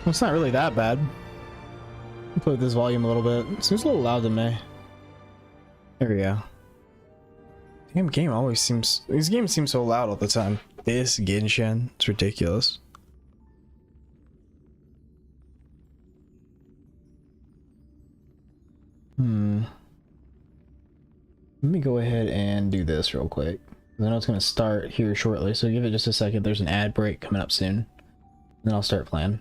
Well, it's not really that bad. Put this volume a little bit. It seems a little loud to me. There we go. Damn, game always seems... These games seem so loud all the time. This Genshin, it's ridiculous. Let me go ahead and do this real quick. I know it's going to start here shortly, so give it just a second. There's an ad break coming up soon. Then I'll start playing.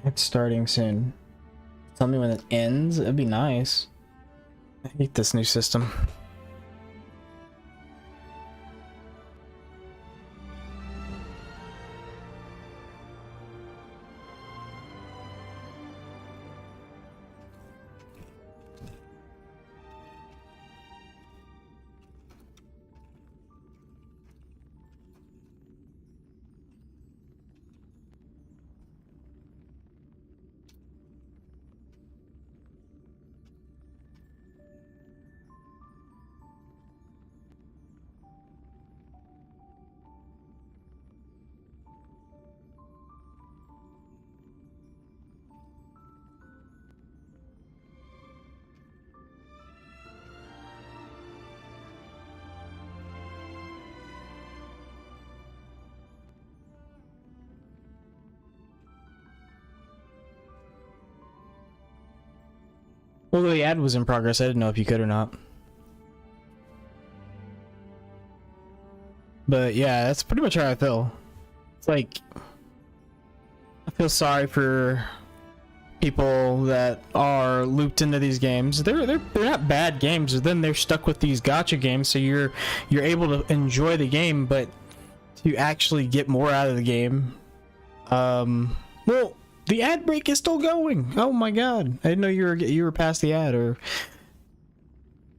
It's starting soon. Tell me when it ends. It'd be nice. I hate this new system. Well, the ad was in progress. I didn't know if you could or not. But yeah, that's pretty much how I feel. It's like, I feel sorry for people that are looped into these games. They're not bad games, but then they're stuck with these gacha games, so you're able to enjoy the game, but to actually get more out of the game, well, the ad break is still going. Oh my god. I didn't know you were past the ad, or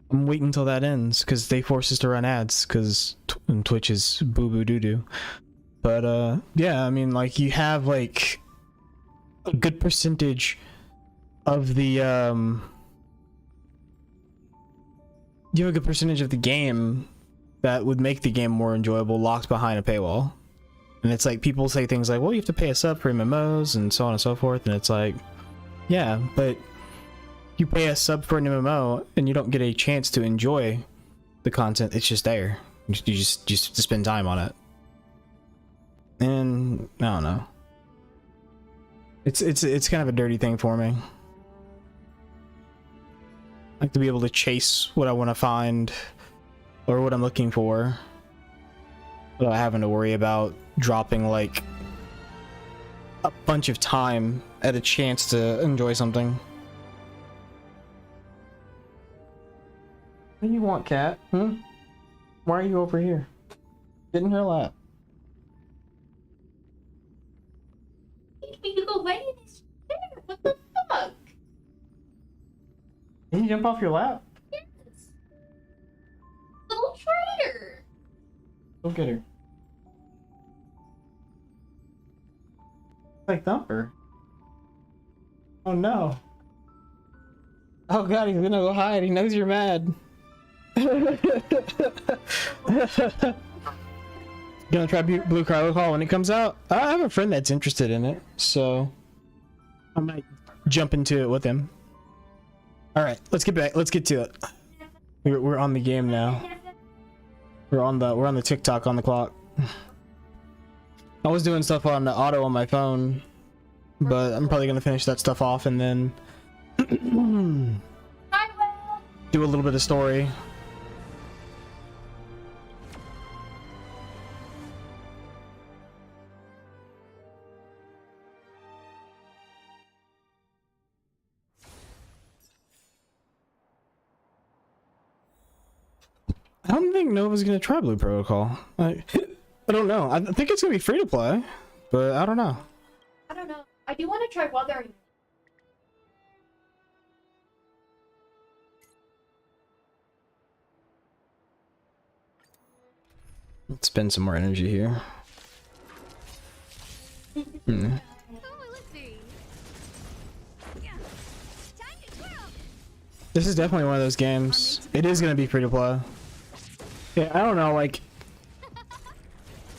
I'm waiting until that ends because they force us to run ads because Twitch is boo boo doo doo. But yeah, I mean, like, you have like a good percentage of the you have a good percentage of the game that would make the game more enjoyable locked behind a paywall. And it's like, people say things like, well, you have to pay a sub for MMOs and so on and so forth, and it's like, yeah, but you pay a sub for an MMO and you don't get a chance to enjoy the content. It's just there. You just have to spend time on it. And I don't know. It's kind of a dirty thing for me. I like to be able to chase what I want to find or what I'm looking for without having to worry about dropping like a bunch of time at a chance to enjoy something. What do you want, cat? Why are you over here? Get in her lap. Me to go lay in his chair. What the fuck? Did he jump off your lap? Yes. Little traitor. Go get her. Like Thumper. Oh no. Oh god, he's gonna go hide. He knows you're mad. Gonna try Blue Crowler Call when it comes out. I have a friend that's interested in it, so I might jump into it with him. All right, let's get back. Let's get to it. We're on the game now. We're on the TikTok on the clock. I was doing stuff on the auto on my phone, but I'm probably gonna finish that stuff off and then do a little bit of story. I don't think Nova's gonna try Blue Protocol. I don't know. I think it's gonna be free to play, but I don't know. I don't know. I do want to try Wuthering. Let's spend some more energy here. Hmm. This is definitely one of those games. It is gonna be free to play. Yeah, I don't know, like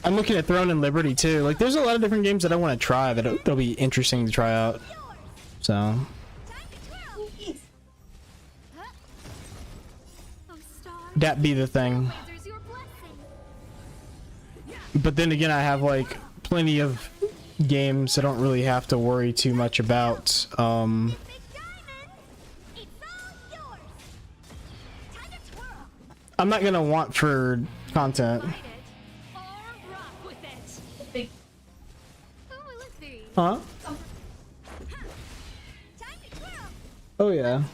I'm looking at Throne and Liberty too. Like there's a lot of different games that I want to try that'll be interesting to try out. So that be the thing. But then again, I have like plenty of games I don't really have to worry too much about. I'm not gonna want for content. Huh? Oh yeah.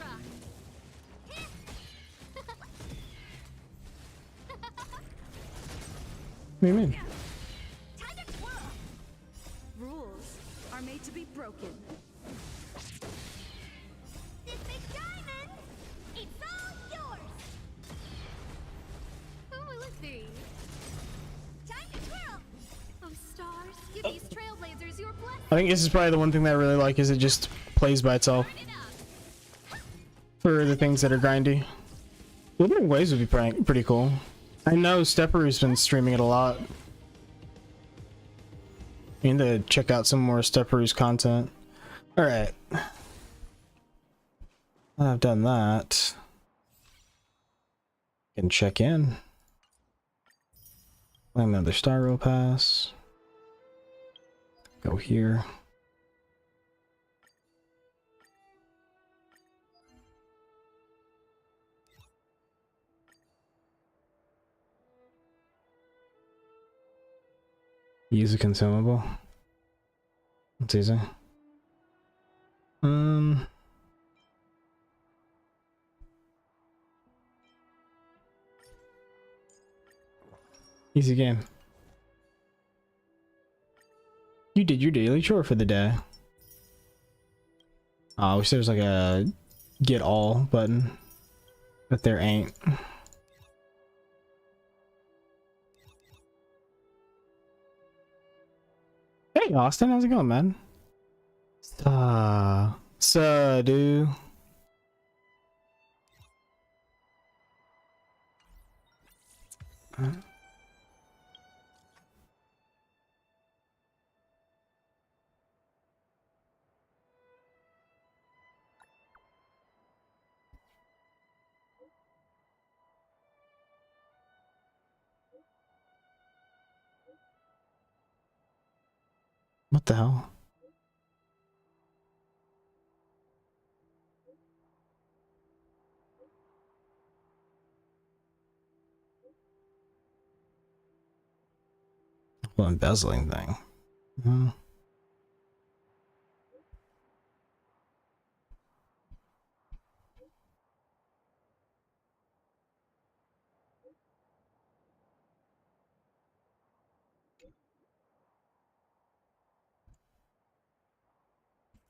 What do you mean? Rules are made to be broken. This big diamond, it's all yours. Who will it be? Time to twirl. Oh stars, give these trailblazers your blessing. I think this is probably the one thing that I really like is it just plays by itself. For the things that are grindy. Living Waves would be pretty cool. I know Stepperou's been streaming it a lot. I need to check out some more Stepperou's content. Alright. I've done that. Can check in. Claim another Star Roll Pass. Go here. Use a consumable. It's easy. Easy game. You did your daily chore for the day. Oh, I wish there was like a get all button, but there ain't. Hey Austin, how's it going, man? Dude. What the hell? Well, embezzling thing.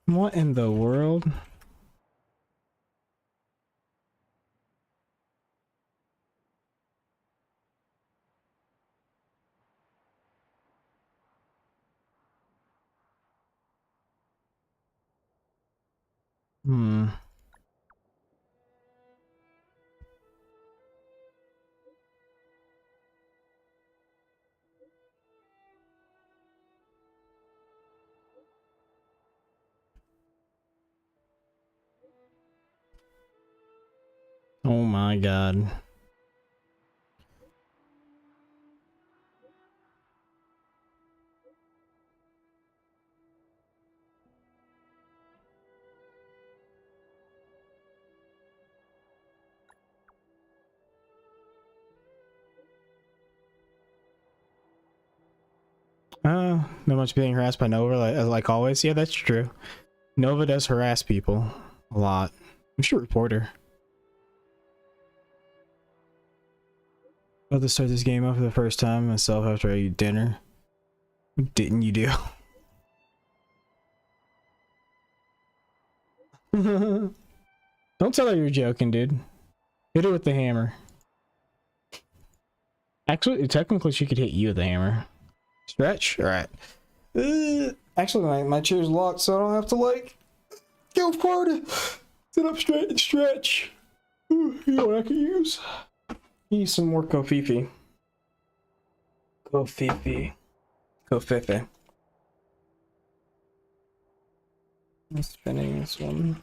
What in the world? Oh my god. Not much being harassed by Nova, like always. Yeah, that's true. Nova does harass people a lot. We should report her. About to start this game up for the first time myself after I eat dinner. What didn't you do? Don't tell her you're joking, dude. Hit her with the hammer. Actually, technically, she could hit you with the hammer. Stretch? Alright. Actually, my chair's locked, so I don't have to, like, go far to sit up straight and stretch. Ooh, you know what I could use? Use some more Kofifi. Kofifi. Kofifi. I'm spinning this one.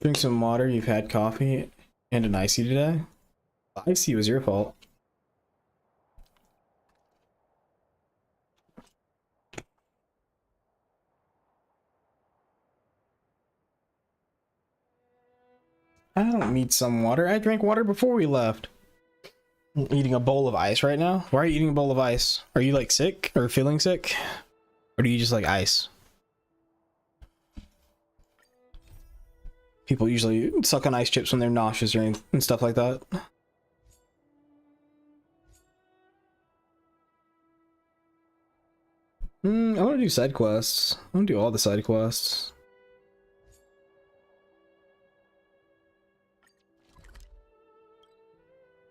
Drink some water. You've had coffee and an icy today. The icy was your fault. I don't need some water. I drank water before we left. I'm eating a bowl of ice right now. Why are you eating a bowl of ice? Are you like sick or feeling sick? Or do you just like ice? People usually suck on ice chips when they're nauseous or and stuff like that. I want to do side quests. I want to do all the side quests.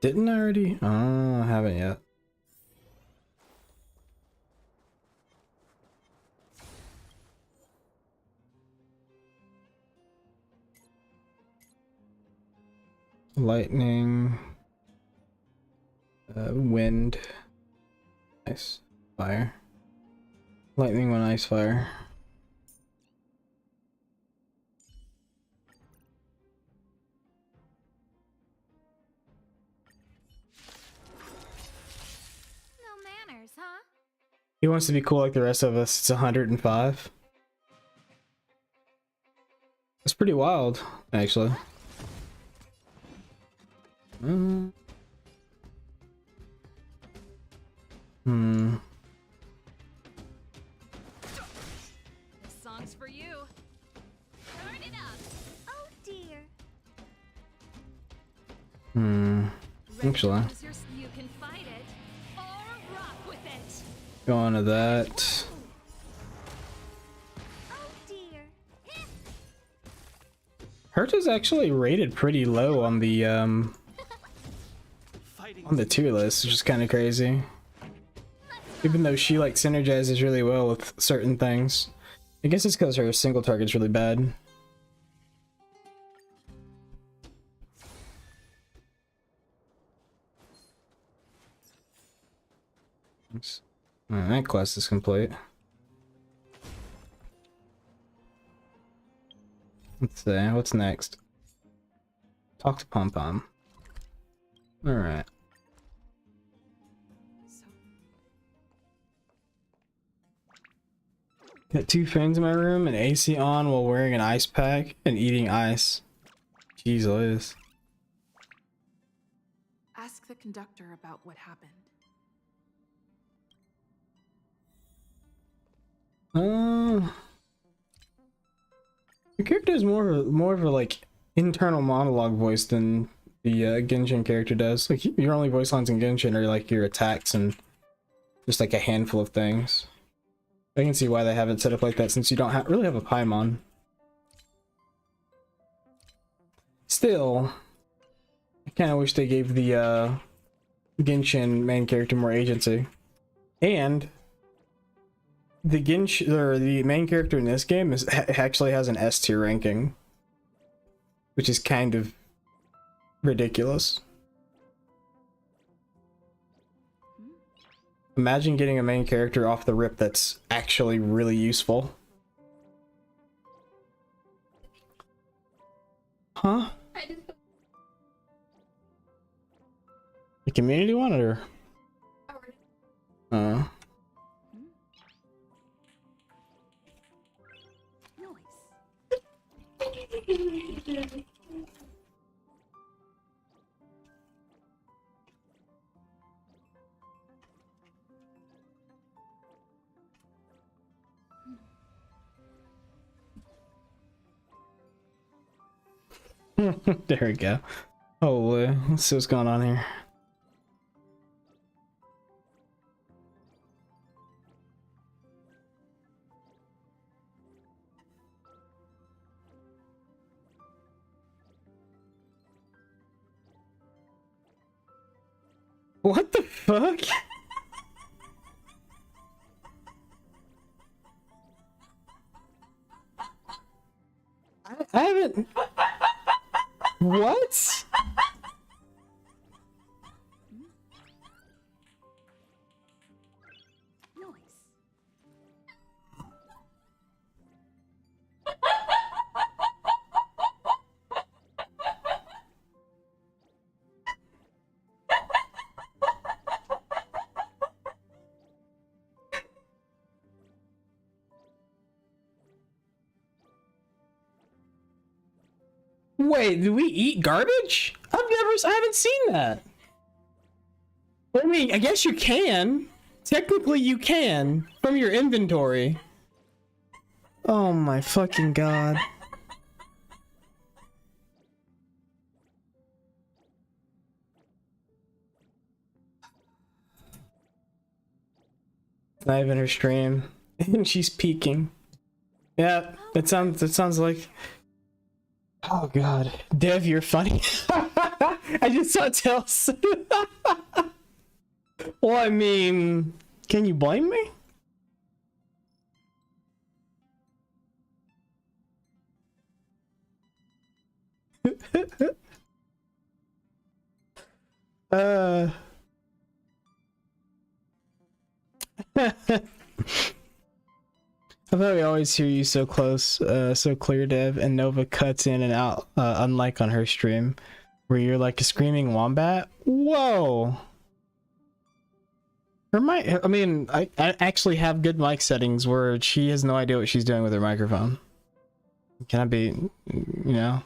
Didn't I already? Oh, I haven't yet. Lightning. Wind. Ice. Fire. Lightning, wind, ice, fire. No manners, huh? He wants to be cool like the rest of us. It's 105. That's pretty wild, actually. This song's for you. Turn it up. Oh dear. Actually. You can fight it or rock with it. Go on to that. Oh dear. Hers is actually rated pretty low on the tier list, which is kind of crazy. Even though she like synergizes really well with certain things. I guess it's because her single target's really bad. Alright, that quest is complete. Let's see, what's next? Talk to Pom Pom. Alright. Got 2 fans in my room and AC on while wearing an ice pack and eating ice. Jeez Liz. Ask the conductor about what happened. Your character has more of a like internal monologue voice than the Genshin character does. Like your only voice lines in Genshin are like your attacks and just like a handful of things. I can see why they have it set up like that since you don't really have a Paimon. Still, I kind of wish they gave the Genshin main character more agency. And the the main character in this game actually has an S tier ranking, which is kind of ridiculous. Imagine getting a main character off the rip that's actually really useful. Huh? The community wanted her. There we go. Holy, let's see what's going on here. What the fuck? I haven't. What? Noise. Wait, do we eat garbage? I haven't seen that. I mean, I guess you can. Technically, you can from your inventory. Oh my fucking god. Not even her stream, and she's peeking. Yeah, that sounds like. Oh god, Dev, you're funny. I just saw Tails. Well, I mean, can you blame me? I thought we always hear you so close, so clear, Dev, and Nova cuts in and out, unlike on her stream, where you're like a screaming wombat. Whoa! Her mic, I mean, I actually have good mic settings where she has no idea what she's doing with her microphone. Can I be, you know?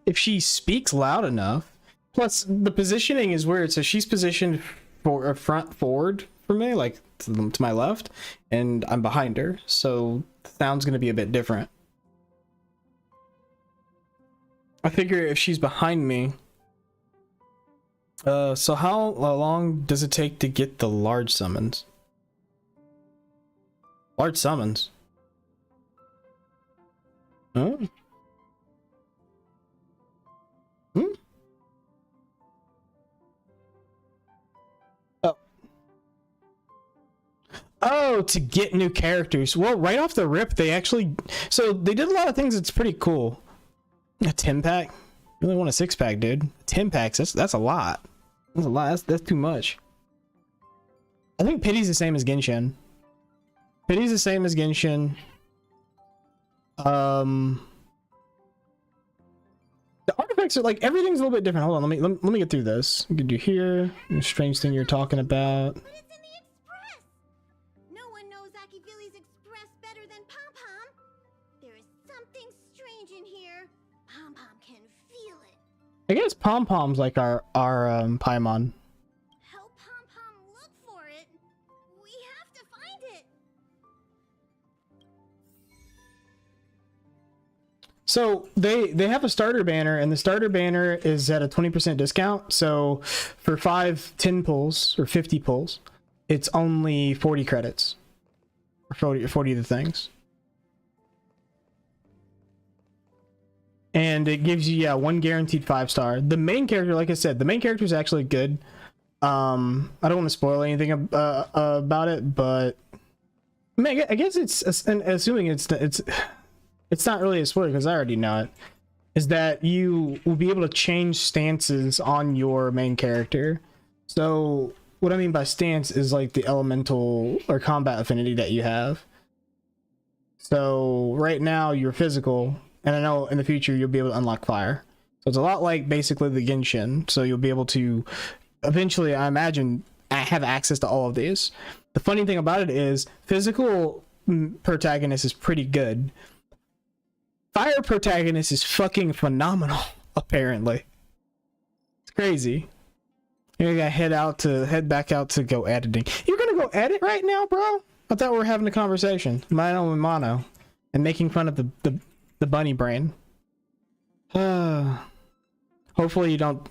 If she speaks loud enough, plus the positioning is weird, so she's positioned for a front forward for me, like to my left, and I'm behind her, so the sound's gonna be a bit different. I figure if she's behind me, so how long does it take to get the large summons? Large summons? Huh? Hmm? Oh, to get new characters. Well, right off the rip, they actually... So, they did a lot of things that's pretty cool. A 10-pack? You only want a 6-pack, dude. 10 packs, that's a lot. That's a lot. That's too much. I think Pity's the same as Genshin. Pity's the same as Genshin. The artifacts are like... Everything's a little bit different. Hold on, let me get through this. You can do here. The strange thing you're talking about. But it's in the Express! No one knows Akibili's Express better than Pom Pom. There is something strange in here. Pom Pom can feel it. I guess Pom Pom's like our Paimon. Help Pom Pom look for it. We have to find it. So they have a starter banner, and the starter banner is at a 20% discount. So for 10 pulls or 50 pulls, it's only 40 credits. Or 40 of the things. And it gives you, yeah, one guaranteed 5-star. The main character, like I said, the main character is actually good. I don't want to spoil anything about it, but I mean, I guess it's assuming it's not really a spoiler because I already know it. Is that you will be able to change stances on your main character. So what I mean by stance is like the elemental or combat affinity that you have. So right now you're physical. And I know in the future you'll be able to unlock fire. So it's a lot like basically the Genshin. So you'll be able to eventually, I imagine, have access to all of these. The funny thing about it is physical protagonist is pretty good. Fire protagonist is fucking phenomenal, apparently. It's crazy. Maybe I head back out to go editing. You're gonna go edit right now, bro? I thought we were having a conversation. Mano and mono. And making fun of the bunny brain. Hopefully you don't,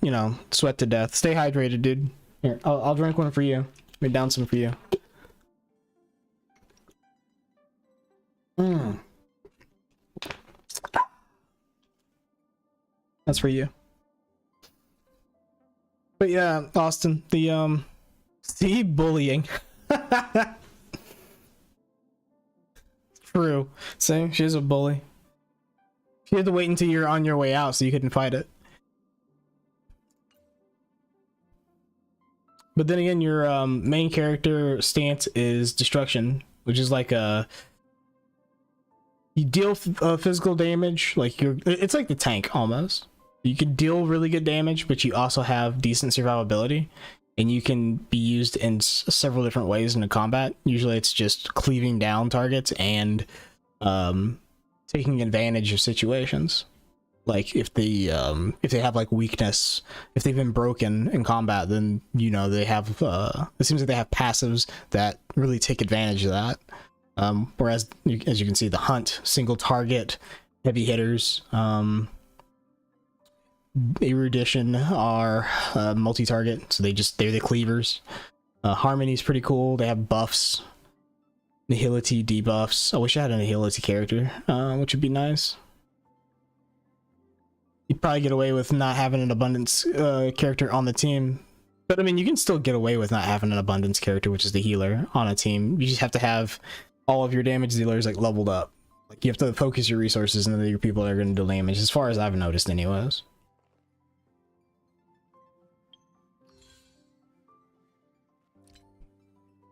sweat to death. Stay hydrated, dude. Here, I'll drink one for you. Let me down some for you. That's for you. But yeah, Austin, the see, bullying. True. See, she's a bully. She had to wait until you're on your way out so you couldn't fight it. But then again, your main character stance is destruction, which is like you deal physical damage, like it's like the tank almost. You can deal really good damage, but you also have decent survivability, and you can be used in several different ways in the combat. Usually it's just cleaving down targets and taking advantage of situations. Like if they have like weakness, if they've been broken in combat, then you know they have it seems like they have passives that really take advantage of that. Whereas as you can see, the hunt, single target, heavy hitters, erudition are multi-target, so they're the cleavers. Harmony's pretty cool. They have buffs, nihility debuffs. I wish I had a nihility character, which would be nice. You'd probably get away with not having an abundance character on the team, but I mean you can still get away with not having an abundance character, which is the healer, on a team. You just have to have all of your damage dealers like leveled up. Like you have to focus your resources into your people that are going to do damage, as far as I've noticed anyways.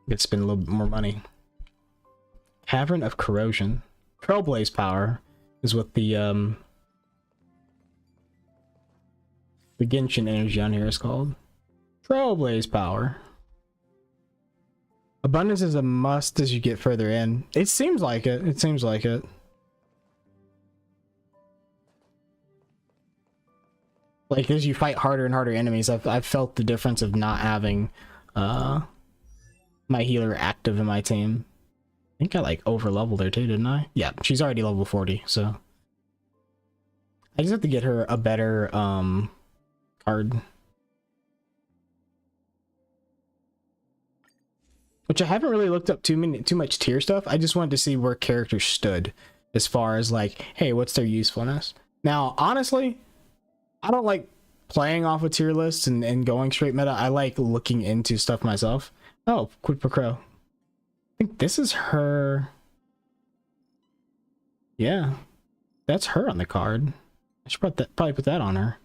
Could spend a little bit more money. Cavern of Corrosion. Trailblaze power is what the Genshin energy on here is called. Trailblaze power. Abundance is a must as you get further in. It seems like it. It seems like it. Like as you fight harder and harder enemies, I've felt the difference of not having my healer active in my team. I think I like over leveled her too, didn't I? Yeah, she's already level 40, so I just have to get her a better card. Which I haven't really looked up too much tier stuff. I just wanted to see where characters stood as far as like, hey, what's their usefulness? Now, honestly, I don't like playing off of tier lists and going straight meta. I like looking into stuff myself. Oh, Quid Pro Crow. I think this is her. Yeah, that's her on the card. I should probably put that on her.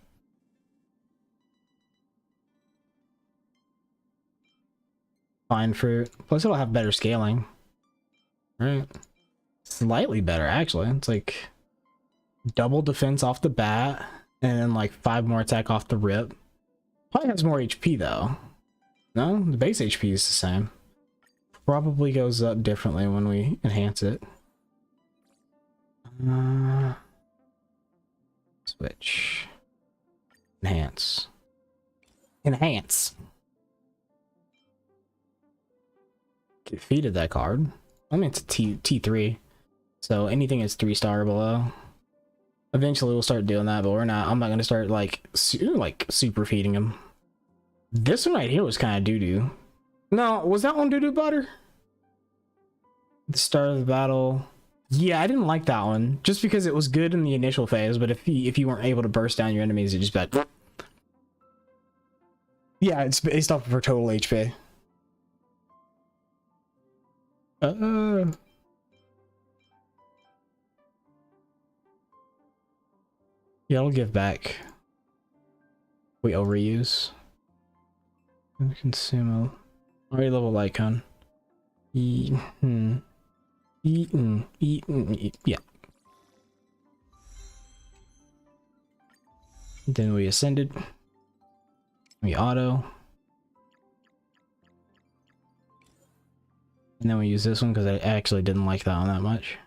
Fine fruit. Plus it'll have better scaling. Right. Slightly better, actually. It's like double defense off the bat, and then like 5 more attack off the rip. Probably has more HP though. No, the base HP is the same. Probably goes up differently when we enhance it. Switch. Enhance. Enhance. Defeated that card. I mean, it's a T3, so anything is 3-star or below. Eventually we'll start doing that, but we're not. I'm not gonna start like super feeding him. This one right here was kind of doo-doo. No, was that one doo-doo butter? The start of the battle. Yeah, I didn't like that one just because it was good in the initial phase, but if you weren't able to burst down your enemies, it just be like, yeah, it's based off of her total HP. Yeah, I'll give back. We overuse. Consume. Already level icon. Eaten. Yeah. Then we ascended. We auto. And then we use this one because I actually didn't like that one that much.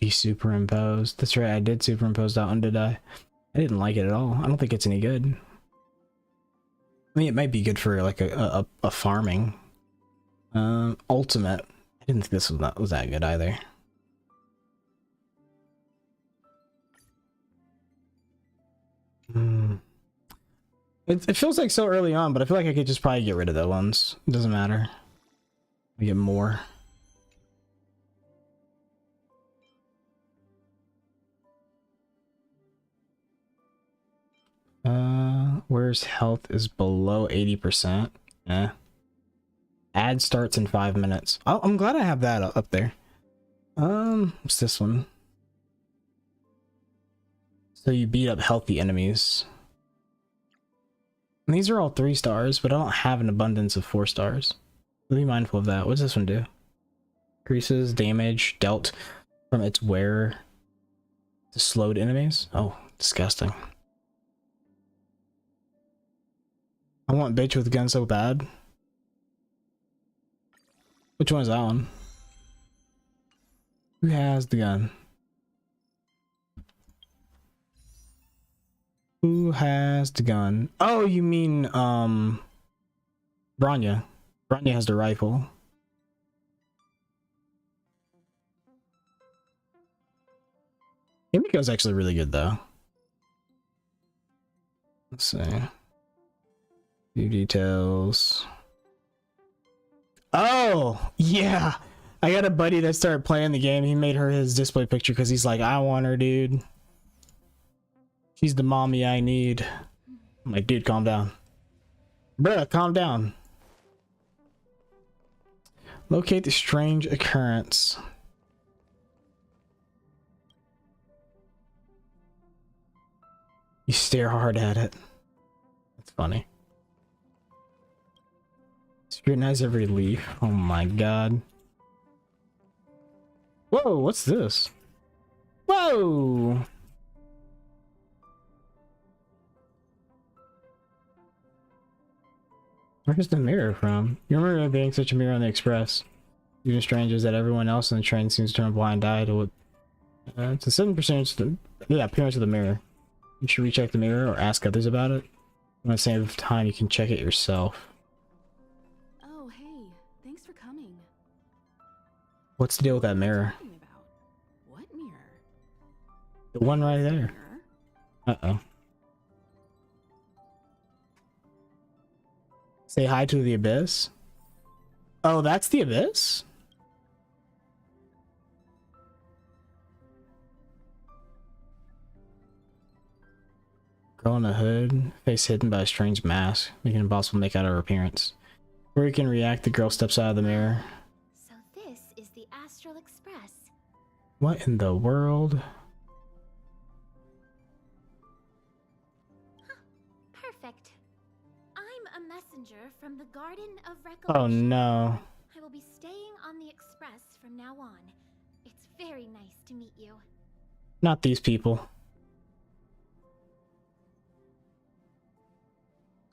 Superimposed. That's right, I did superimpose that one, did I? I didn't like it at all. I don't think it's any good. I mean, it might be good for like a farming. Ultimate. I didn't think this was that good either. It feels like so early on, but I feel like I could just probably get rid of those ones. It doesn't matter. We get more. Where's health is below 80%. Eh. Ad starts in 5 minutes. Oh, I'm glad I have that up there. What's this one? So you beat up healthy enemies. And these are all 3 stars, but I don't have an abundance of 4 stars. Be mindful of that. What does this one do? Increases damage dealt from its wearer to slowed enemies. Oh, disgusting. I want bitch with gun so bad. Which one is that one? Who has the gun? Who has the gun? Oh, you mean Branya. Branya has the rifle. Himiko's actually really good though. Let's see. Few details. Oh, yeah. I got a buddy that started playing the game. He made her his display picture because he's like, I want her, dude. She's the mommy I need. I'm like, dude, calm down. Bruh, calm down. Locate the strange occurrence. You stare hard at it. That's funny. Scrutinize every leaf. Oh my god. Whoa, what's this? Whoa! Where's the mirror from? You remember there being such a mirror on the express? Even strangers that everyone else in the train seems to turn a blind eye to what... it's a 7% appearance of the mirror. You should recheck the mirror or ask others about it. When I save time, you can check it yourself. Oh, hey. Thanks for coming. What's the deal with that mirror? What mirror? The one right there. Mirror? Uh-oh. Say hi to the abyss? Oh, that's the abyss? Girl in a hood, face hidden by a strange mask, making it impossible to make out her appearance. Before you can react, the girl steps out of the mirror. So this is the Astral Express. What in the world? Perfect. I'm a messenger from the Garden of Oh Recollection. no. I will be staying on the Express from now on. It's very nice to meet you. Not these people.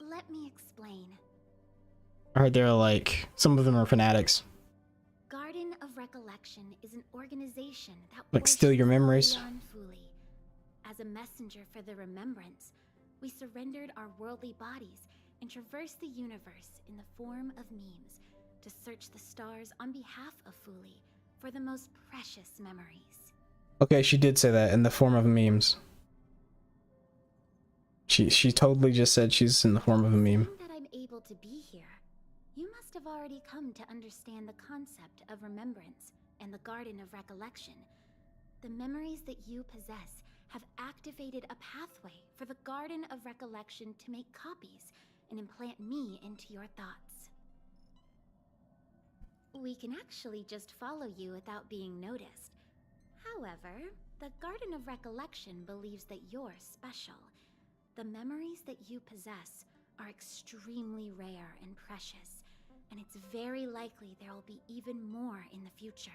Let me explain. I heard they're like, some of them are fanatics. Garden of Recollection is an organization that Like steal your worships memories? Leon Fuli. As a messenger for the remembrance, we surrendered our worldly bodies and traversed the universe in the form of memes to search the stars on behalf of Fuli for the most precious memories. Okay, she did say that in the form of memes. She totally just said she's in the form of a meme. Seeing that I'm able to be here, you must have already come to understand the concept of remembrance and the Garden of Recollection. The memories that you possess have activated a pathway for the Garden of Recollection to make copies and implant me into your thoughts. We can actually just follow you without being noticed. However, the Garden of Recollection believes that you're special. The memories that you possess are extremely rare and precious, and it's very likely there will be even more in the future.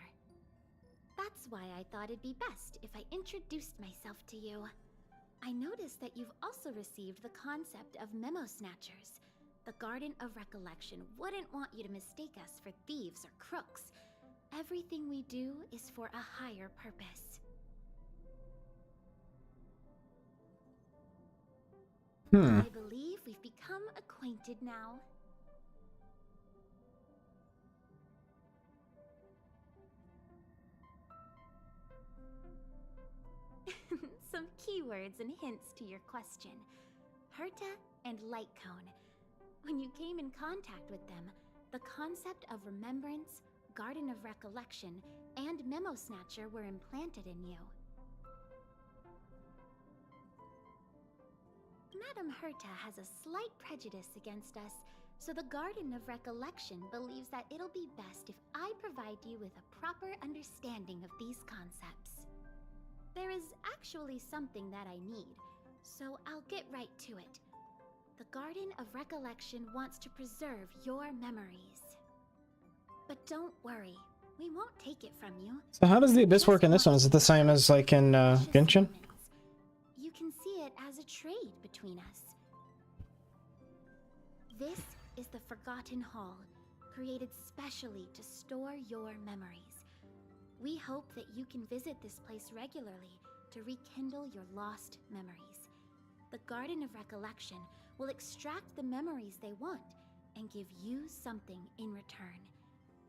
That's why I thought it'd be best if I introduced myself to you. I noticed that you've also received the concept of memo snatchers. The Garden of Recollection wouldn't want you to mistake us for thieves or crooks. Everything we do is for a higher purpose. I believe we've become acquainted now. Some keywords and hints to your question. Herta and Light Cone. When you came in contact with them, The concept of remembrance, Garden of Recollection, and Memo Snatcher were implanted in you. Madame Herta has a slight prejudice against us, so the Garden of Recollection believes that it'll be best if I provide you with a proper understanding of these concepts. There is actually something that I need, so I'll get right to it. The Garden of Recollection wants to preserve your memories. But don't worry, we won't take it from you. So how does the Abyss work in this one? Is it the same as like in Genshin? You can see it as a trade between us. This is the Forgotten Hall, created specially to store your memories. We hope that you can visit this place regularly to rekindle your lost memories. The Garden of Recollection will extract the memories they want and give you something in return,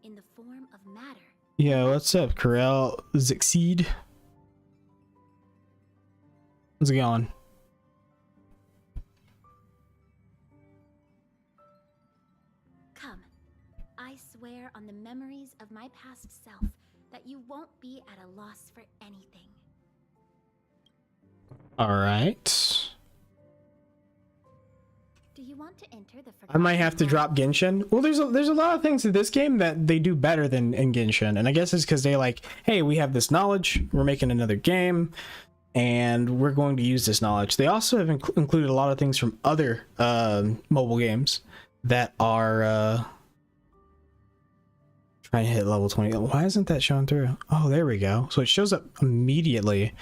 in the form of matter. Yo, what's up, Corel Zixeed? How's it going? Come, I swear on the memories of my past self that you won't be at a loss for anything. Alright. Do you want to enter the I might have to drop Genshin. Well, there's a lot of things in this game that they do better than in Genshin, and I guess it's because they like, hey, we have this knowledge, we're making another game, and we're going to use this knowledge. They also have included a lot of things from other mobile games that are trying to hit level 20. Why isn't that showing through? Oh, there we go. So it shows up immediately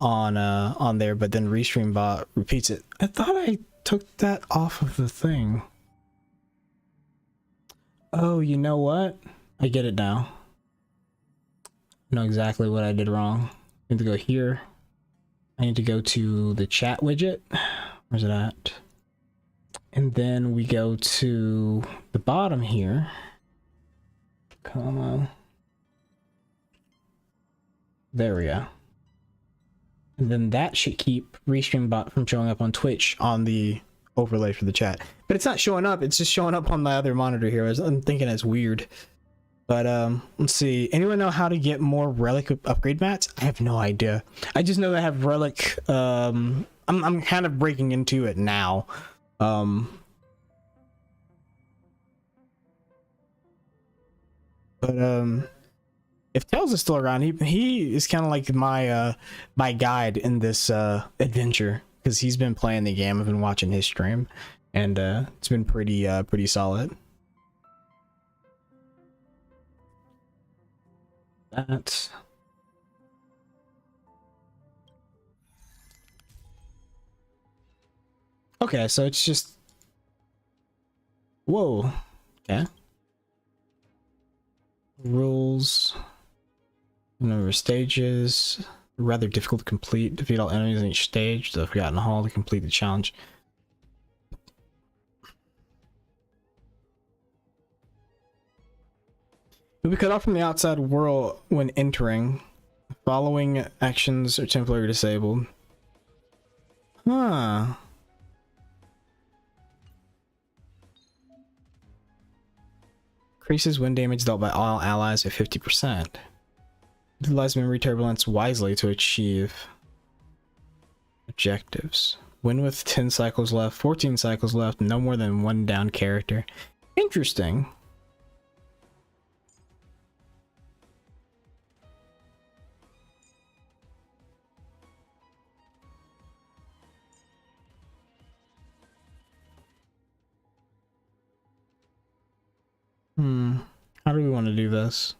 on there, but then Restream bot repeats it. I thought I took that off of the thing. Oh, you know what? I get it now. I know exactly what I did wrong. I need to go here. I need to go to the chat widget. Where's it at? And then we go to the bottom here. Come on. There we go. And then that should keep Restream bot from showing up on Twitch on the overlay for the chat. But it's not showing up, it's just showing up on my other monitor here. I'm thinking it's weird. But let's see. Anyone know how to get more relic upgrade mats? I have no idea. I just know they have relic. I'm kind of breaking into it now. If Tails is still around, he is kind of like my my guide in this adventure, because he's been playing the game. I've been watching his stream, and it's been pretty solid. That's okay. So it's just whoa. Okay. Rules. Number of stages. Rather difficult to complete. Defeat all enemies in each stage. The Forgotten Hall to complete the challenge. You'll be cut off from the outside world when entering. Following actions are temporarily disabled. Huh. Increases wind damage dealt by all allies by 50%. Utilize memory turbulence wisely to achieve objectives. Win with 10 cycles left, 14 cycles left, no more than one down character. Interesting. How do we want to do this?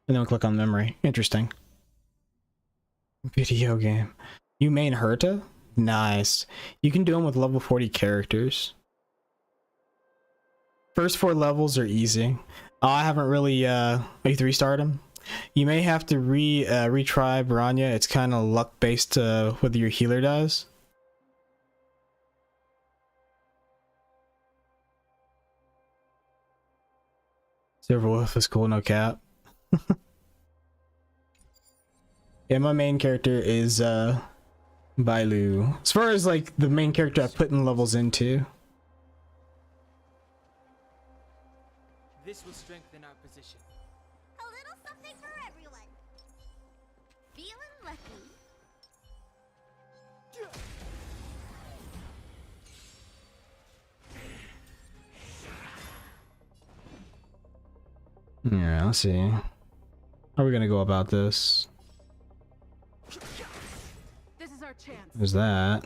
And then we click on memory. Interesting. Video game. You main Herta? Nice. You can do them with level 40 characters. First 4 levels are easy. I haven't really E3 them. You may have to retry Baranya. It's kind of luck based whether your healer dies. Silverwolf is cool, no cap. Yeah, my main character is Bailu. As far as like the main character I put in levels into. This will strengthen our position. A little something for everyone. Feeling lucky. Yeah, let's see. How are we gonna go about this? This is our chance. There's that.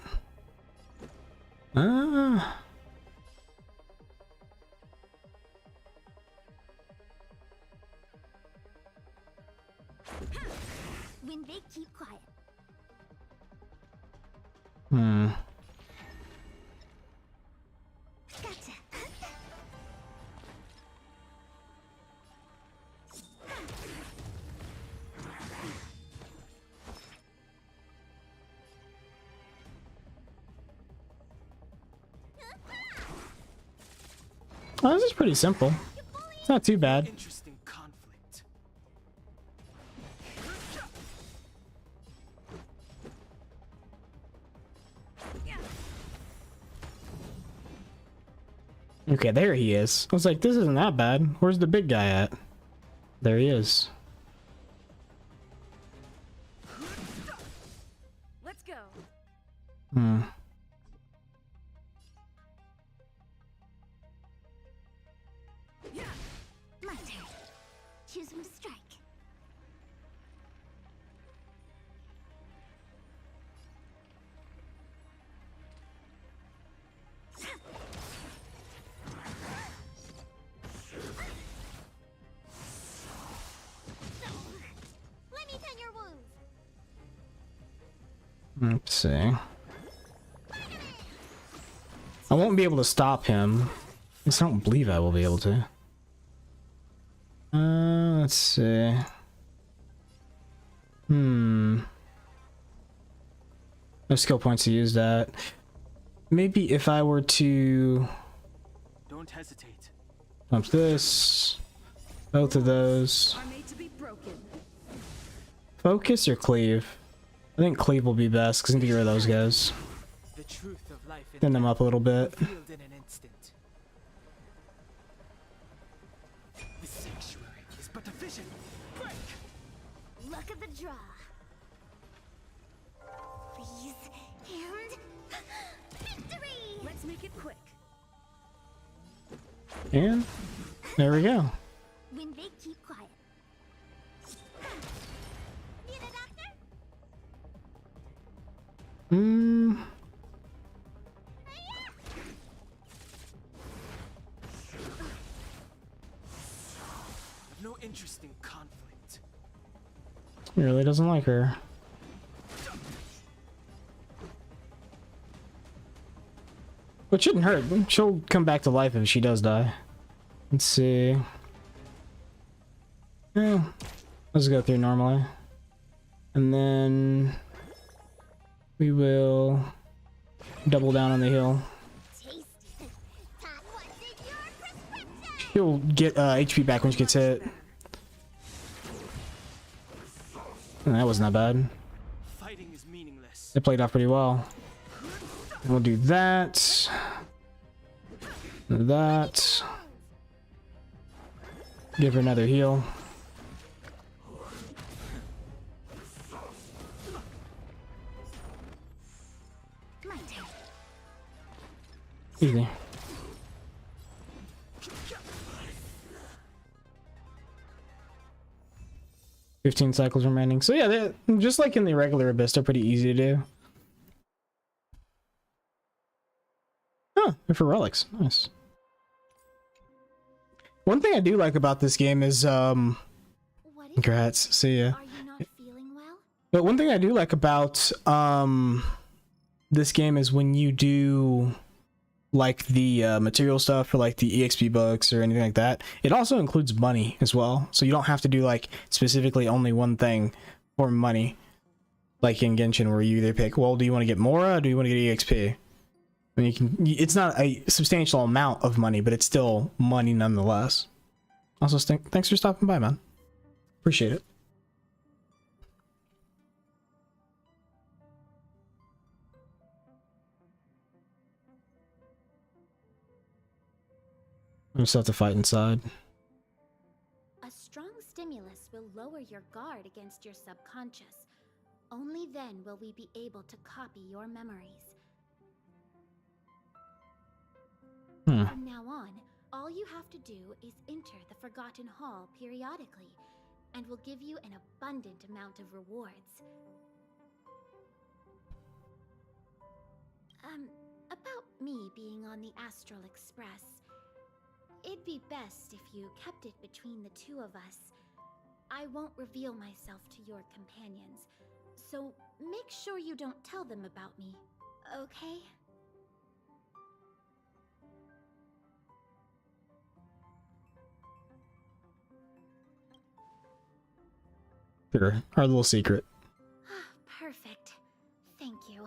When they keep quiet. Gotcha. Oh, this is pretty simple. It's not too bad. Interesting conflict. Okay, there he is. I was like, this isn't that bad. Where's the big guy at? There he is. Let's go. My turn. Choose when to strike. Let me tend your wounds. Let's see. I won't be able to stop him. I just don't believe I will be able to. Let's see. No skill points to use that. Maybe if I were to Don't hesitate. bump this, both of those. Are made to be broken. Focus or cleave? I think cleave will be best because I need to get rid of those guys. The truth of life Thin them up a little bit. revealed in an instant. The sanctuary is but a vision. Break! Luck of the draw. Please, and victory! Let's make it quick. And there we go. When they keep quiet. Need a doctor? I've no interest in conflict. He really doesn't like her. But shouldn't hurt. She'll come back to life if she does die. Let's see. Yeah, let's go through normally. And then we will double down on the heal. Tasty. Todd, what's in your prescription? She'll get HP back when she gets hit. That wasn't that bad. Fighting is meaningless. It played off pretty well. And we'll do that. That. Give her another heal. My turn. Easy. $15 cycles remaining. So yeah, just like in the regular Abyss, they're pretty easy to do. Oh, they're for relics. Nice. One thing I do like about this game is, What is congrats, see ya. Are you not feeling well? But one thing I do like about, this game is when you do, like, the material stuff for, like, the EXP books or anything like that, it also includes money as well. So you don't have to do, like, specifically only one thing for money. Like in Genshin, where you either pick, well, do you want to get Mora or do you want to get EXP? I mean, it's not a substantial amount of money, but it's still money nonetheless. Also, thanks for stopping by, man. Appreciate it. I still have to fight inside. A strong stimulus will lower your guard against your subconscious. Only then will we be able to copy your memories. From now on, all you have to do is enter the Forgotten Hall periodically, and we'll give you an abundant amount of rewards. About me being on the Astral Express. It'd be best if you kept it between the two of us. I won't reveal myself to your companions, so make sure you don't tell them about me, okay? Sure, our little secret. Perfect. Thank you.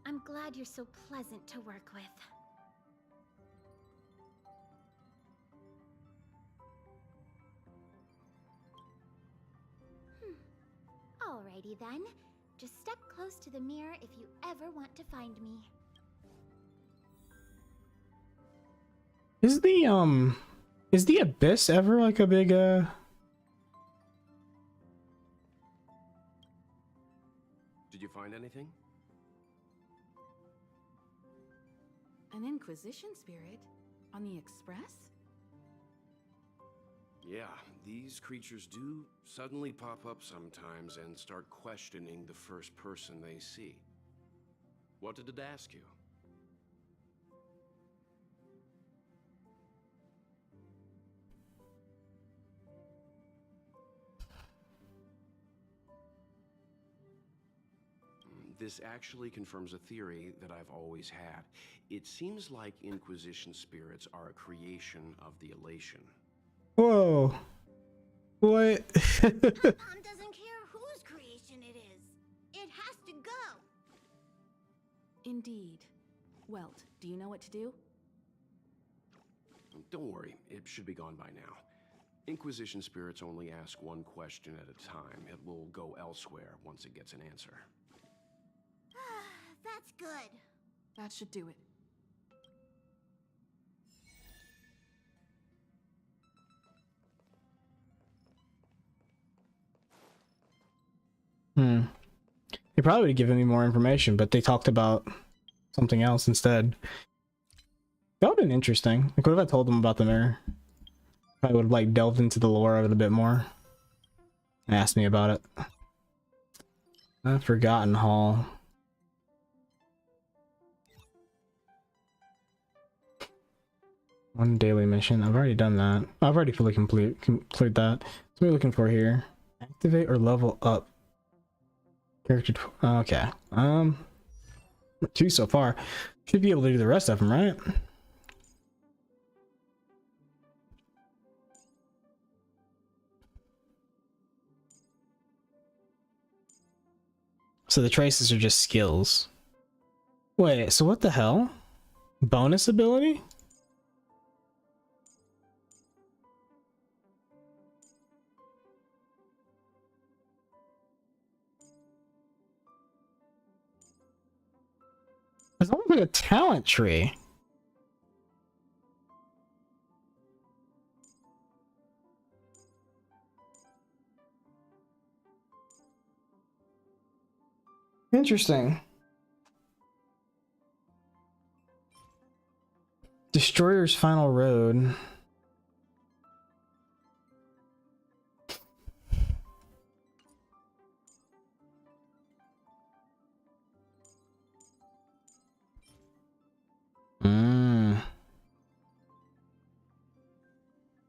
I'm glad you're so pleasant to work with. Alrighty then. Just step close to the mirror if you ever want to find me. Is the Abyss ever like a big Did you find anything? An Inquisition spirit? On the Express? Yeah, these creatures do suddenly pop up sometimes and start questioning the first person they see. What did it ask you? This actually confirms a theory that I've always had. It seems like Inquisition spirits are a creation of the Elation. Whoa. What? Mom doesn't care whose creation it is. It has to go. Indeed. Welt, do you know what to do? Don't worry, it should be gone by now. Inquisition spirits only ask one question at a time. It will go elsewhere once it gets an answer. That's good. That should do it. They probably would have given me more information, but they talked about something else instead. That would have been interesting. Like, what if I told them about the mirror? I would have like delved into the lore of it a bit more and asked me about it. Forgotten Hall. One daily mission. I've already done that. I've already fully complete that. What are we looking for here? Activate or level up. Character. Okay. 2 so far. Should be able to do the rest of them, right? So the traces are just skills. Wait, so what the hell? Bonus ability? It's almost like a talent tree. Interesting. Destroyer's Final Road.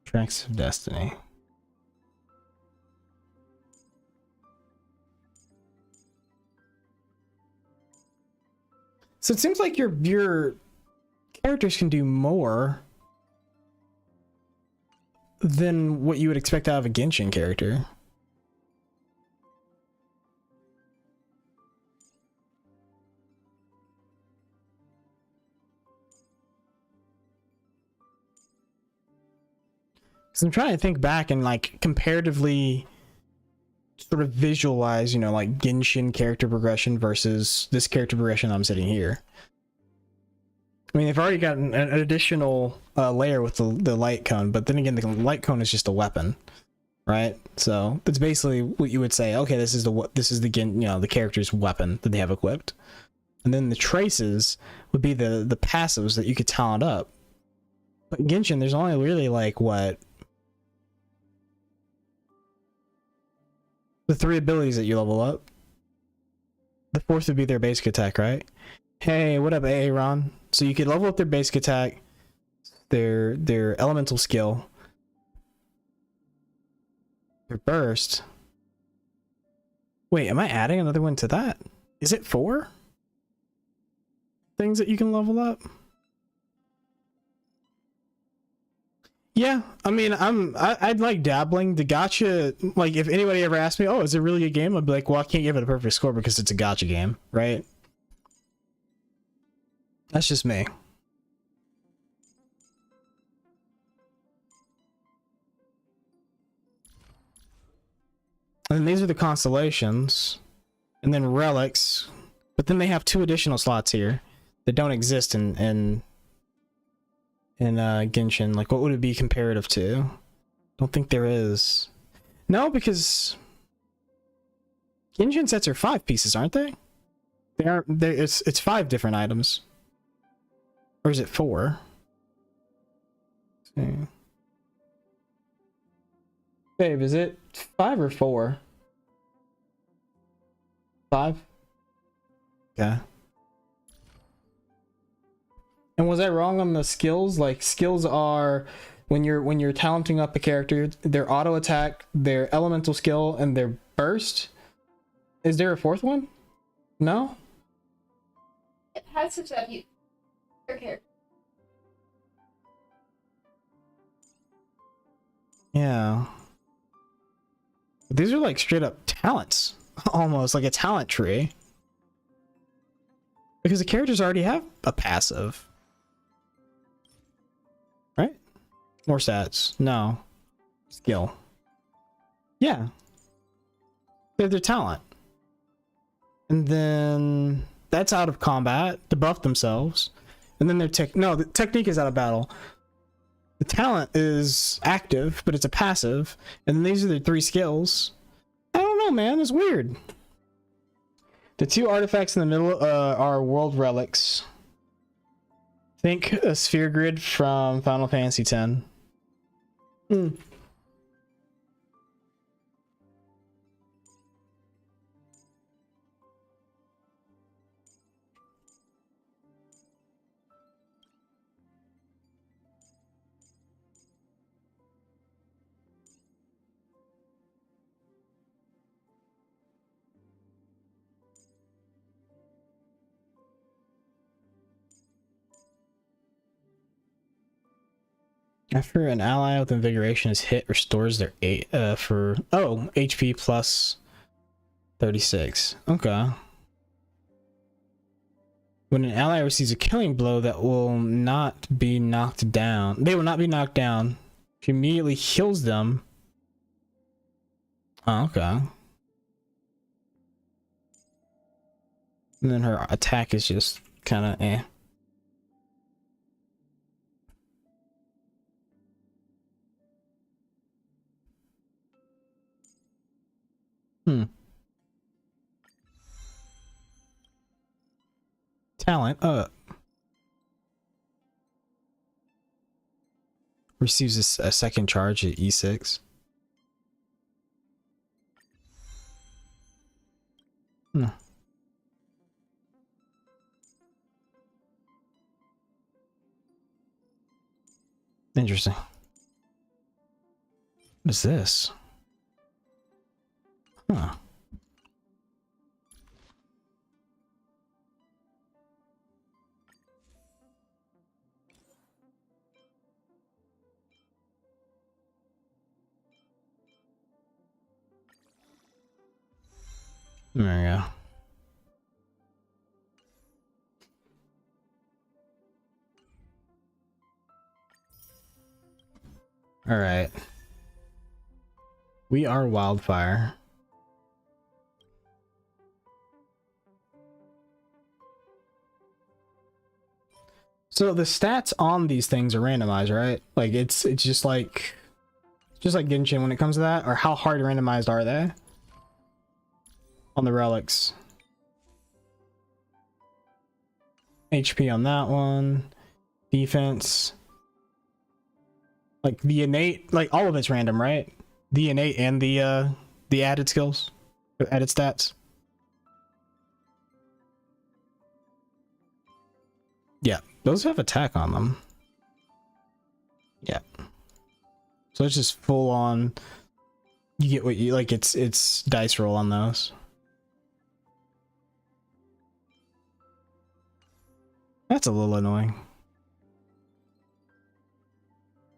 Tracks of Destiny. So it seems like your characters can do more than what you would expect out of a Genshin character. Because I'm trying to think back and like comparatively sort of visualize, you know, like Genshin character progression versus this character progression I'm sitting here. I mean, they've already got an additional layer with the light cone, but then again, the light cone is just a weapon, right? So it's basically what you would say. Okay, this is the character's weapon that they have equipped, and then the traces would be the passives that you could talent up. But in Genshin, there's only really like what the 3 abilities that you level up. The 4th would be their basic attack, right? Hey, what up, Aaron? So you could level up their basic attack, their elemental skill, their burst. Wait, am I adding another one to that? Is it 4 things that you can level up? Yeah, I mean, I'd like dabbling. The gacha, like, if anybody ever asked me, oh, is it really a game? I'd be like, well, I can't give it a perfect score because it's a gacha game, right? That's just me. And these are the constellations, and then relics, but then they have 2 additional slots here that don't exist in Genshin. Like, what would it be comparative to? Don't think there is. No, because Genshin sets are 5 pieces, aren't they? They aren't. It's 5 different items, or is it 4? Let's see. Babe, is it 5 or 4? 5. Okay. And was I wrong on the skills? Like, skills are when you're talenting up a character, their auto attack, their elemental skill, and their burst. Is there a 4th one? No? It has such that you. Okay. Yeah. These are like straight up talents. Almost like a talent tree. Because the characters already have a passive. Right? More stats. No. Skill. Yeah. They're their talent. And then that's out of combat to buff themselves. And then their the technique is out of battle. The talent is active, but it's a passive. And then these are the 3 skills. I don't know, man. It's weird. The 2 artifacts in the middle are world relics. Think a sphere grid from Final Fantasy X. After an ally with invigoration is hit, restores their HP plus 36. Okay. When an ally receives a killing blow that will not be knocked down, they will not be knocked down. She immediately heals them. Oh, okay. And then her attack is just kind of eh. Talent up. Receives a second charge at E6. Interesting. What is this? Huh. There we go. All right. We are Wildfire. So the stats on these things are randomized, right? Like it's just like Genshin when it comes to that, or how hard randomized are they on the relics? HP on that one, defense, like the innate, like all of it's random, right? The innate and the added skills, the added stats. Yeah, those have attack on them. Yeah. So it's just full on, you get what you like, it's dice roll on those. That's a little annoying.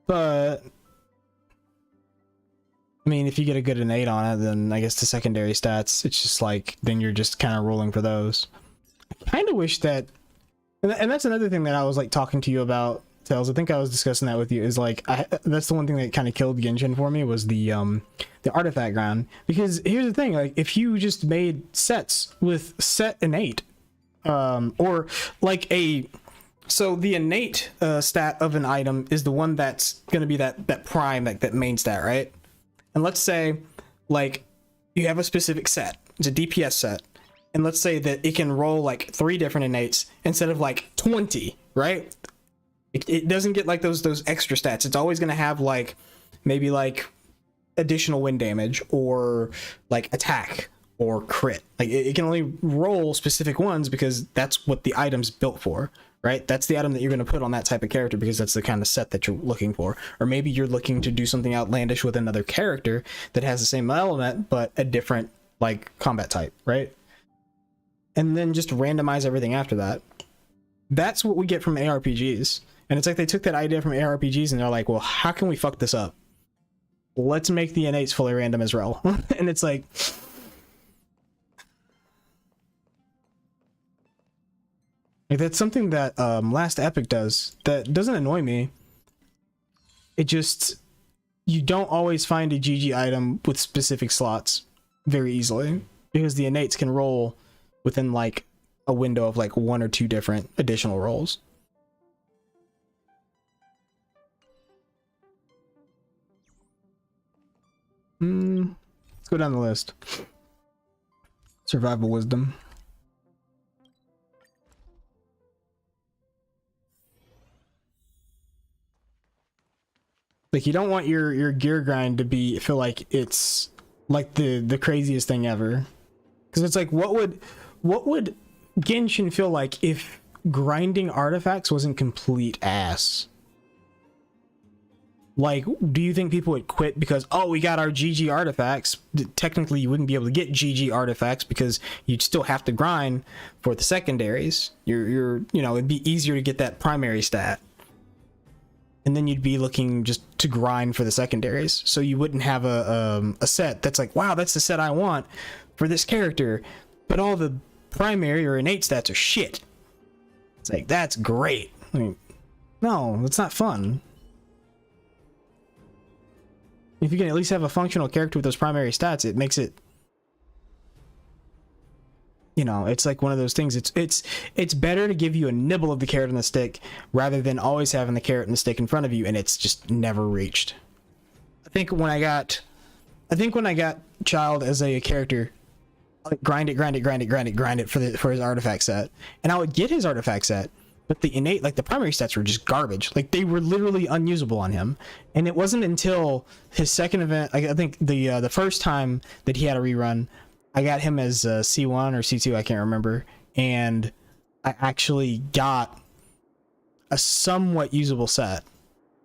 But I mean, if you get a good innate on it, then I guess the secondary stats, it's just like, then you're just kind of rolling for those. I kind of wish that, and that's another thing that I was like talking to you about, Tails. I think I was discussing that with you, is like, that's the one thing that kind of killed Genshin for me, was the artifact ground. Because here's the thing, like, if you just made sets with set innate, or like so the innate stat of an item is the one that's going to be that prime, like that main stat, right? And let's say like you have a specific set, it's a DPS set, and let's say that it can roll like 3 different innates instead of like 20, right? It doesn't get like those extra stats. It's always going to have like maybe like additional wind damage or like attack or crit. Like it can only roll specific ones because that's what the item's built for, right? That's the item that you're going to put on that type of character because that's the kind of set that you're looking for. Or maybe you're looking to do something outlandish with another character that has the same element but a different like combat type, right? And then just randomize everything after that. That's what we get from ARPGs. And it's like they took that idea from ARPGs and they're like, well, how can we fuck this up? Let's make the innates fully random as well. And it's like, that's something that Last Epic does that doesn't annoy me. It just, you don't always find a GG item with specific slots very easily because the innates can roll within like a window of like 1 or 2 different additional rolls. Let's go down the list. Survival wisdom. Like you don't want your gear grind to feel like it's like the craziest thing ever. Because it's like, what would Genshin feel like if grinding artifacts wasn't complete ass? Like, do you think people would quit because, oh, we got our GG artifacts? Technically, you wouldn't be able to get GG artifacts because you'd still have to grind for the secondaries. You know, it'd be easier to get that primary stat. And then you'd be looking just to grind for the secondaries. So you wouldn't have a set that's like, wow, that's the set I want for this character. But all the primary or innate stats are shit. It's like, that's great. I mean, no, it's not fun. If you can at least have a functional character with those primary stats, it makes it, you know, it's like one of those things. It's better to give you a nibble of the carrot and the stick rather than always having the carrot and the stick in front of you and it's just never reached. I think when I got Child as a character, I would grind it for his artifact set, and I would get his artifact set. But the innate, like the primary stats were just garbage. Like they were literally unusable on him. And it wasn't until his second event, I think the first time that he had a rerun, I got him as C1 or C2, I can't remember. And I actually got a somewhat usable set.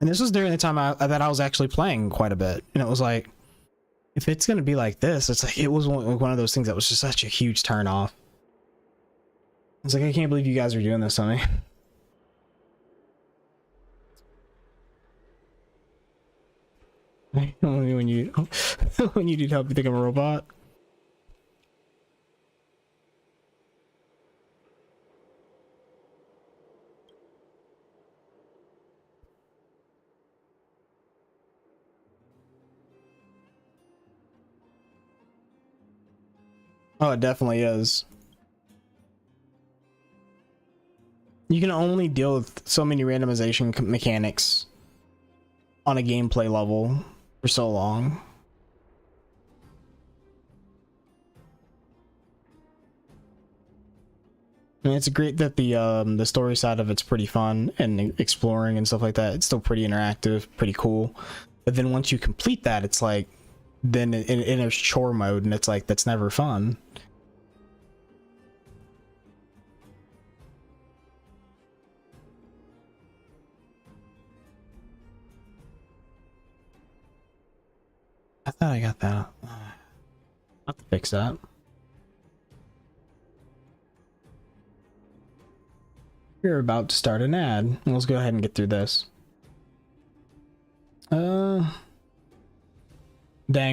And this was during the time that I was actually playing quite a bit. And it was like, if it's going to be like this, it's like, it was one of those things that was just such a huge turn off. It's like, I can't believe you guys are doing this on me. Only when you need help, you think I'm a robot. Oh, it definitely is. You can only deal with so many randomization mechanics on a gameplay level for so long. I mean, it's great that the story side of it's pretty fun and exploring and stuff like that. It's still pretty interactive, pretty cool. But then once you complete that, it's like then it enters chore mode, and it's like that's never fun. I thought I got that. I'll have to fix that. We're about to start an ad. Let's go ahead and get through this. Dang,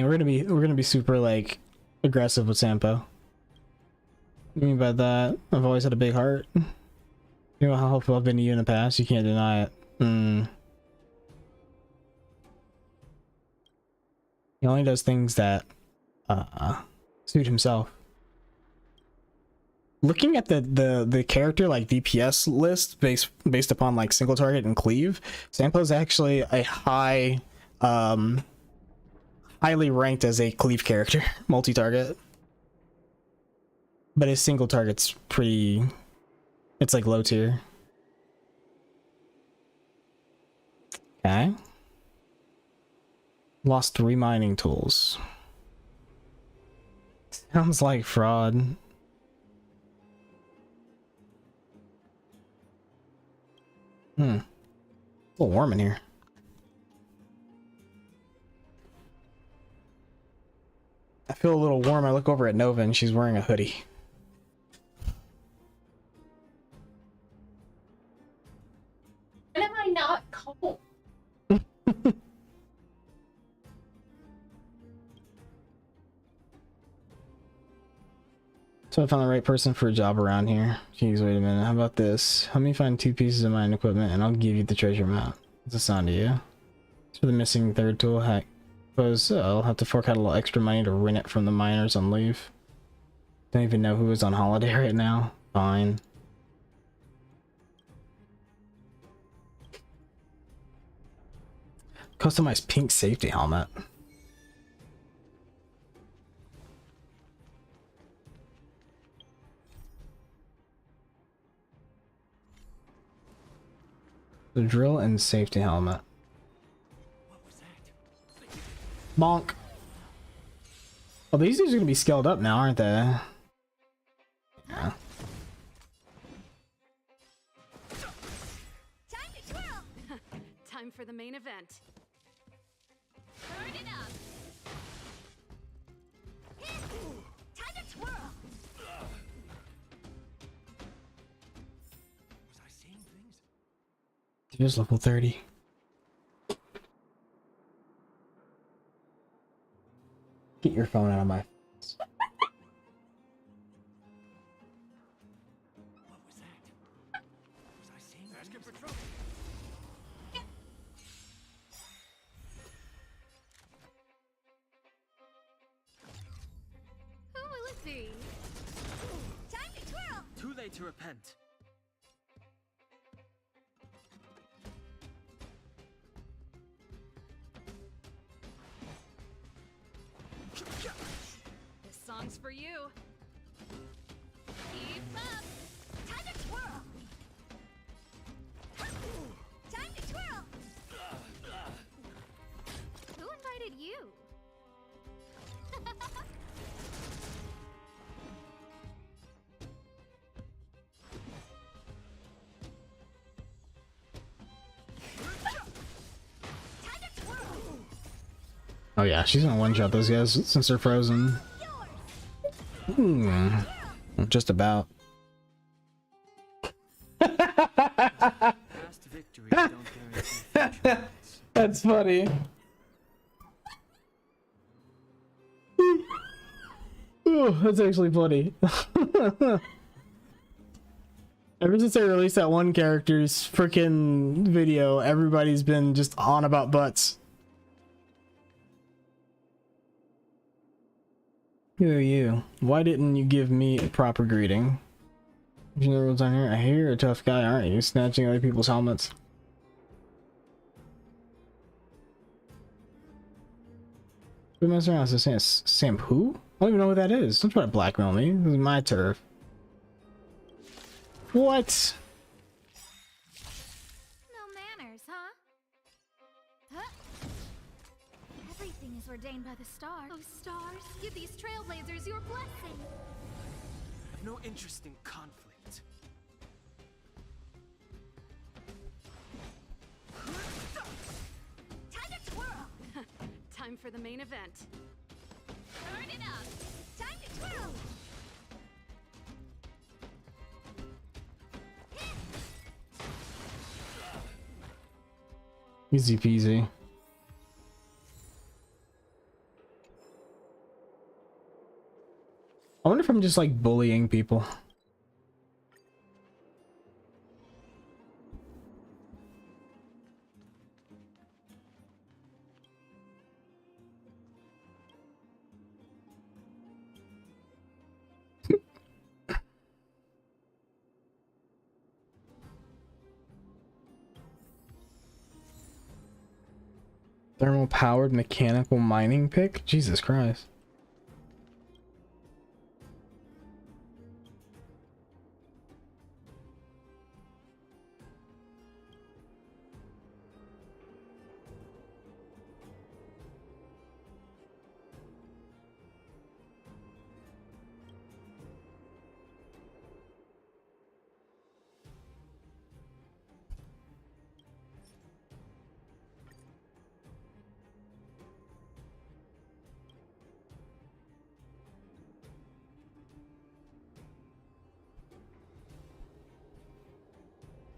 we're gonna be super like aggressive with Sampo. What do you mean by that? I've always had a big heart. You know how helpful I've been to you in the past. You can't deny it. He only does things that suit himself. Looking at the character like DPS list based upon like single target and cleave, Sampo's actually a highly ranked as a cleave character, multi-target. But his single target's pretty, it's like low tier. Okay. Lost 3 mining tools. Sounds like fraud. It's a little warm in here. I feel a little warm. I look over at Nova and she's wearing a hoodie. When am I not cold? So I found the right person for a job around here. Jeez, wait a minute. How about this? Help me find 2 pieces of mine equipment and I'll give you the treasure map. What's the sound to you? It's for the missing third tool. Heck. Suppose I'll have to fork out a little extra money to rent it from the miners on leave. Don't even know who is on holiday right now. Fine. Customized pink safety helmet. The drill and safety helmet. What was that? Bonk. Well, these dudes are gonna be scaled up now, aren't they? Yeah. Time to twirl! Time for the main event. Turn it up! Time to twirl! Was I seeing things? Here's level 30. Get your phone out of my face. What was that? Was I seeing things? Asking for trouble. Who will it be? Time to twirl! Too late to repent. This song's for you. Keep up! Time to twirl! Time to twirl! Who invited you? Time to twirl! Oh yeah, she's gonna one-shot those guys since they're frozen. Just about. Past victories don't guarantee future ones. That's funny. Ooh, that's actually funny. Ever since they released that one character's freaking video, everybody's been just on about butts. Who are you? Why didn't you give me a proper greeting? You know what's on here? I hear you're a tough guy, aren't you? Snatching other people's helmets. Who messing around? Is this Sam who? I don't even know what that is. Don't try to blackmail me. This is my turf. What? No manners, huh? Huh? Everything is ordained by the stars. Oh, stars, give these trailblazers your blessing. I have no interest in conflict. Time to twirl! Time for the main event. Turn it up! Time to twirl! Easy peasy. I wonder if I'm just like bullying people. Thermal powered mechanical mining pick? Jesus Christ.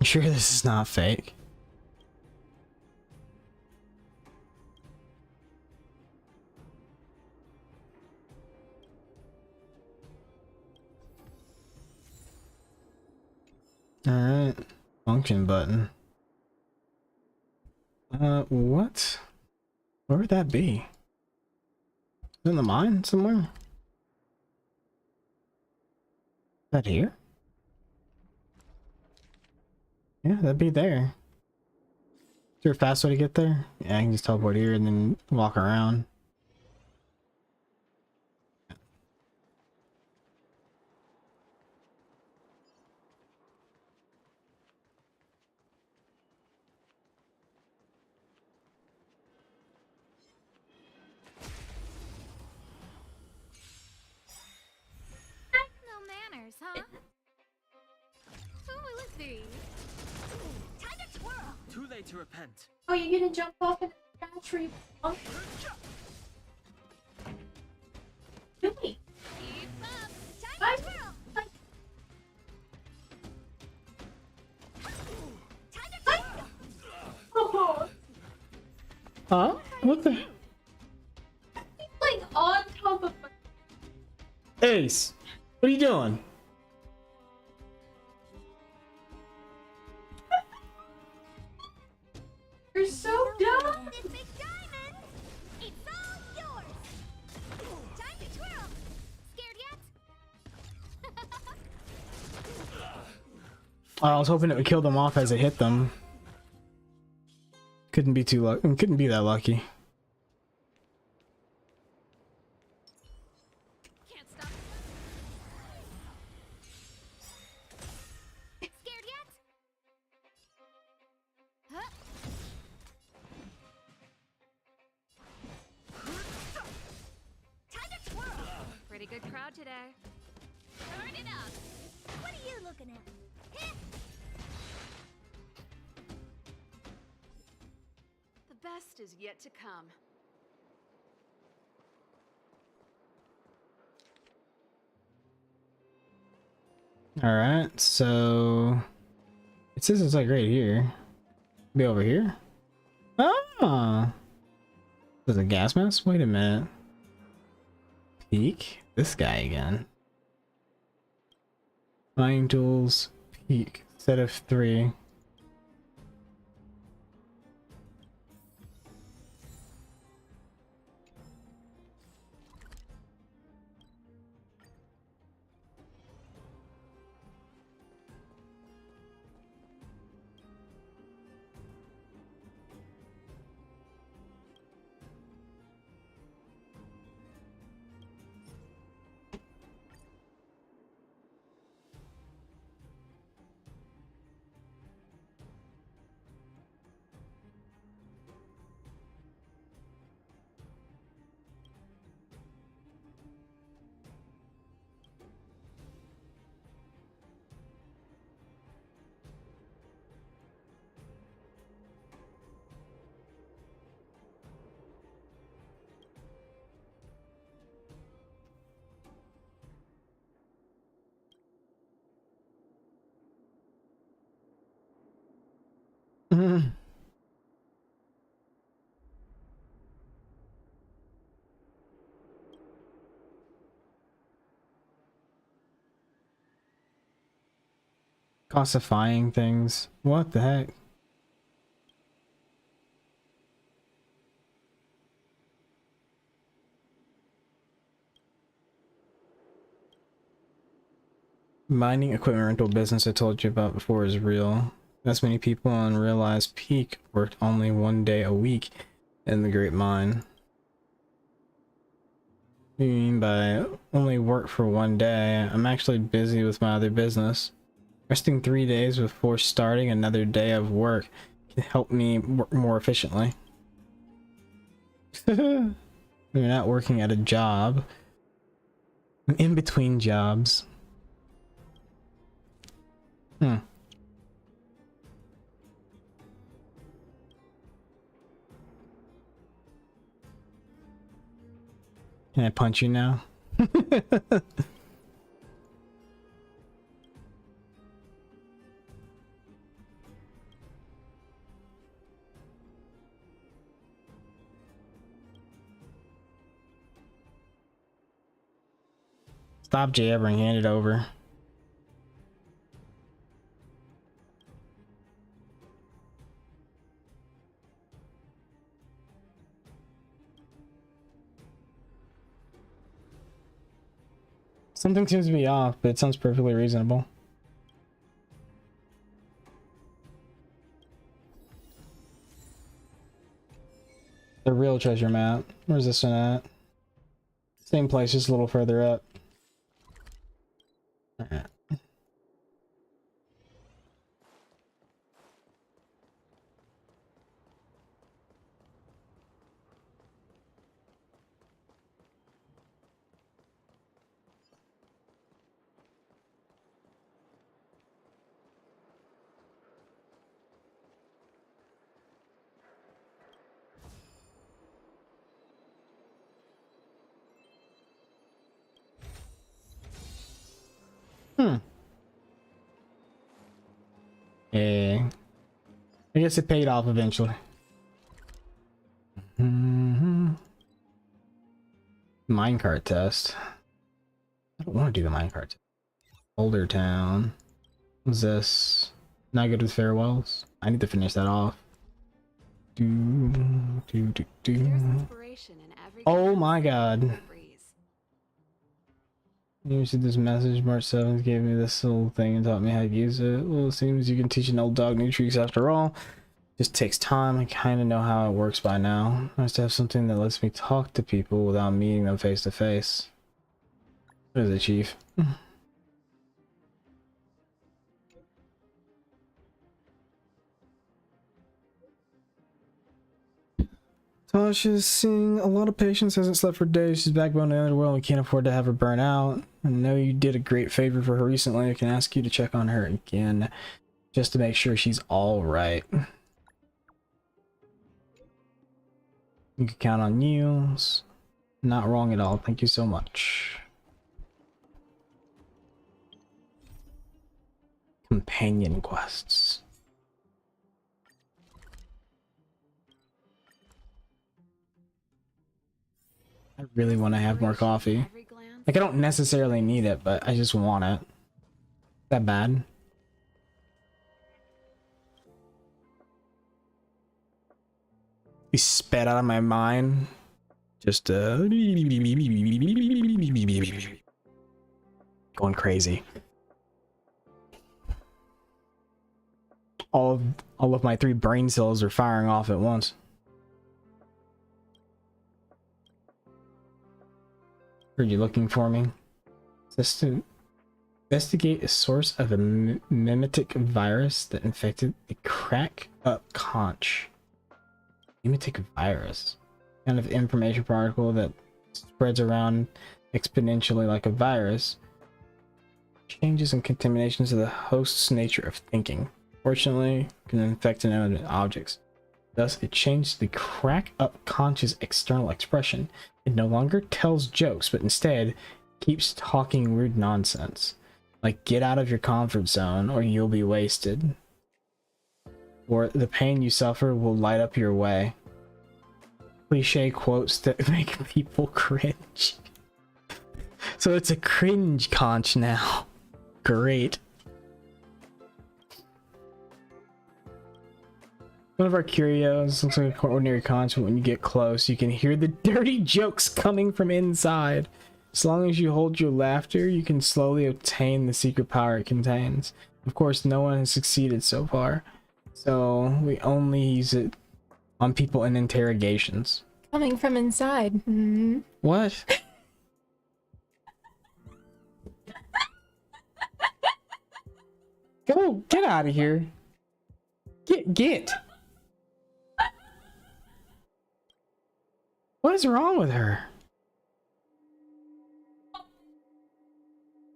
You sure this is not fake? Alright. Function button. What? Where would that be? Is it in the mine somewhere? Is that here? Yeah, that'd be there. Is there a fast way to get there? Yeah, I can just teleport here and then walk around. No manners, huh? Who will it be? Time to twirl! Too late to repent. Oh, you're gonna jump off in the tree. Oh, really? Keep up! Time I- to twirl! Time to twirl! Oh, Huh? What the? like on top of my... Ace! What are you doing? You're so dumb! This big diamond! It's all yours! Time to twirl! Scared yet? I was hoping it would kill them off as it hit them. Couldn't be too lucky. Couldn't be that lucky. Can't stop. Scared yet? Huh? Time to twirl! Pretty good crowd today. Turn it up! What are you looking at? The best is yet to come. Alright, so it says it's like right here. Be over here. Ah, there's a gas mask. Wait a minute. Peek. This guy again. Mining tools. Peek. Set of 3. Cossifying things. What the heck? Mining equipment rental business I told you about before is real. As many people on Realized Peak worked only 1 day a week in the Great Mine. What do you mean by only work for 1 day? I'm actually busy with my other business. Resting 3 days before starting another day of work can help me work more efficiently. You're not working at a job. I'm in between jobs. Can I punch you now? Stop jabbering, hand it over. Something seems to be off, but it sounds perfectly reasonable. The real treasure map. Where's this one at? Same place, just a little further up. Alright. Yeah. I guess it paid off eventually. Minecart test. I don't want to do the minecart test. Boulder Town. What's this? Not good with farewells. I need to finish that off. There's inspiration in every Oh my god. breeze. You see this message? March 7th gave me this little thing and taught me how to use it. Well, it seems you can teach an old dog new tricks after all. Just takes time. I kind of know how it works by now. Nice to have something that lets me talk to people without meeting them face to face. What is it, Chief? Tasha's seeing a lot of patients, hasn't slept for days. She's backbone in the world. We can't afford to have her burn out. I know you did a great favor for her recently. I can ask you to check on her again, just to make sure she's all right. You can count on you. Not wrong at all. Thank you so much. Companion quests. I really want to have more coffee. Like, I don't necessarily need it, but I just want it. Is that bad? Be sped out of my mind. Just going crazy. All of my 3 brain cells are firing off at once. Heard you looking for me? Just to investigate a source of a mimetic virus that infected a crack-up conch. Mimetic virus. Kind of information particle that spreads around exponentially like a virus. Changes and contaminations of the host's nature of thinking. Fortunately, can infect inanimate objects. Thus, it changed the crack-up conch's external expression. It no longer tells jokes, but instead keeps talking weird nonsense. Like, get out of your comfort zone or you'll be wasted. Or the pain you suffer will light up your way. Cliche quotes that make people cringe. So it's a cringe conch now. Great. One of our curios looks like an ordinary conch, but when you get close, you can hear the dirty jokes coming from inside. As long as you hold your laughter, you can slowly obtain the secret power it contains. Of course, no one has succeeded so far, so we only use it on people in interrogations. Coming from inside. Mm-hmm. What? Go, get out of here. Get. What is wrong with her?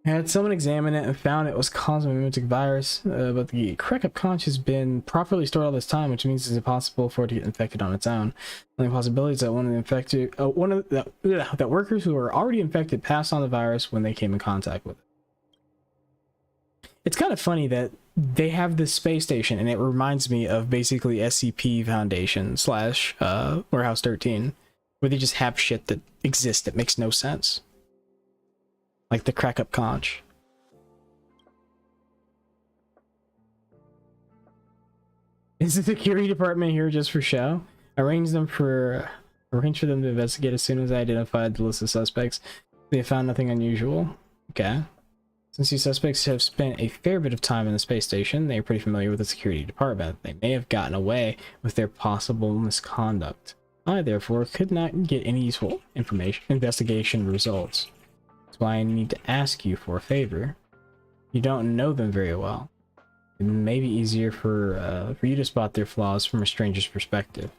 I had someone examine it and found it was caused by a mimetic virus, but the correct conch has been properly stored all this time, which means it's impossible for it to get infected on its own. The only possibility is that that workers who are already infected passed on the virus when they came in contact with it. It's kind of funny that they have this space station, and it reminds me of basically SCP Foundation / Warehouse 13, where they just have shit that exists that makes no sense. Like the crack up conch. Is the security department here just for show? Arrange for them to investigate as soon as I identified the list of suspects. They have found nothing unusual. Okay. Since these suspects have spent a fair bit of time in the space station, they are pretty familiar with the security department. They may have gotten away with their possible misconduct. I, therefore, could not get any useful investigation results. That's why I need to ask you for a favor. You don't know them very well. It may be easier for you to spot their flaws from a stranger's perspective.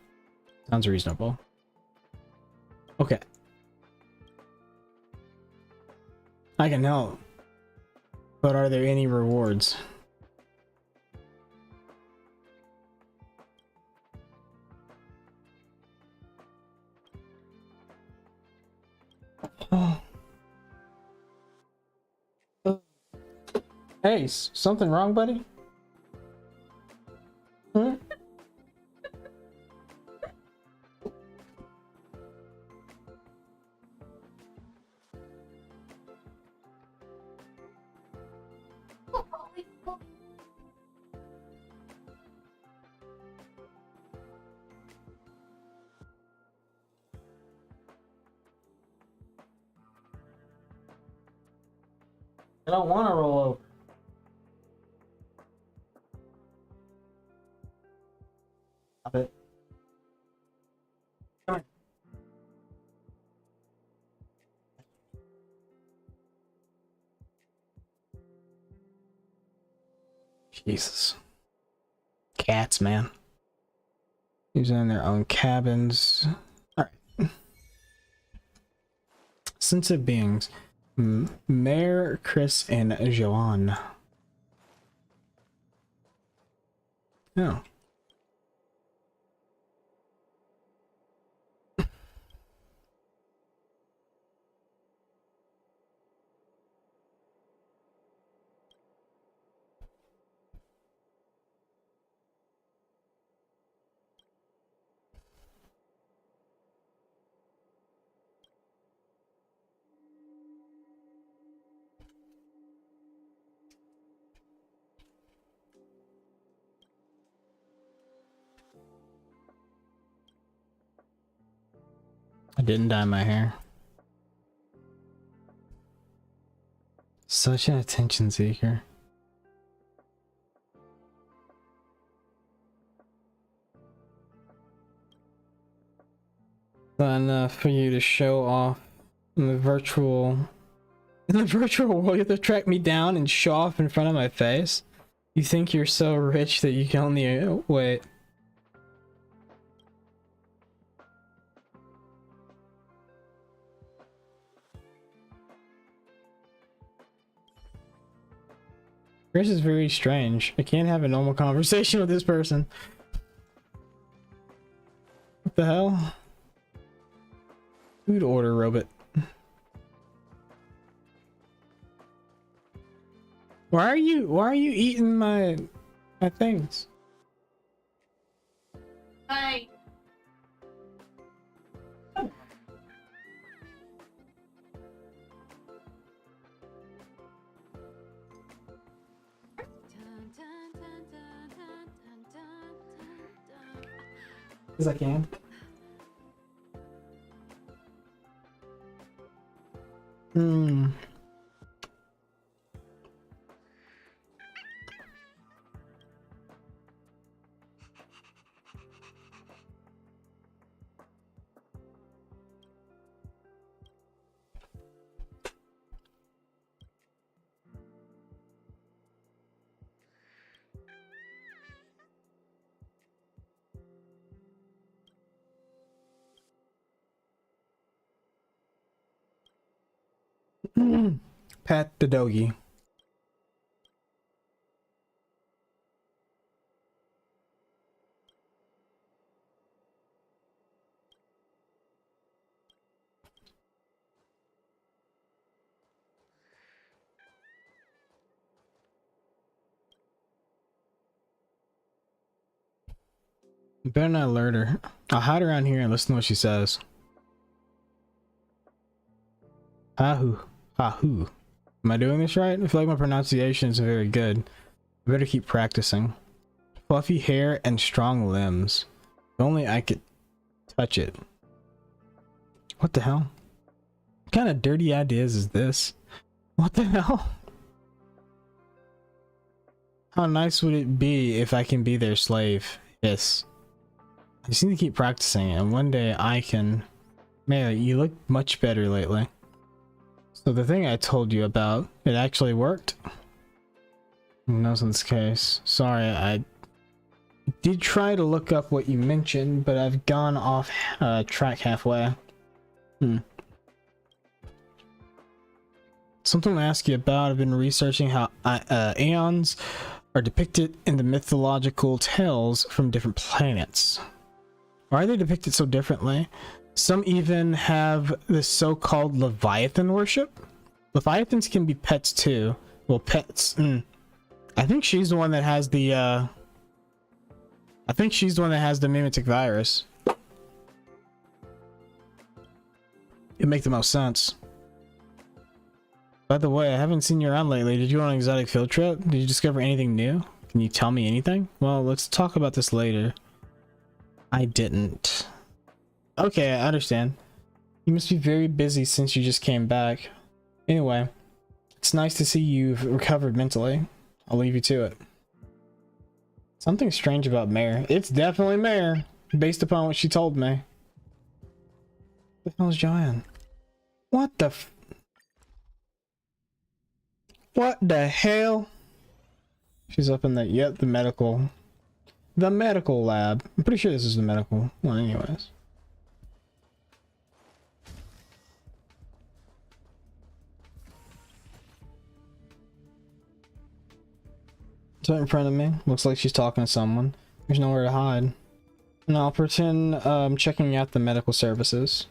Sounds reasonable. Okay. I can help. But are there any rewards? Oh. Hey, something wrong, buddy? Hmm? I don't want to roll over. Stop it. Come here. Jesus. Cats, man. Using in their own cabins. Alright. Sensitive beings. Mayor, Chris, and Joanne. Oh. I didn't dye my hair. Such an attention seeker. Not enough for you to show off in the virtual world. You have to track me down and show off in front of my face. You think you're so rich that you can only wait. This is very strange. I can't have a normal conversation with this person. What the hell? Food order robot. Why are you eating my things? Bye. Dun, dun, dun, dun, dun, dun, dun, dun. As I can. Hmm. Pat the doggy. You better not alert her. I'll hide around here and listen to what she says. Ahoo. Ahoo. Am I doing this right? I feel like my pronunciation isn't very good. I better keep practicing. Fluffy hair and strong limbs. If only I could touch it. What the hell? What kind of dirty ideas is this? What the hell? How nice would it be if I can be their slave? Yes. I just need to keep practicing and one day I can... Mary, you look much better lately. So the thing I told you about, it actually worked? No sense case. Sorry, I did try to look up what you mentioned, but I've gone off track halfway. Something to ask you about. I've been researching how aeons are depicted in the mythological tales from different planets. Why are they depicted so differently? Some even have this so-called Leviathan worship. Leviathans can be pets too. Well, pets. I think she's the one that has the I think she's the one that has the mimetic virus. It'd make the most sense. By the way, I haven't seen you around lately. Did you go on an exotic field trip? Did you discover anything new? Can you tell me anything? Well, let's talk about this later. I didn't. Okay, I understand. You must be very busy since you just came back. Anyway, it's nice to see you've recovered mentally. I'll leave you to it. Something strange about Mare. It's definitely Mare, based upon what she told me. What the hell is Joanne? What the f... What the hell? She's up in the... Yep, the medical... The medical lab. I'm pretty sure this is the medical one anyways. It's right in front of me. Looks like she's talking to someone. There's nowhere to hide. And I'll pretend I'm checking out the medical services.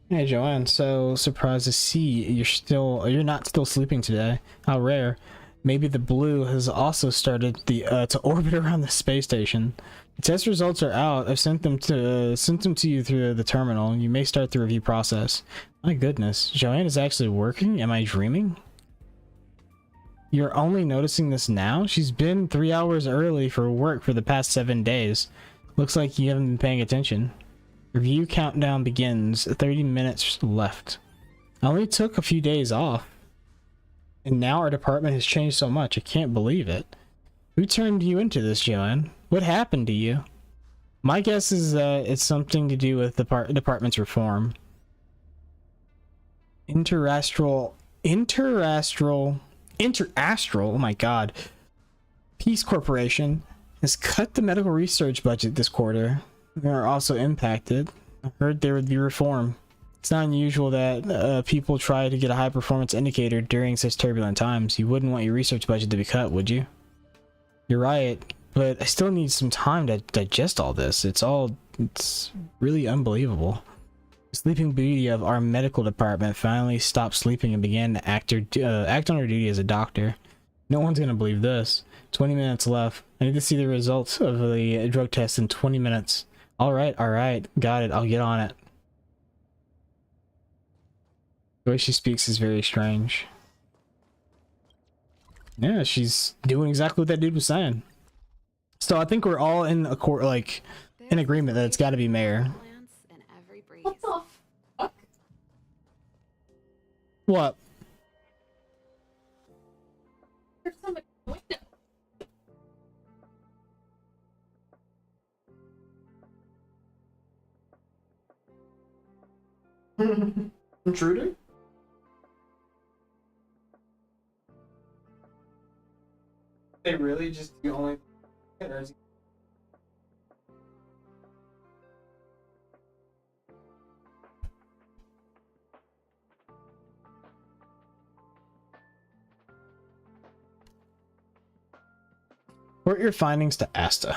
Hey Joanne, so surprised to see you're not still sleeping today. How rare. Maybe the blue has also started to orbit around the space station. The test results are out. I've sent them to you through the terminal. You may start the review process. My goodness, Joanne is actually working? Am I dreaming? You're only noticing this now? She's been 3 hours early for work for the past 7 days. Looks like you haven't been paying attention. Review countdown begins. 30 minutes left. I only took a few days off. And now our department has changed so much. I can't believe it. Who turned you into this, Joanne? What happened to you? My guess is it's something to do with the department's reform. Interastral, oh my god. Peace Corporation has cut the medical research budget this quarter. They are also impacted. I heard there would be reform. It's not unusual that people try to get a high performance indicator during such turbulent times. You wouldn't want your research budget to be cut, would you? You're right, but I still need some time to digest all this. It's really unbelievable. The Sleeping Beauty of our medical department finally stopped sleeping and began to act on her duty as a doctor. No one's gonna believe this. 20 minutes left. I need to see the results of the drug test in 20 minutes. Alright, got it, I'll get on it. The way she speaks is very strange. Yeah, she's doing exactly what that dude was saying. So I think we're all in a court, like, in agreement that it's got to be Mayor. Plants and every breeze. What the fuck? What? There's somebody in the window. Intruder? They really just the only. Report your findings to Asta.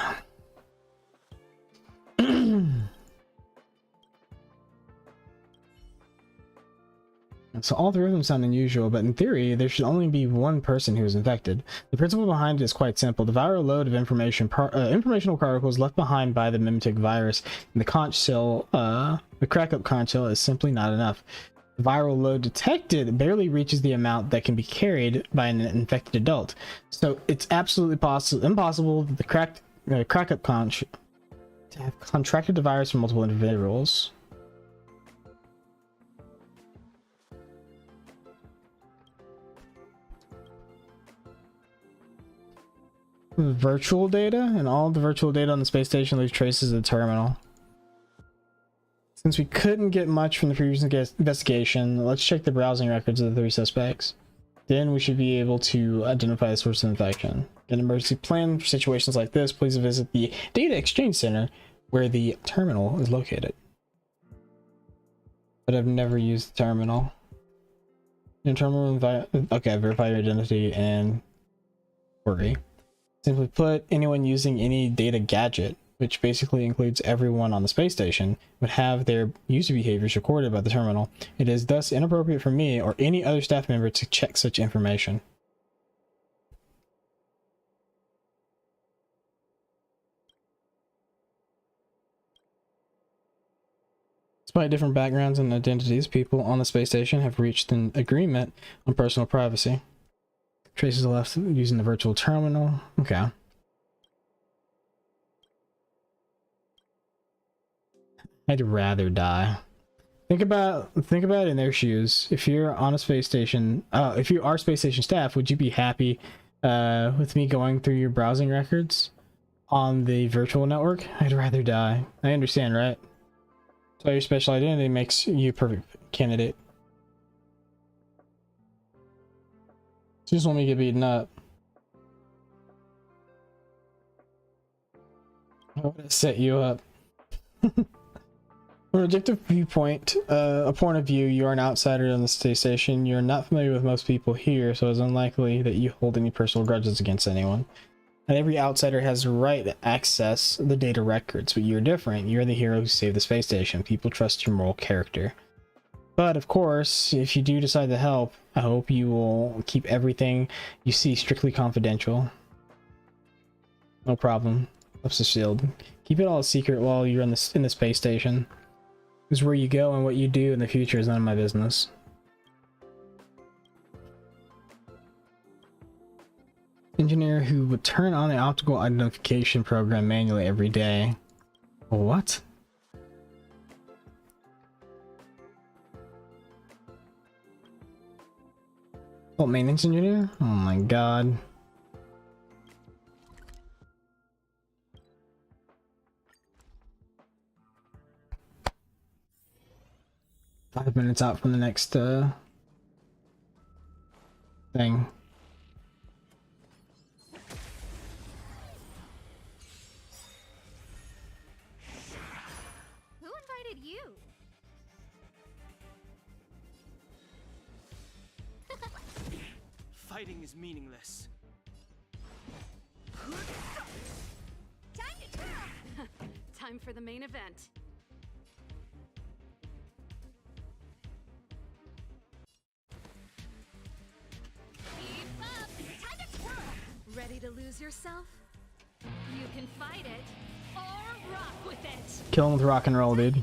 So all three of them sound unusual, but in theory, there should only be one person who is infected. The principle behind it is quite simple. The viral load of informational particles left behind by the mimetic virus in the conch shell, the crack-up conch shell, is simply not enough. The viral load detected barely reaches the amount that can be carried by an infected adult. So it's absolutely impossible that the crack-up conch to have contracted the virus from multiple individuals. Virtual data, and all the virtual data on the space station leaves traces of the terminal. Since we couldn't get much from the previous investigation, let's check the browsing records of the three suspects. Then we should be able to identify the source of infection. An emergency plan for situations like this, please visit the Data Exchange Center where the terminal is located. But I've never used the terminal. Okay, verify your identity and query. Simply put, anyone using any data gadget, which basically includes everyone on the space station, would have their user behaviors recorded by the terminal. It is thus inappropriate for me or any other staff member to check such information. Despite different backgrounds and identities, people on the space station have reached an agreement on personal privacy. Traces are left using the virtual terminal. Okay. I'd rather die. Think about it in their shoes. If you're on a space station, if you are space station staff, would you be happy with me going through your browsing records on the virtual network? I'd rather die. I understand, right? So your special identity makes you a perfect candidate. Just want me to get beaten up. I would have set you up. From an objective viewpoint, a point of view, you are an outsider on the space station. You're not familiar with most people here, so it's unlikely that you hold any personal grudges against anyone. And every outsider has the right to access the data records, but you're different. You're the hero who saved the space station. People trust your moral character. But of course, if you do decide to help, I hope you will keep everything you see strictly confidential. No problem. Ups the shield. Keep it all a secret while you're in the space station. Because where you go and what you do in the future is none of my business. Engineer who would turn on the optical identification program manually every day. What? What, maintenance engineer? Oh my god. Five minutes out from the next thing. Who invited you? Fighting is meaningless. Time for the main event. Keep up! Time to twirl! Ready to lose yourself? You can fight it or rock with it. Kill him with rock and roll, dude.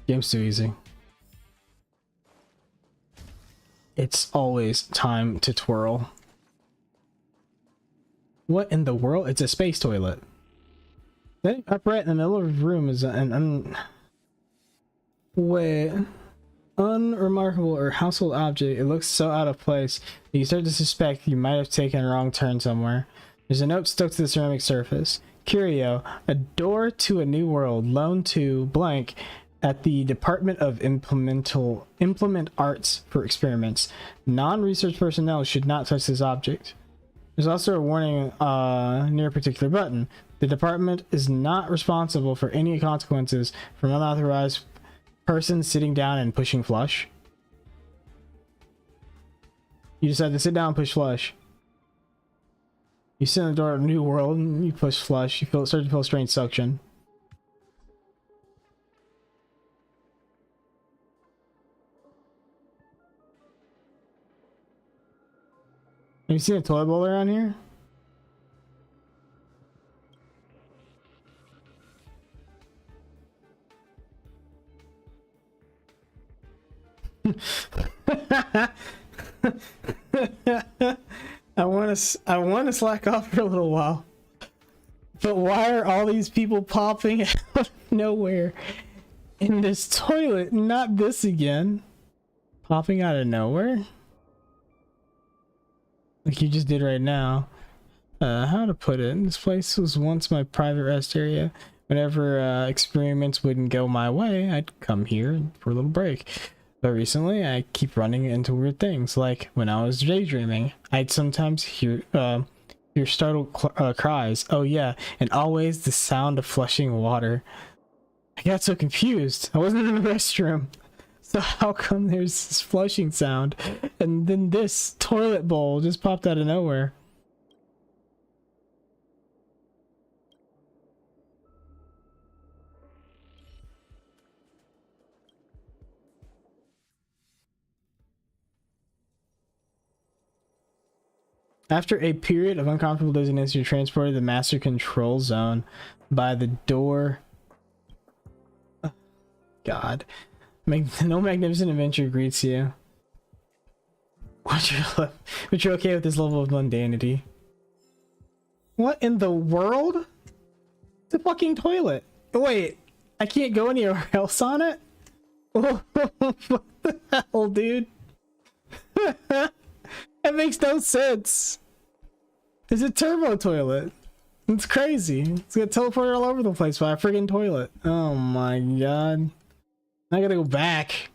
Game's too easy. It's always time to twirl. What in the world? It's a space toilet. Sitting upright in the middle of the room is an unremarkable or household object. It looks so out of place that you start to suspect you might have taken a wrong turn somewhere. There's a note stuck to the ceramic surface. Curio, a door to a new world, loaned to blank at the Department of Implement Arts for experiments. Non-research personnel should not touch this object. There's also a warning near a particular button. The department is not responsible for any consequences from unauthorized persons sitting down and pushing flush. You decide to sit down and push flush. You sit in the door of a new world and you push flush. You start to feel strange suction. Have you seen a toilet bowl around here? I want to slack off for a little while, but why are all these people popping out of nowhere in this toilet? Not this again. Popping out of nowhere, like you just did right now. How to put it? This place was once my private rest area. Whenever experiments wouldn't go my way, I'd come here for a little break. But recently, I keep running into weird things, like when I was daydreaming, I'd sometimes hear startled cries. Oh yeah, and always the sound of flushing water. I got so confused. I wasn't in the restroom. So how come there's this flushing sound, and then this toilet bowl just popped out of nowhere? After a period of uncomfortable dizziness, you're transported to the master control zone by the door. Oh, God. No magnificent adventure greets you. But you're okay with this level of mundanity. What in the world? It's a fucking toilet. Wait, I can't go anywhere else on it? What the hell, dude? That makes no sense. It's a turbo toilet. It's crazy. It's gonna teleport all over the place by a friggin' toilet. Oh my god. I gotta go back.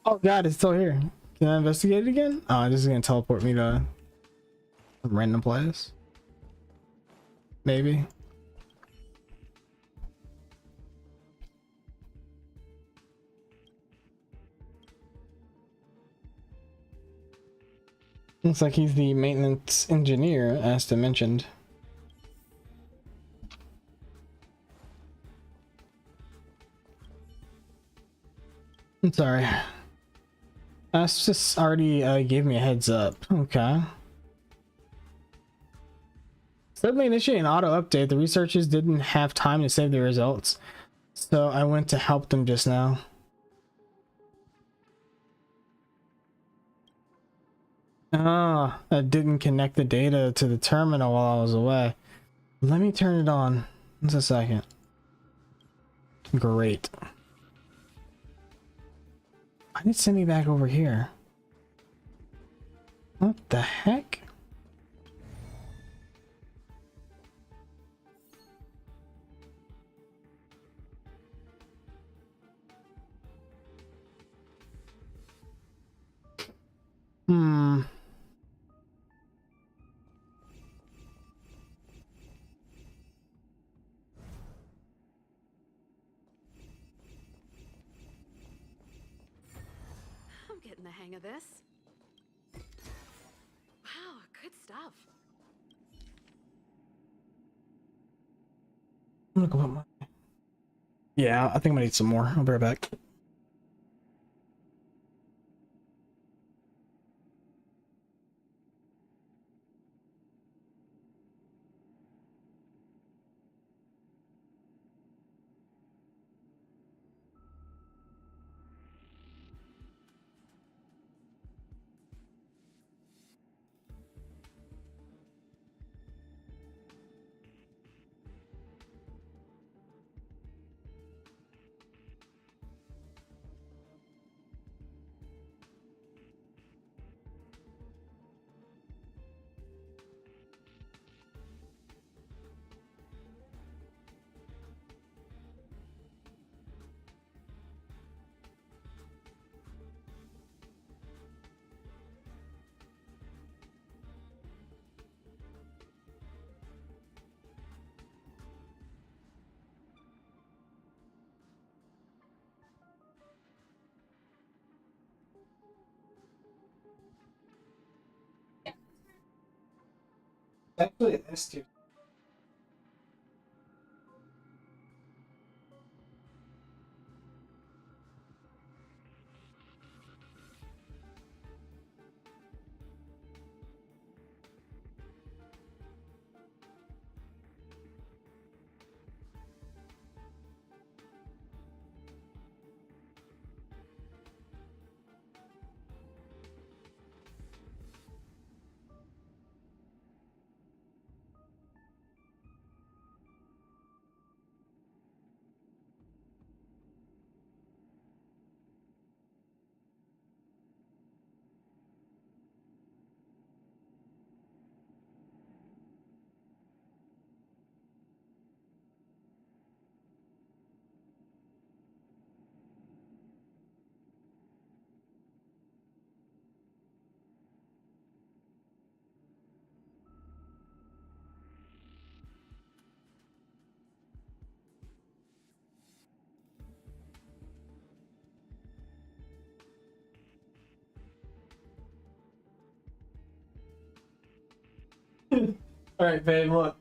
Oh god, it's still here. Can I investigate it again? Oh, this is gonna teleport me to some random place. Maybe. Looks like he's the maintenance engineer, as I mentioned. I'm sorry. That's just already gave me a heads up. Okay. Suddenly initiate an auto update. The researchers didn't have time to save the results, so I went to help them just now. Ah, I didn't connect the data to the terminal while I was away. Let me turn it on. Just a second. Great. Why did it send me back over here? What the heck? Hmm. I'm getting the hang of this. Wow, good stuff. I'm gonna go put my... Yeah, I think I'm gonna need some more. I'll be right back. Actually, an S tier. All right, babe, look.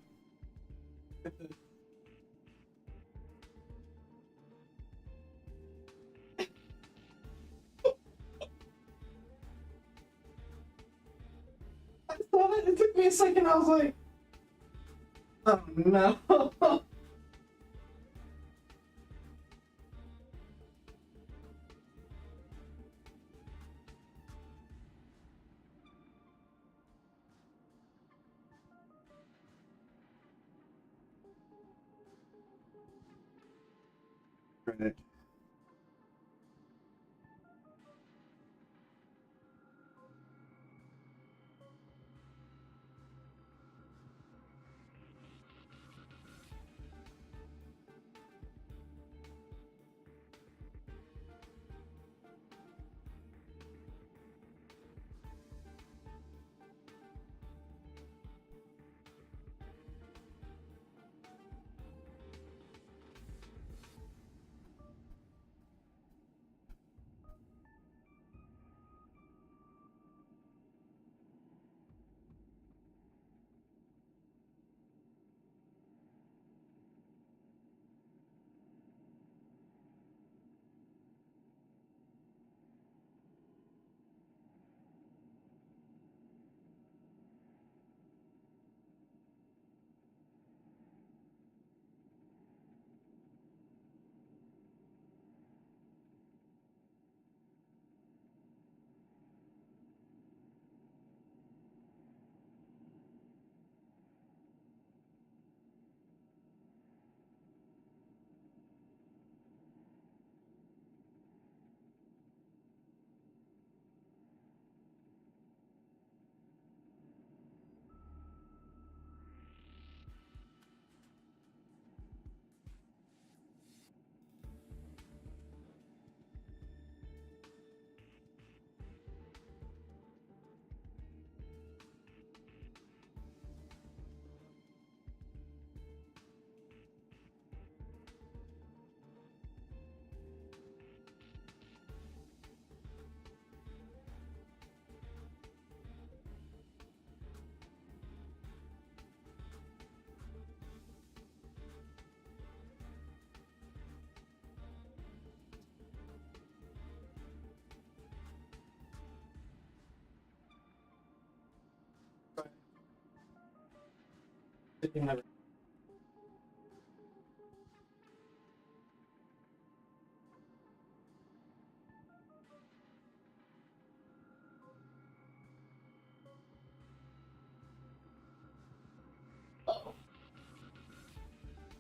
I saw it. It took me a second. I was like, oh no. Right.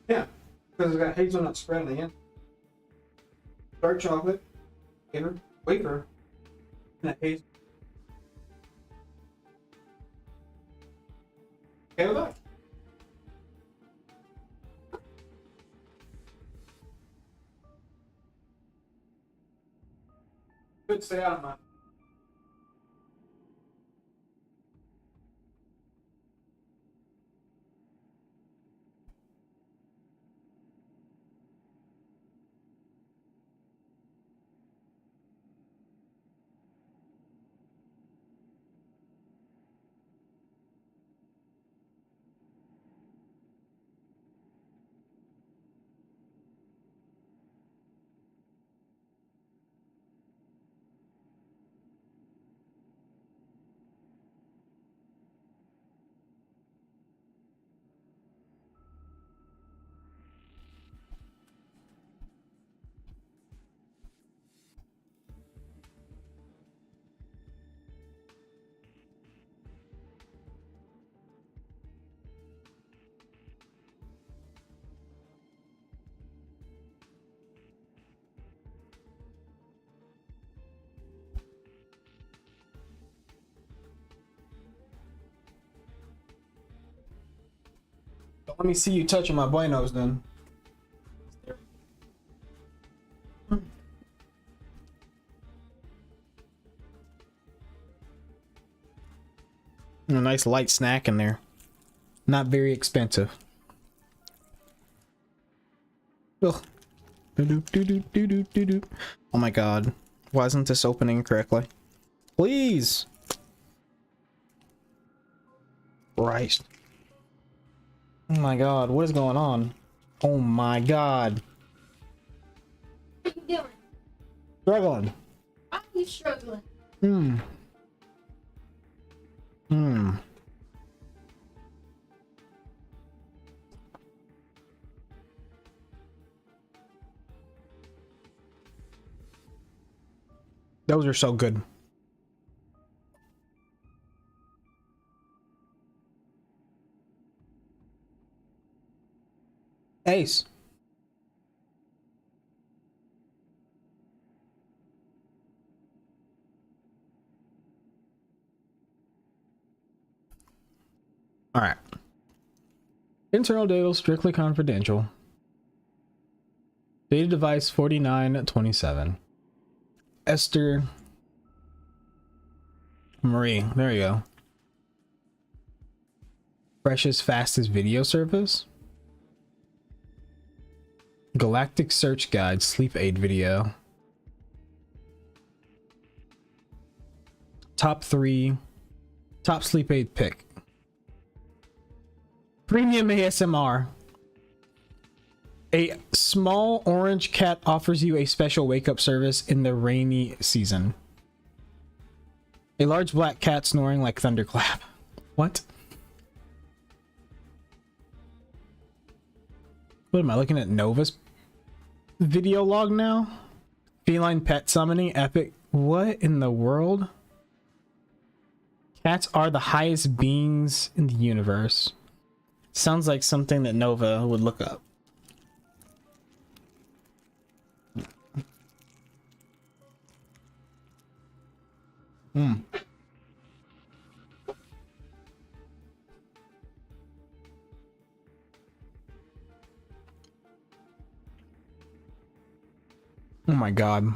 Yeah, because it's got hazelnut spread on the end. Dark chocolate, wafer, and a hazel. Okay with that? Good, stay out of mine. Let me see you touching my buenos then. A nice light snack in there. Not very expensive. Ugh. Oh my god. Why isn't this opening correctly? Please! Christ. Oh my god, what is going on? Oh my god. What are you doing? Struggling. Why are you struggling? Those are so good. Ace. All right. Internal data strictly confidential. Data device 4927. Esther Marie. There you go. Freshest, fastest video service. Galactic Search Guide sleep aid video. Top sleep aid pick. Premium ASMR. A small orange cat offers you a special wake-up service in the rainy season. A large black cat snoring like thunderclap. What? What am I looking at? Nova's video log now? Feline pet summoning epic. What in the world? Cats are the highest beings in the universe. Sounds like something that Nova would look up. Oh my god.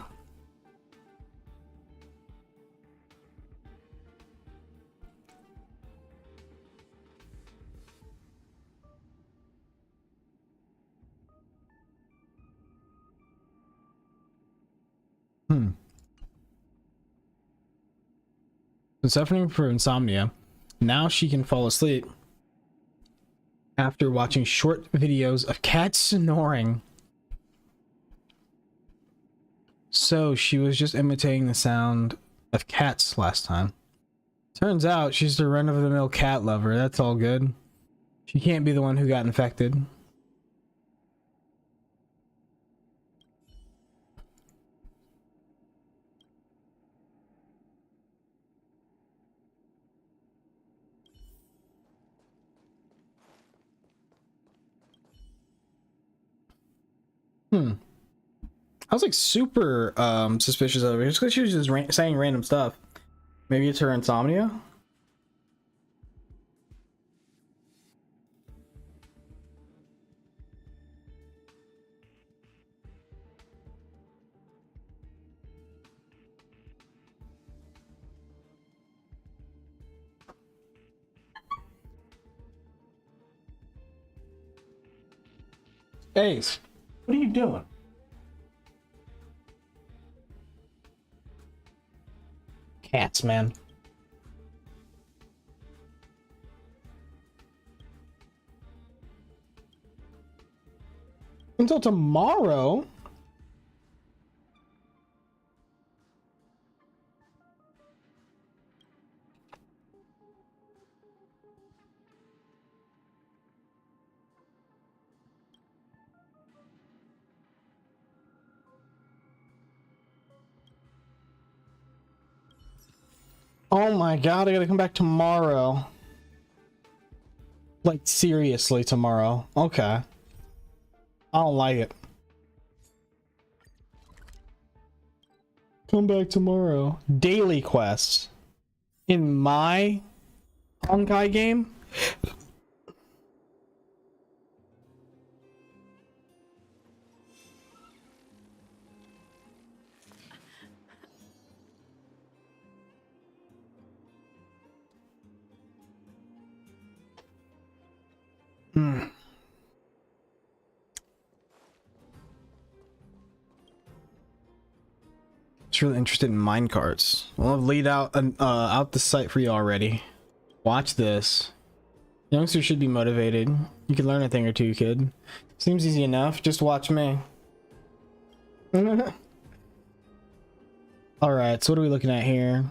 Been suffering from insomnia. Now she can fall asleep after watching short videos of cats snoring. So she was just imitating the sound of cats last time. Turns out she's the run-of-the-mill cat lover. That's all good. She can't be the one who got infected. I was like super suspicious of her just because she was just saying random stuff. Maybe it's her insomnia. Ace, what are you doing? Cats, man. Until tomorrow. Oh my god, I gotta come back tomorrow. Like, seriously, tomorrow. Okay. I don't like it. Come back tomorrow. Daily quests. In my Honkai game? Hmm. It's really interested in minecarts. Well, I've laid out out the site for you already. Watch this. Youngsters should be motivated. You can learn a thing or two, kid. Seems easy enough. Just watch me. Alright, so what are we looking at here?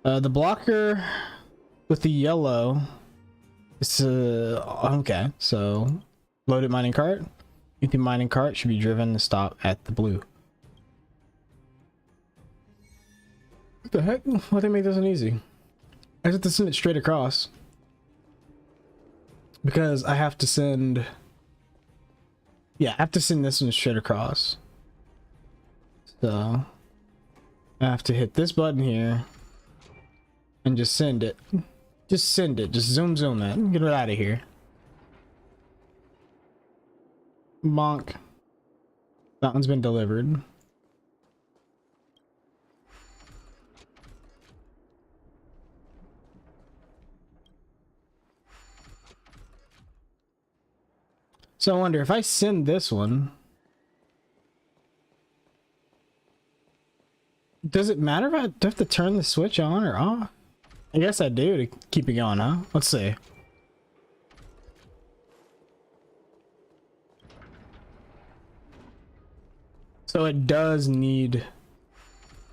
The blocker with the yellow is okay, so loaded mining cart. Empty mining cart should be driven to stop at the blue. What the heck? Why they make this one easy? I have to send it straight across. Because I have to send... Yeah, I have to send this one straight across. So... I have to hit this button here. And just send it. Just send it. Just zoom it. Get it out of here. Bonk. That one's been delivered. So I wonder if I send this one, does it matter if I have to turn the switch on or off? I guess I do to keep it going, huh? Let's see. So it does need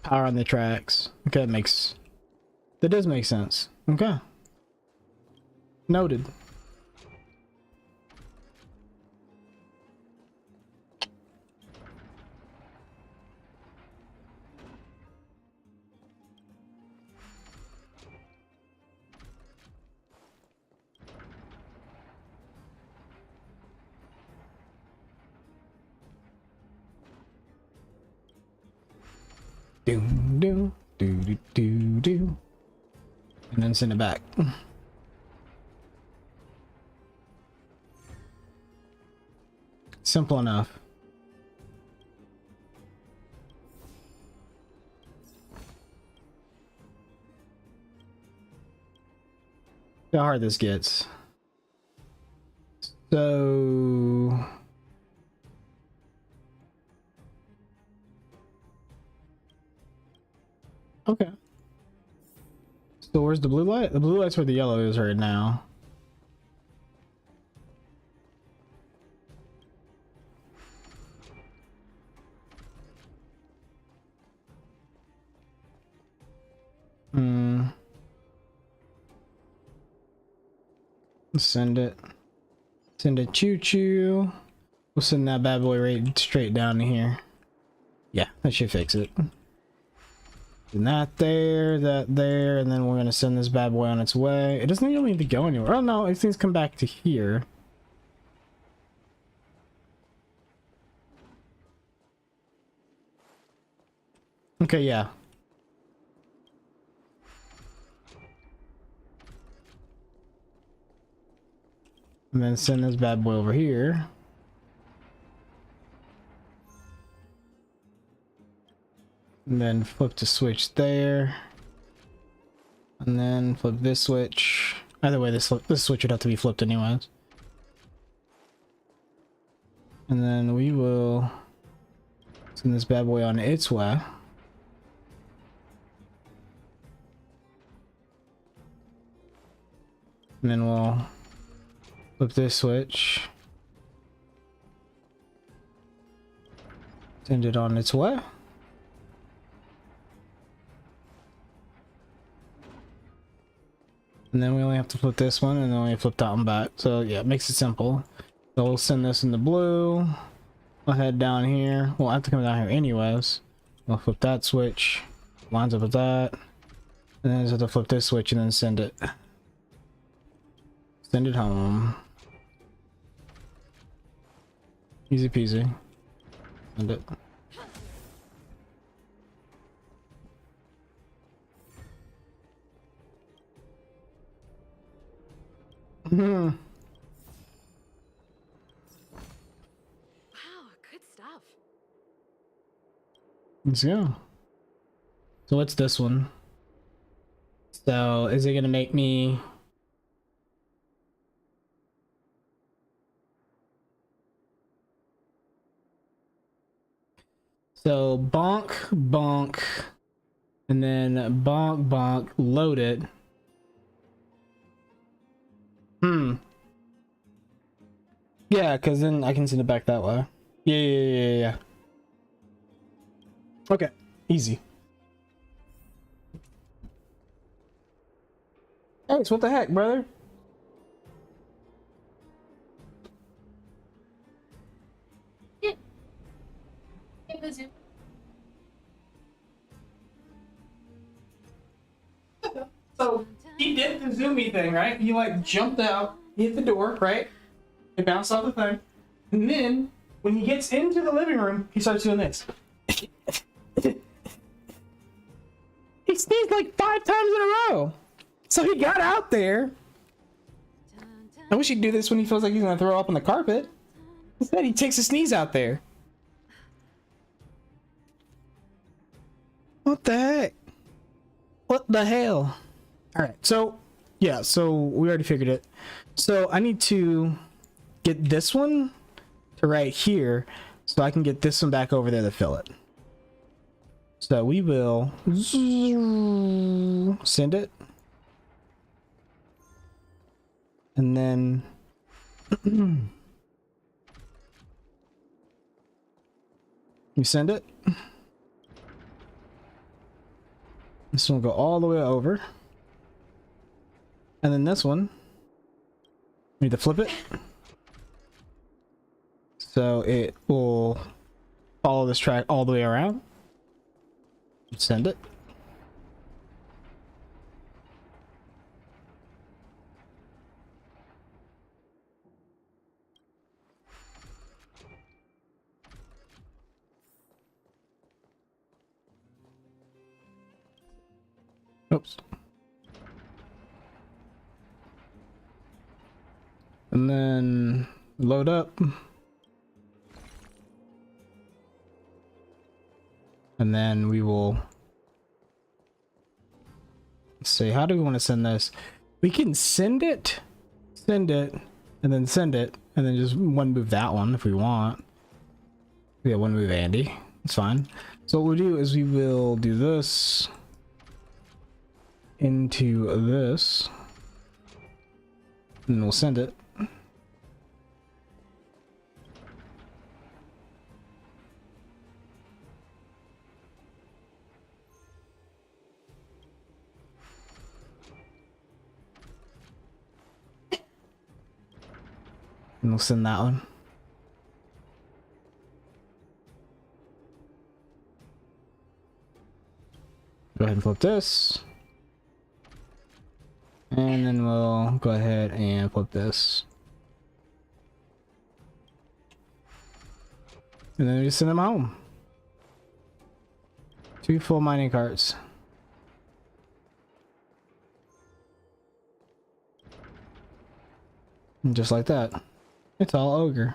power on the tracks. Okay, that does make sense. Okay. Noted. Do do do do do do, and then send it back. Simple enough. How hard this gets. So okay. So where's the blue light? The blue light's where the yellow is right now. Send it. Send a choo-choo. We'll send that bad boy right straight down to here. Yeah, that should fix it. And that there, and then we're gonna send this bad boy on its way. It doesn't really need to go anywhere. Oh no, it needs to come back to here. Okay, yeah. And then send this bad boy over here. And then flip the switch there. And then flip this switch. Either way, this switch would have to be flipped anyways. And then we will send this bad boy on its way. And then we'll flip this switch. Send it on its way. And then we only have to flip this one, and then we flip that one back. So yeah, it makes it simple. So we'll send this in the blue. We'll head down here. We'll have to come down here anyways. We'll flip that switch. Lines up with that. And then just have to flip this switch and then send it. Send it home. Easy peasy. Send it. Wow, good stuff. Let's go. So what's this one? So is it gonna make me So bonk, bonk, and then bonk, bonk, load it. Yeah, because then I can send it back that way. Yeah. Okay, easy. Hey, what the heck, brother? So he did the zoomy thing, right? He like jumped out, hit the door, right? It bounced off the thing, and then when he gets into the living room, he starts doing this. He sneezed like 5 times in a row. So he got out there. I wish he'd do this when he feels like he's gonna throw up on the carpet. Instead, he takes a sneeze out there. What the heck? What the hell? Alright, so yeah, so we already figured it. So I need to get this one to right here so I can get this one back over there to fill it. So we will send it. And then you send it. This one will go all the way over. And then this one, we need to flip it. So it will follow this track all the way around. Send it. Oops. And then load up. And then we will say, how do we want to send this? We can send it, and then send it, and then just one move that one if we want. Yeah, one move Andy. It's fine. So what we'll do is we will do this into this, and we'll send it. And we'll send that one. Go ahead and flip this. And then we'll go ahead and flip this. And then we just send them home. 2 full mining carts. And just like that. It's all ogre.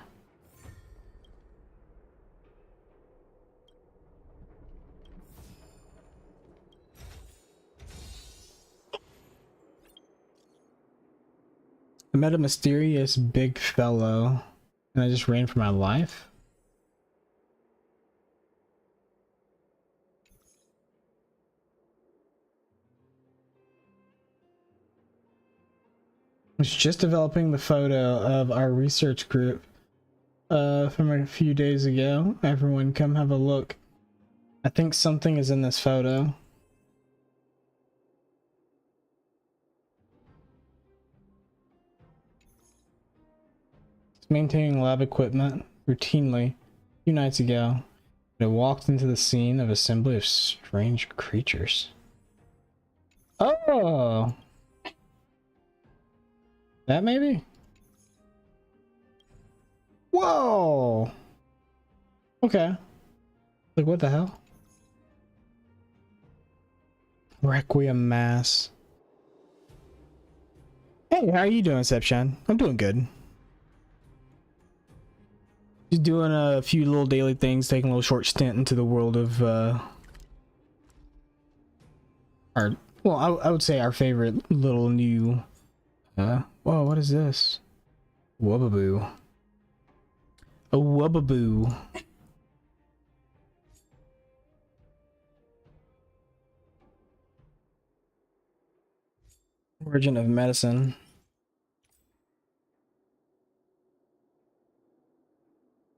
I met a mysterious big fellow and I just ran for my life. I was just developing the photo of our research group from a few days ago. Everyone come have a look. I think something is in this photo. It's maintaining lab equipment routinely. A few nights ago, it walked into the scene of assembly of strange creatures. Oh! That maybe? Whoa! Okay. Like, what the hell? Requiem Mass. Hey, how are you doing, Sepshan? I'm doing good. Just doing a few little daily things, taking a little short stint into the world of, our, well, I would say our favorite little new, whoa, what is this? Wubbaboo. A wubbaboo. Origin of medicine.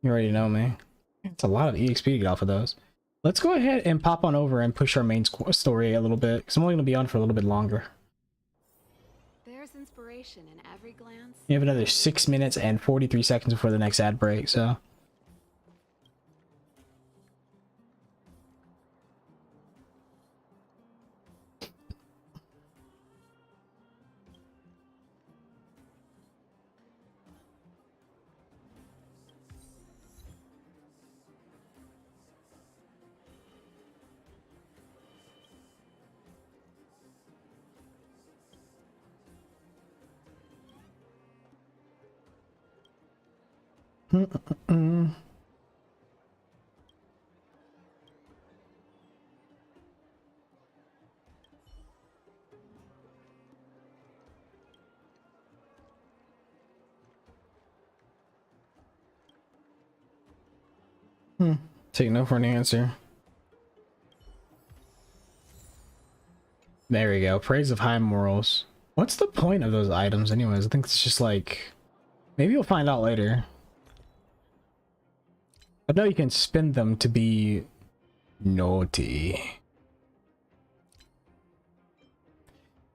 You already know me. It's a lot of EXP to get off of those. Let's go ahead and pop on over and push our main story a little bit, because I'm only going to be on for a little bit longer. There's inspiration in every glance. We have another 6 minutes and 43 seconds before the next ad break, so... Take no for an answer. There we go. Praise of high morals. What's the point of those items anyways? I think it's just like... Maybe you'll find out later. I know you can spin them to be naughty.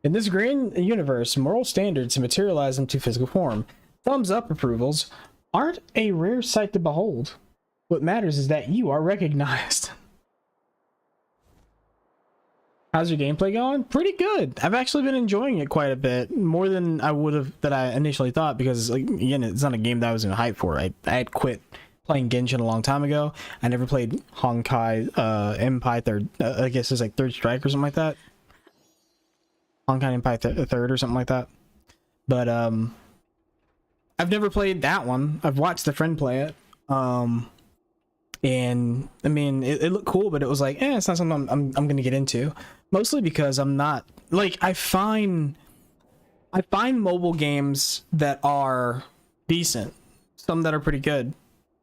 In this green universe, moral standards materialize into physical form. Thumbs up approvals aren't a rare sight to behold. What matters is that you are recognized. How's your gameplay going? Pretty good. I've actually been enjoying it quite a bit, more than I would have that I initially thought, because like, again, it's not a game that I was in hype for. I had quit playing Genshin a long time ago. I never played Honkai Empire Third. I guess it's like Third Strike or something like that. Honkai Empire Third or something like that. But I've never played that one. I've watched a friend play it. And I mean, it looked cool, but it was like, it's not something I'm gonna get into. Mostly because I'm not like I find mobile games that are decent, some that are pretty good,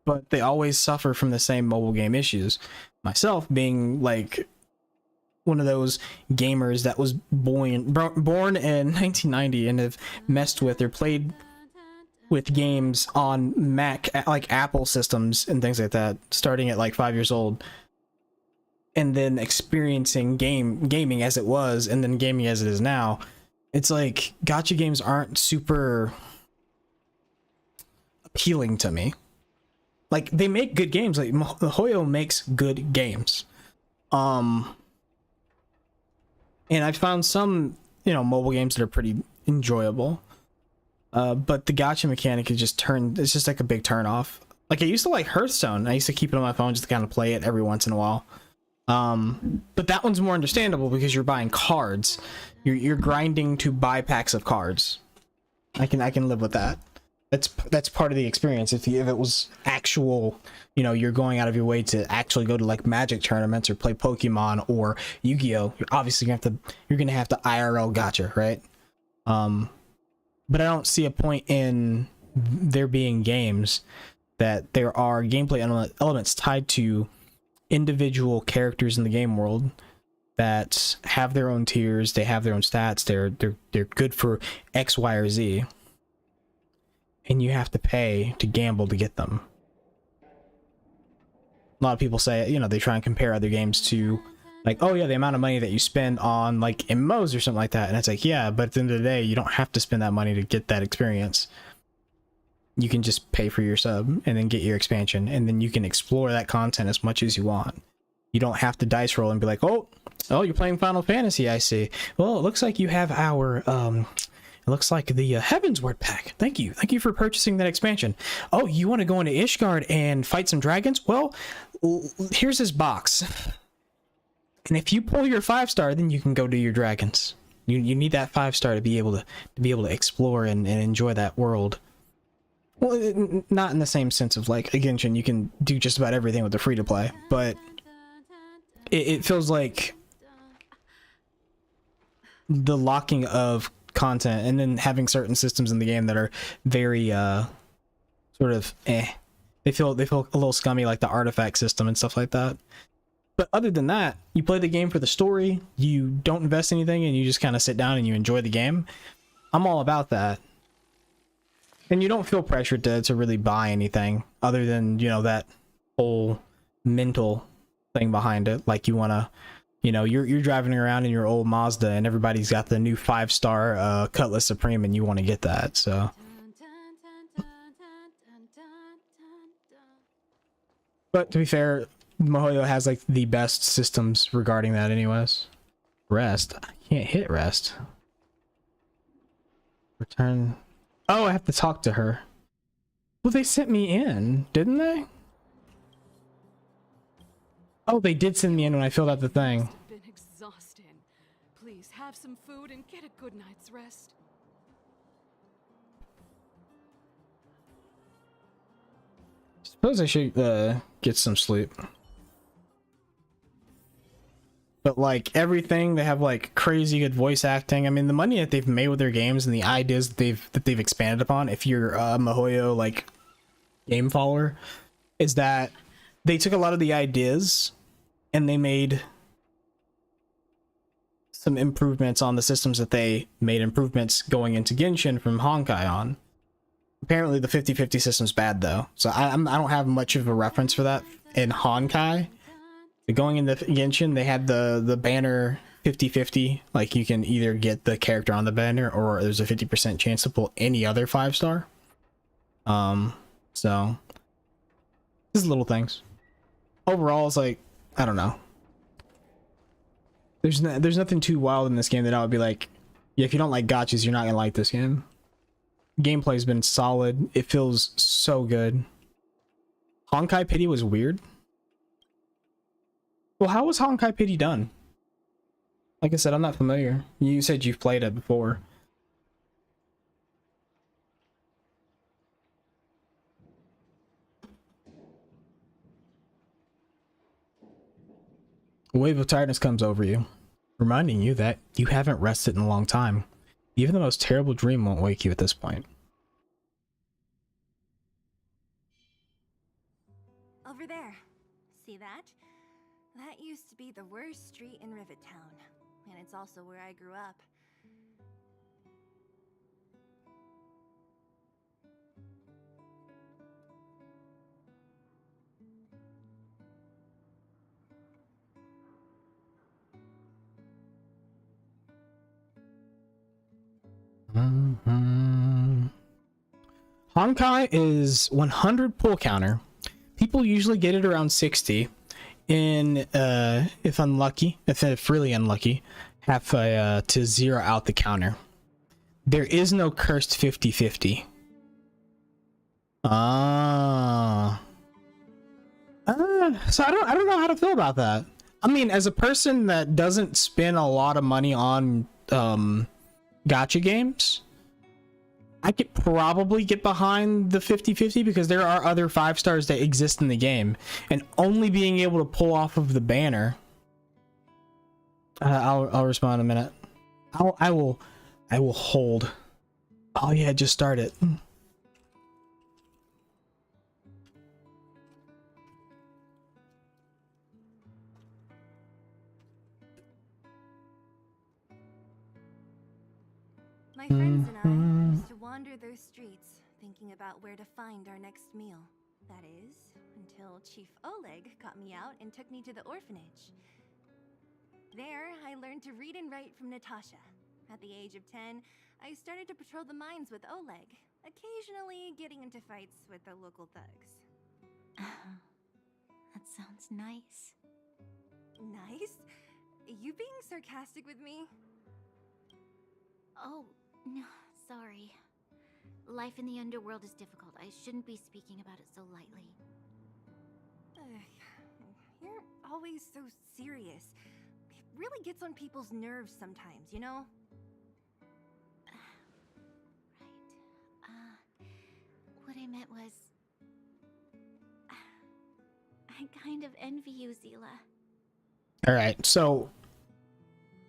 but they always suffer from the same mobile game issues. Myself being like one of those gamers that was born in 1990 and have messed with or played with games on Mac, like Apple systems and things like that, starting at like 5 years old, and then experiencing gaming as it was, and then gaming as it is now. It's like gacha games aren't super appealing to me. Like, they make good games. Like Hoyo makes good games, and I found some, mobile games that are pretty enjoyable. But the gacha mechanic is just it's just like a big turn off. Like I used to like Hearthstone. I used to keep it on my phone just to kind of play it every once in a while. But that one's more understandable because you're buying cards. You're grinding to buy packs of cards. I can live with that. That's part of the experience. If it was actual, you're going out of your way to actually go to like Magic tournaments or play Pokemon or Yu-Gi-Oh, you're obviously you're gonna have to IRL gacha, right? But I don't see a point in there being games that there are gameplay elements tied to individual characters in the game world that have their own tiers, they have their own stats, they're good for X, Y, or Z, and you have to pay to gamble to get them. A lot of people say, they try and compare other games to, like, oh yeah, the amount of money that you spend on like MMOs or something like that, and it's like, yeah, but at the end of the day, you don't have to spend that money to get that experience. You can just pay for your sub and then get your expansion, and then you can explore that content as much as you want. You don't have to dice roll and be like, oh, you're playing Final Fantasy, I see. Well, it looks like you have our it looks like the Heavensward pack. Thank you for purchasing that expansion. Oh, you want to go into Ishgard and fight some dragons? Well, here's this box. And if you pull your 5-star, then you can go do your dragons. You need that 5-star to be able to explore and enjoy that world. Well, not in the same sense of like a Genshin, you can do just about everything with the free to play, but it feels like the locking of content and then having certain systems in the game that are very sort of they feel a little scummy, like the artifact system and stuff like that. But other than that, you play the game for the story, you don't invest anything, and you just kind of sit down and you enjoy the game. I'm all about that. And you don't feel pressured to really buy anything other than, you know, that whole mental thing behind it. Like you want to, you know, you're driving around in your old Mazda and everybody's got the new 5-star Cutlass Supreme and you want to get that. So, but to be fair, MiHoYo has like the best systems regarding that anyways. Rest. I can't hit rest. Return. Oh, I have to talk to her. Well, they sent me in, didn't they? Oh, they did send me in when I filled out the thing. Been exhausting. Please have some food and get a good night's rest. Suppose I should get some sleep. But like everything, they have like crazy good voice acting. I mean, the money that they've made with their games and the ideas that they've expanded upon, if you're a MiHoYo like game follower, is that they took a lot of the ideas and they made some improvements on the systems that they made improvements going into Genshin from Honkai on. Apparently the 50-50 system's bad though, so I don't have much of a reference for that in Honkai. Going into Genshin, they had the banner 50-50, like you can either get the character on the banner or there's a 50% chance to pull any other 5-star. So just little things. Overall, it's like, I don't know. There's nothing too wild in this game that I would be like, yeah, if you don't like gachas, you're not gonna like this game. Gameplay's been solid. It feels so good. Honkai Pity was weird. Well, how was Honkai Pity done? Like I said, I'm not familiar. You said you've played it before. A wave of tiredness comes over you, reminding you that you haven't rested in a long time. Even the most terrible dream won't wake you at this point. Over there. See that? That used to be the worst street in Rivet Town, and it's also where I grew up. Honkai is 100 pull counter. People usually get it around 60. In if really unlucky, have to zero out the counter. There is no cursed 50-50. So I don't know how to feel about that. I mean, as a person that doesn't spend a lot of money on gacha games, I could probably get behind the 50-50 because there are other 5-stars that exist in the game, and only being able to pull off of the banner. I'll respond in a minute. I will hold. Oh yeah, just start it. My friends and I used to wander those streets, thinking about where to find our next meal. That is, until Chief Oleg got me out and took me to the orphanage. There, I learned to read and write from Natasha. At the age of 10, I started to patrol the mines with Oleg, occasionally getting into fights with the local thugs. That sounds nice. Nice? You being sarcastic with me? Oh, no, sorry. Life in the underworld is difficult. I shouldn't be speaking about it so lightly. You're always so serious. It really gets on people's nerves sometimes, you know? Right. What I meant was... I kind of envy you, Zila. Alright, so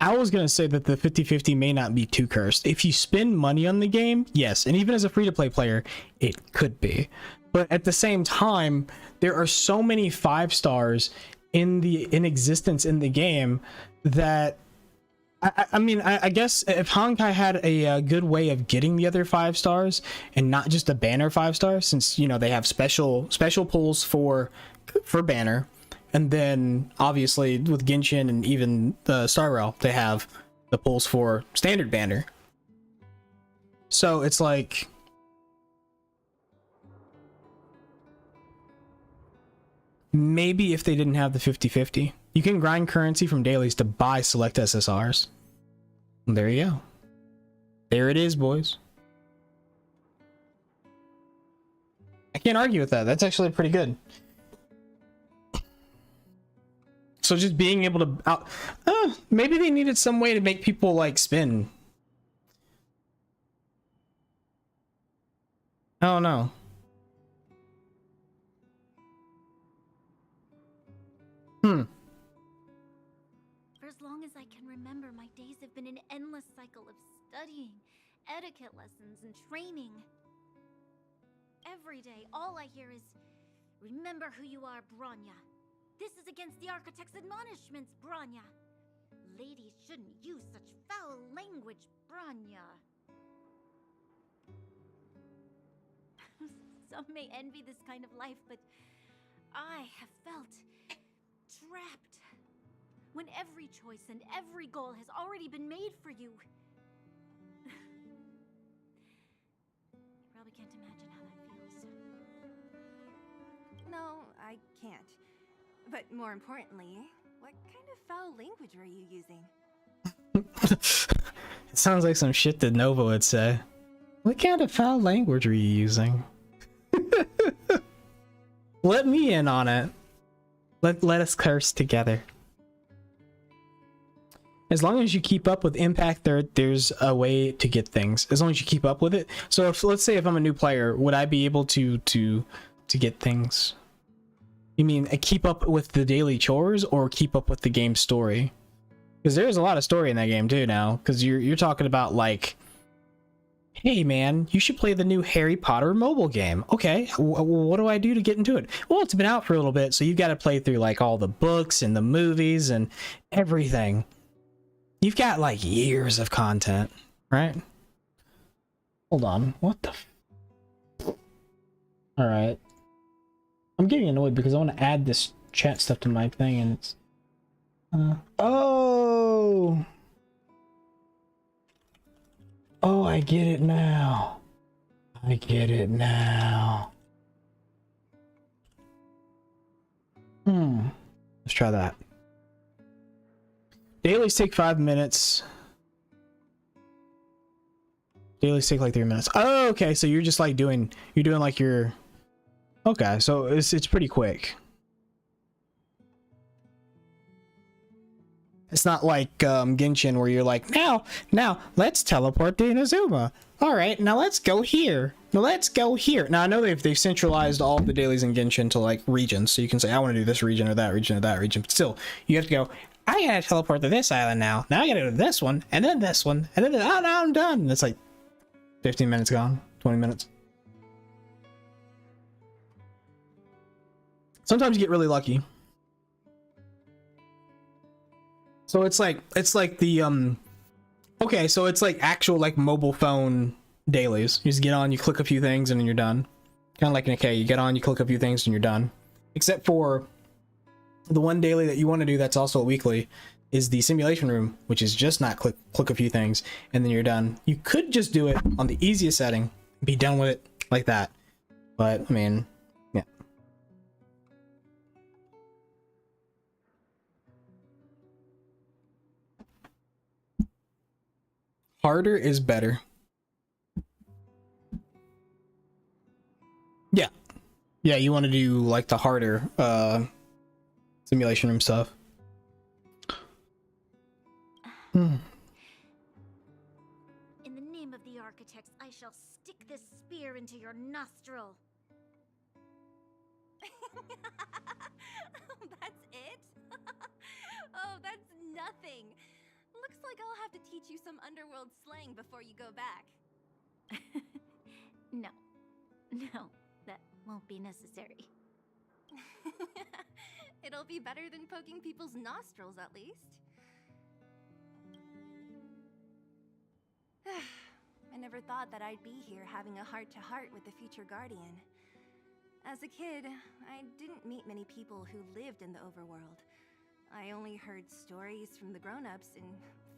I was going to say that the 50-50 may not be too cursed. If you spend money on the game, yes, and even as a free-to-play player, it could be. But at the same time, there are so many 5-stars in existence in the game that I mean, I guess if Honkai had a good way of getting the other 5 stars and not just a banner 5 stars, since you know they have special pulls for banner, and then obviously with Genshin and even the Star Rail, they have the pulls for standard banner. So it's like, maybe if they didn't have the 50/50, you can grind currency from dailies to buy select SSRs. And there you go. There it is, boys. I can't argue with that. That's actually pretty good. So just being able to maybe they needed some way to make people like spin. I don't know. For as long as I can remember, my days have been an endless cycle of studying, etiquette lessons, and training. Every day, all I hear is, "Remember who you are, Bronya. This is against the Architect's admonishments, Bronya. Ladies shouldn't use such foul language, Bronya." Some may envy this kind of life, but I have felt trapped. When every choice and every goal has already been made for you. You probably can't imagine how that feels. No, I can't. But more importantly, what kind of foul language were you using? It sounds like some shit that Nova would say. What kind of foul language are you using? Let me in on it. Let us curse together. As long as you keep up with impact, there's a way to get things. As long as you keep up with it. So if, let's say if I'm a new player, would I be able to get things? You mean keep up with the daily chores or keep up with the game story? Because there's a lot of story in that game too now. Because you're talking about like, hey man, you should play the new Harry Potter mobile game. Okay, what do I do to get into it? Well, it's been out for a little bit, so you got to play through like all the books and the movies and everything. You've got like years of content, right? Hold on, what the all right. I'm getting annoyed because I want to add this chat stuff to my thing and it's oh, I get it now. I get it now. Let's try that. Dailies take 5 minutes. Dailies take like 3 minutes. Oh, okay. So you're just like you're doing like your, okay. So it's pretty quick. It's not like Genshin where you're like, now let's teleport to Inazuma. All right, now let's go here. Now let's go here. Now I know they've centralized all the dailies in Genshin to like regions, so you can say I want to do this region or that region or that region. But still, you have to go. I gotta teleport to this island now. Now I gotta go to this one and then this one and then oh, now I'm done. And it's like 15 minutes gone, 20 minutes. Sometimes you get really lucky. So it's like the okay, so it's like actual like mobile phone dailies. You just get on, you click a few things, and then you're done. Kind of like an okay, you get on, you click a few things, and you're done. Except for the one daily that you want to do that's also a weekly is the simulation room, which is just not click a few things, and then you're done. You could just do it on the easiest setting, be done with it like that. But I mean, yeah. Harder is better. Yeah. Yeah, you want to do like the harder simulation room stuff. In the name of the Architects, I shall stick this spear into your nostril. That's it? Oh, that's nothing. Looks like I'll have to teach you some underworld slang before you go back. No, that won't be necessary. It'll be better than poking people's nostrils, at least. I never thought that I'd be here having a heart-to-heart with the future Guardian. As a kid, I didn't meet many people who lived in the overworld. I only heard stories from the grown-ups and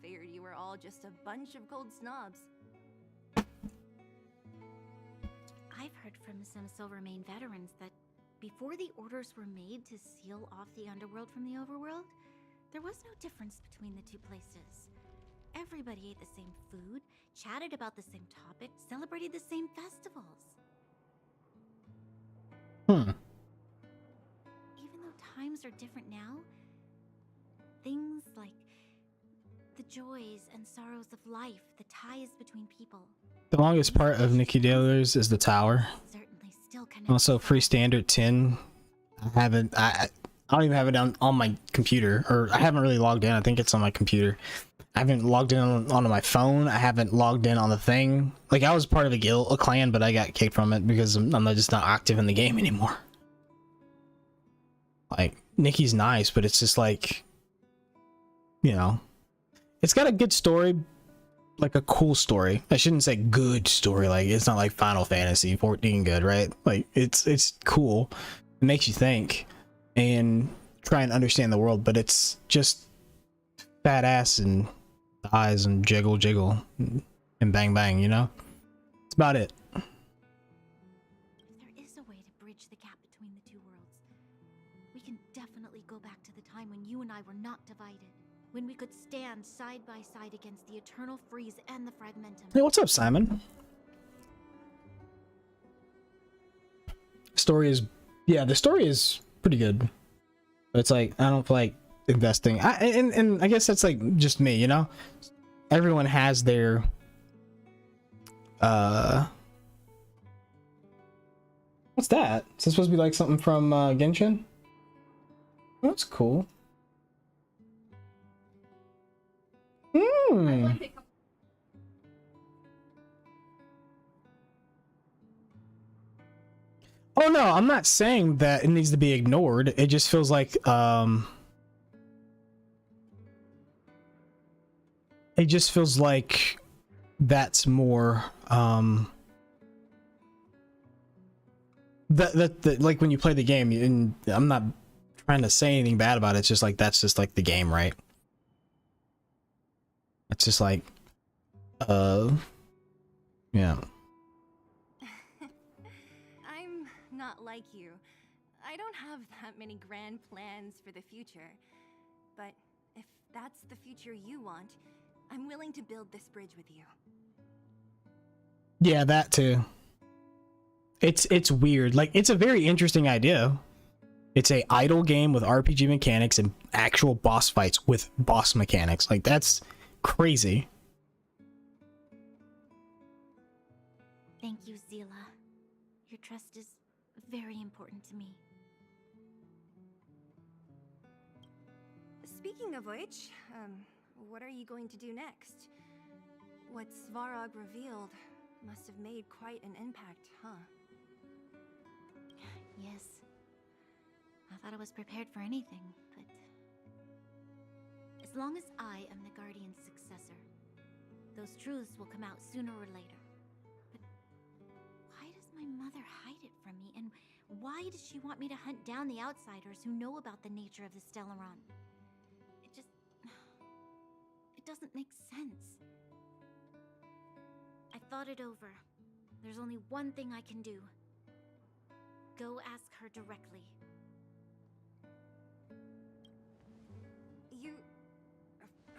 figured you were all just a bunch of cold snobs. I've heard from some Silvermane veterans that before the orders were made to seal off the underworld from the overworld, there was no difference between the two places. Everybody ate the same food, chatted about the same topics, celebrated the same festivals. Even though times are different now, things like the joys and sorrows of life, the ties between people. The longest part of Nikki Dealers is the tower. Certainly still connect. Also, free standard 10. I don't even have it on my computer, or I haven't really logged in. I think it's on my computer. I haven't logged in onto my phone. I haven't logged in on the thing. Like, I was part of a clan, but I got kicked from it because I'm just not active in the game anymore. Like, Nikki's nice, but it's just like, you know, it's got a good story, like a cool story. I shouldn't say good story. Like, it's not like Final Fantasy 14 good, right? Like, it's cool. It makes you think and try and understand the world, but it's just fat ass and eyes and jiggle and bang bang, you know? That's about it. If there is a way to bridge the gap between the two worlds, we can definitely go back to the time when you and I were not divided. When we could stand side by side against the Eternal Freeze and the Fragmentum. Hey, what's up, Simon? The story is pretty good. But it's like, I don't feel like investing. And I guess that's like just me, you know? Everyone has their what's that? Is this supposed to be like something from Genshin? Oh, that's cool. Oh no, I'm not saying that it needs to be ignored. It just feels like that's more that like when you play the game, and I'm not trying to say anything bad about it, it's just like that's just like the game, right? It's just like yeah. I'm not like you. I don't have that many grand plans for the future. But if that's the future you want, I'm willing to build this bridge with you. Yeah, that too. It's weird. Like, it's a very interesting idea. It's a idle game with RPG mechanics and actual boss fights with boss mechanics. Like, that's crazy. Thank you, Zila. Your trust is very important to me. Speaking of which, what are you going to do next? What Svarog revealed must have made quite an impact, huh? Yes. I thought I was prepared for anything, but as long as I am the Guardian's successor, those truths will come out sooner or later. But why does my mother hide it from me, and why does she want me to hunt down the outsiders who know about the nature of the Stellaron? It doesn't make sense. I thought it over. There's only one thing I can do. Go ask her directly.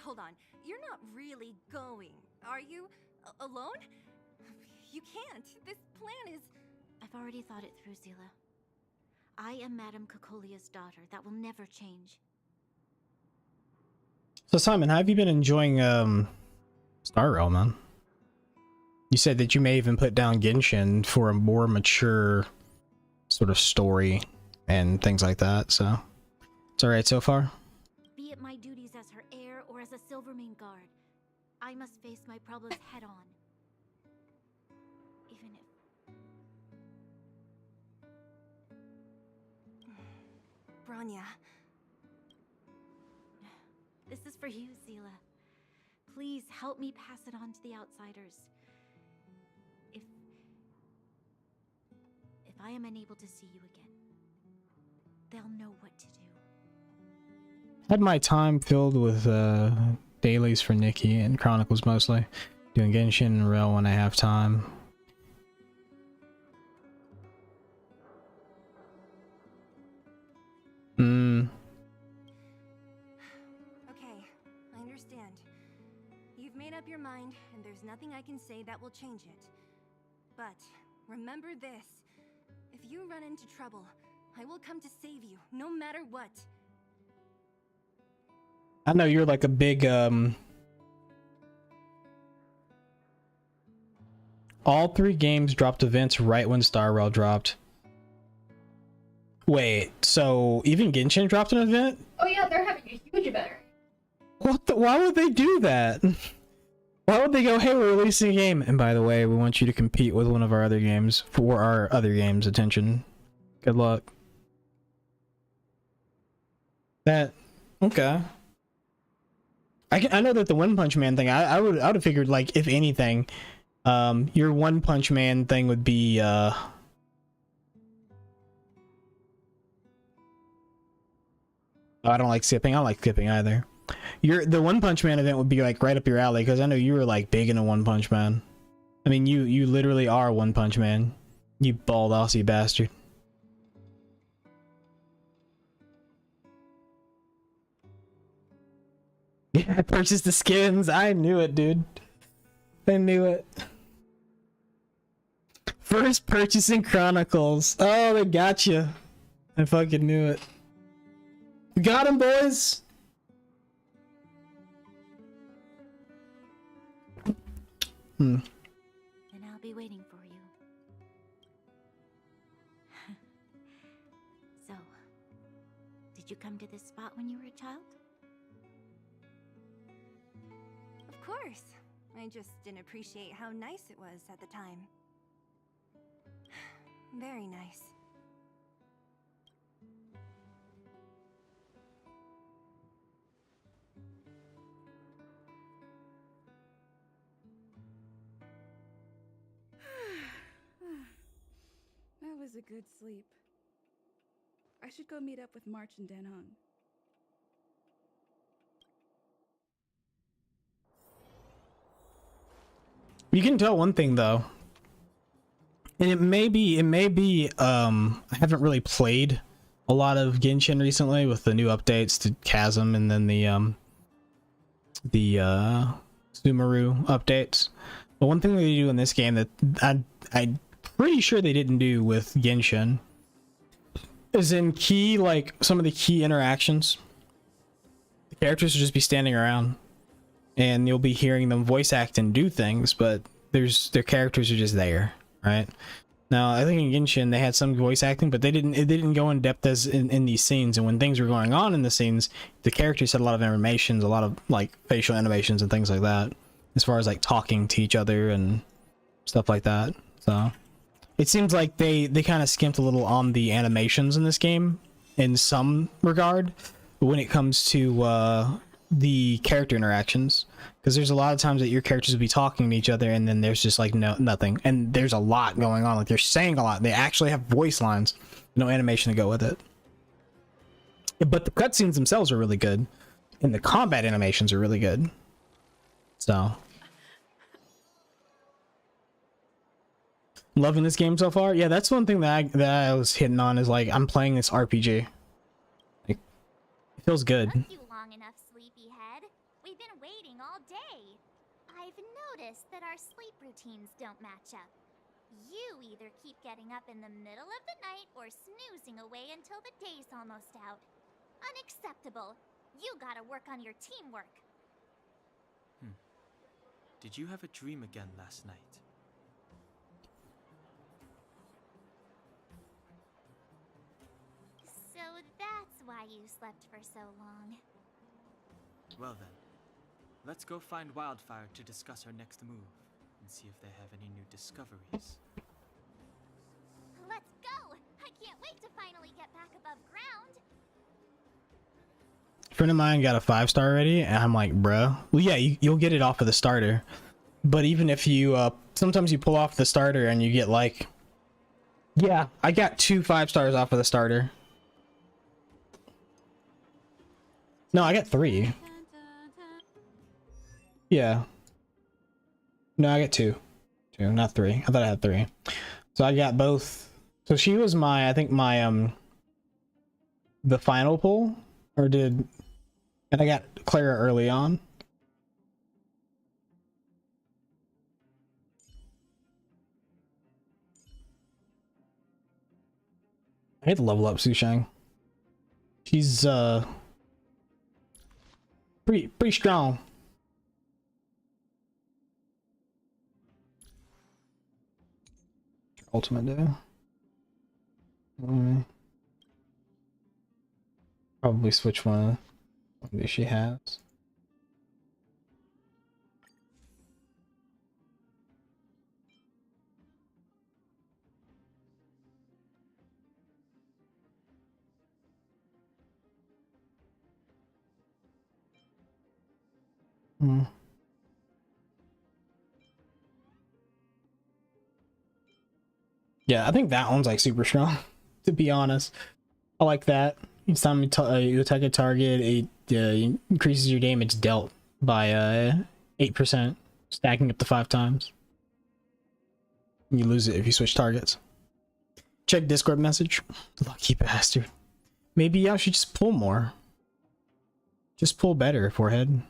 Hold on. You're not really going, are you? Alone? You can't. This plan is... I've already thought it through, Zila. I am Madame Cocolia's daughter. That will never change. So Simon, how have you been enjoying Star Rail, man? You said that you may even put down Genshin for a more mature sort of story and things like that, so it's alright so far? Be it my duties as her heir or as a Silvermane guard, I must face my problems head on. Even if... Anya. This is for you, Seela. Please help me pass it on to the outsiders. If I am unable to see you again, they'll know what to do. Had my time filled with dailies for Nikki and Chronicles mostly. Doing Genshin and Rel when I have time. Okay, I understand. You've made up your mind, and there's nothing I can say that will change it. But remember this. If you run into trouble, I will come to save you, no matter what. I know you're like a big all 3 games dropped events right when Star Rail dropped. Wait, so even Genshin dropped an event? Oh yeah, they're having a huge event. What the, why would they do that? Why would they go, hey, we're releasing a game, and by the way, we want you to compete with one of our other games for our other game's attention. Good luck. That, okay. I know that the One Punch Man thing, I would have figured, like, if anything, your One Punch Man thing would be I don't like skipping. I don't like skipping either. The One Punch Man event would be like right up your alley, because I know you were like big into One Punch Man. I mean, you literally are One Punch Man. You bald Aussie bastard. Yeah, I purchased the skins. I knew it, dude. I knew it. First purchasing Chronicles. Oh, they got you. I fucking knew it. We got him, boys. Then I'll be waiting for you. So, did you come to this spot when you were a child? Of course. I just didn't appreciate how nice it was at the time. Very nice. That was a good sleep. I should go meet up with March and Danhong. You can tell one thing though, and it may be I haven't really played a lot of Genshin recently with the new updates to Chasm and then the Sumeru updates. But one thing they do in this game that I'm pretty sure they didn't do with Genshin is in some of the key interactions, the characters will just be standing around and you'll be hearing them voice act and do things, but their characters are just there, right? Now, I think in Genshin they had some voice acting, but it didn't go in depth as in these scenes. And when things were going on in the scenes, the characters had a lot of animations, a lot of like facial animations and things like that, as far as like talking to each other and stuff like that. So it seems like they kind of skimped a little on the animations in this game in some regard when it comes to the character interactions, because there's a lot of times that your characters will be talking to each other and then there's just like nothing, and there's a lot going on, like they're saying a lot, they actually have voice lines, no animation to go with it. But the cutscenes themselves are really good and the combat animations are really good. So loving this game so far. Yeah, that's one thing that I was hitting on, is like I'm playing this RPG. Like, it feels good. Left you long enough, sleepyhead. We've been waiting all day. I've noticed that our sleep routines don't match up. You either keep getting up in the middle of the night or snoozing away until the day's almost out. Unacceptable. You gotta work on your teamwork. Did you have a dream again last night? So that's why you slept for so long. Well then, let's go find Wildfire to discuss our next move and see if they have any new discoveries. Let's go! I can't wait to finally get back above ground! friend of mine got a 5-star already, and I'm like, bruh. Well, yeah, you'll get it off of the starter, but even if you sometimes you pull off the starter and you get like, yeah, I got 2 5-stars off of the starter. No, I got 3. Yeah. No, I got 2. 2, not 3. I thought I had 3. So I got both. So she was my, I think my the final pull, or did, and I got Clara early on. I had to level up Sushang. She's pretty strong. Ultimate do. Probably switch one of these she has. Yeah, I think that one's like super strong, to be honest. I like that. Each time you attack a target, it increases your damage dealt by 8%, stacking up to 5 times. You lose it if you switch targets. Check Discord message. Lucky bastard. Maybe I should just pull more. Just pull better, forehead.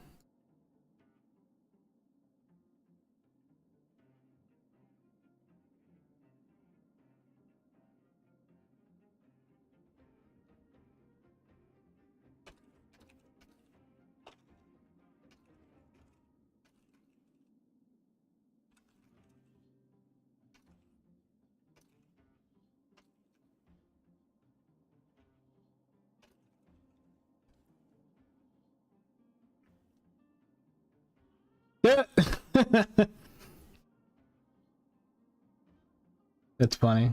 That's funny.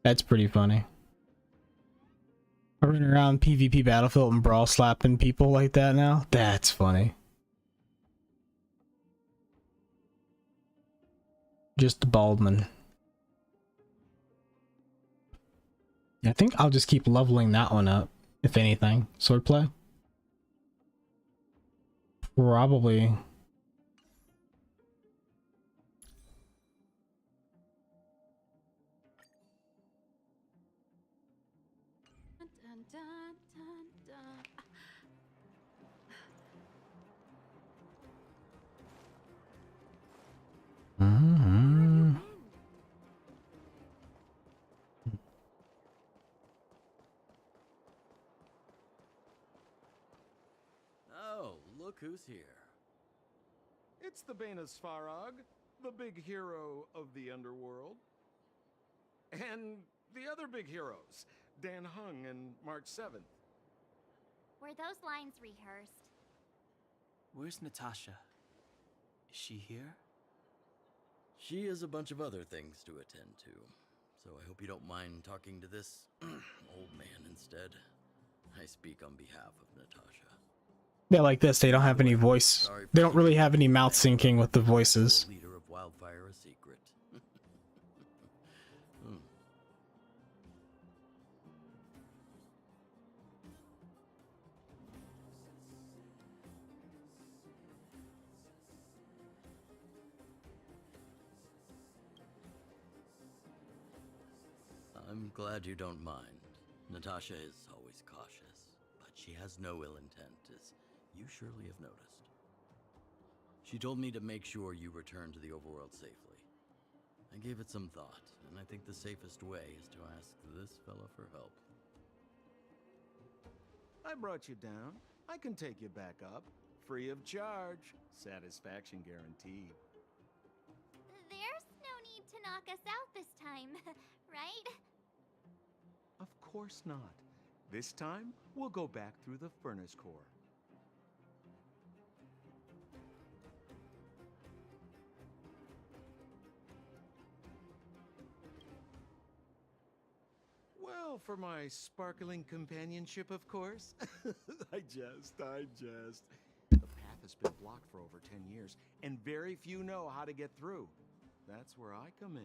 That's pretty funny. I run around PvP Battlefield and brawl slapping people like that now. That's funny. Just the Baldman. I think I'll just keep leveling that one up, if anything. Swordplay? Probably. Oh, look who's here. It's the Banus Farag, the big hero of the underworld. And the other big heroes, Dan Hung and March 7th. Were those lines rehearsed? Where's Natasha? Is she here? She has a bunch of other things to attend to, so I hope you don't mind talking to this old man instead. I speak on behalf of Natasha. Yeah, like this, they don't have any voice. They don't really have any mouth syncing with the voices. Leader of Wildfire a secret. I'm glad you don't mind. Natasha is always cautious, but she has no ill intent, as you surely have noticed. She told me to make sure you return to the overworld safely. I gave it some thought, and I think the safest way is to ask this fella for help. I brought you down. I can take you back up. Free of charge. Satisfaction guaranteed. There's no need to knock us out this time, right? Of course not. This time, we'll go back through the furnace core. Well, for my sparkling companionship, of course. I jest. The path has been blocked for over 10 years, and very few know how to get through. That's where I come in.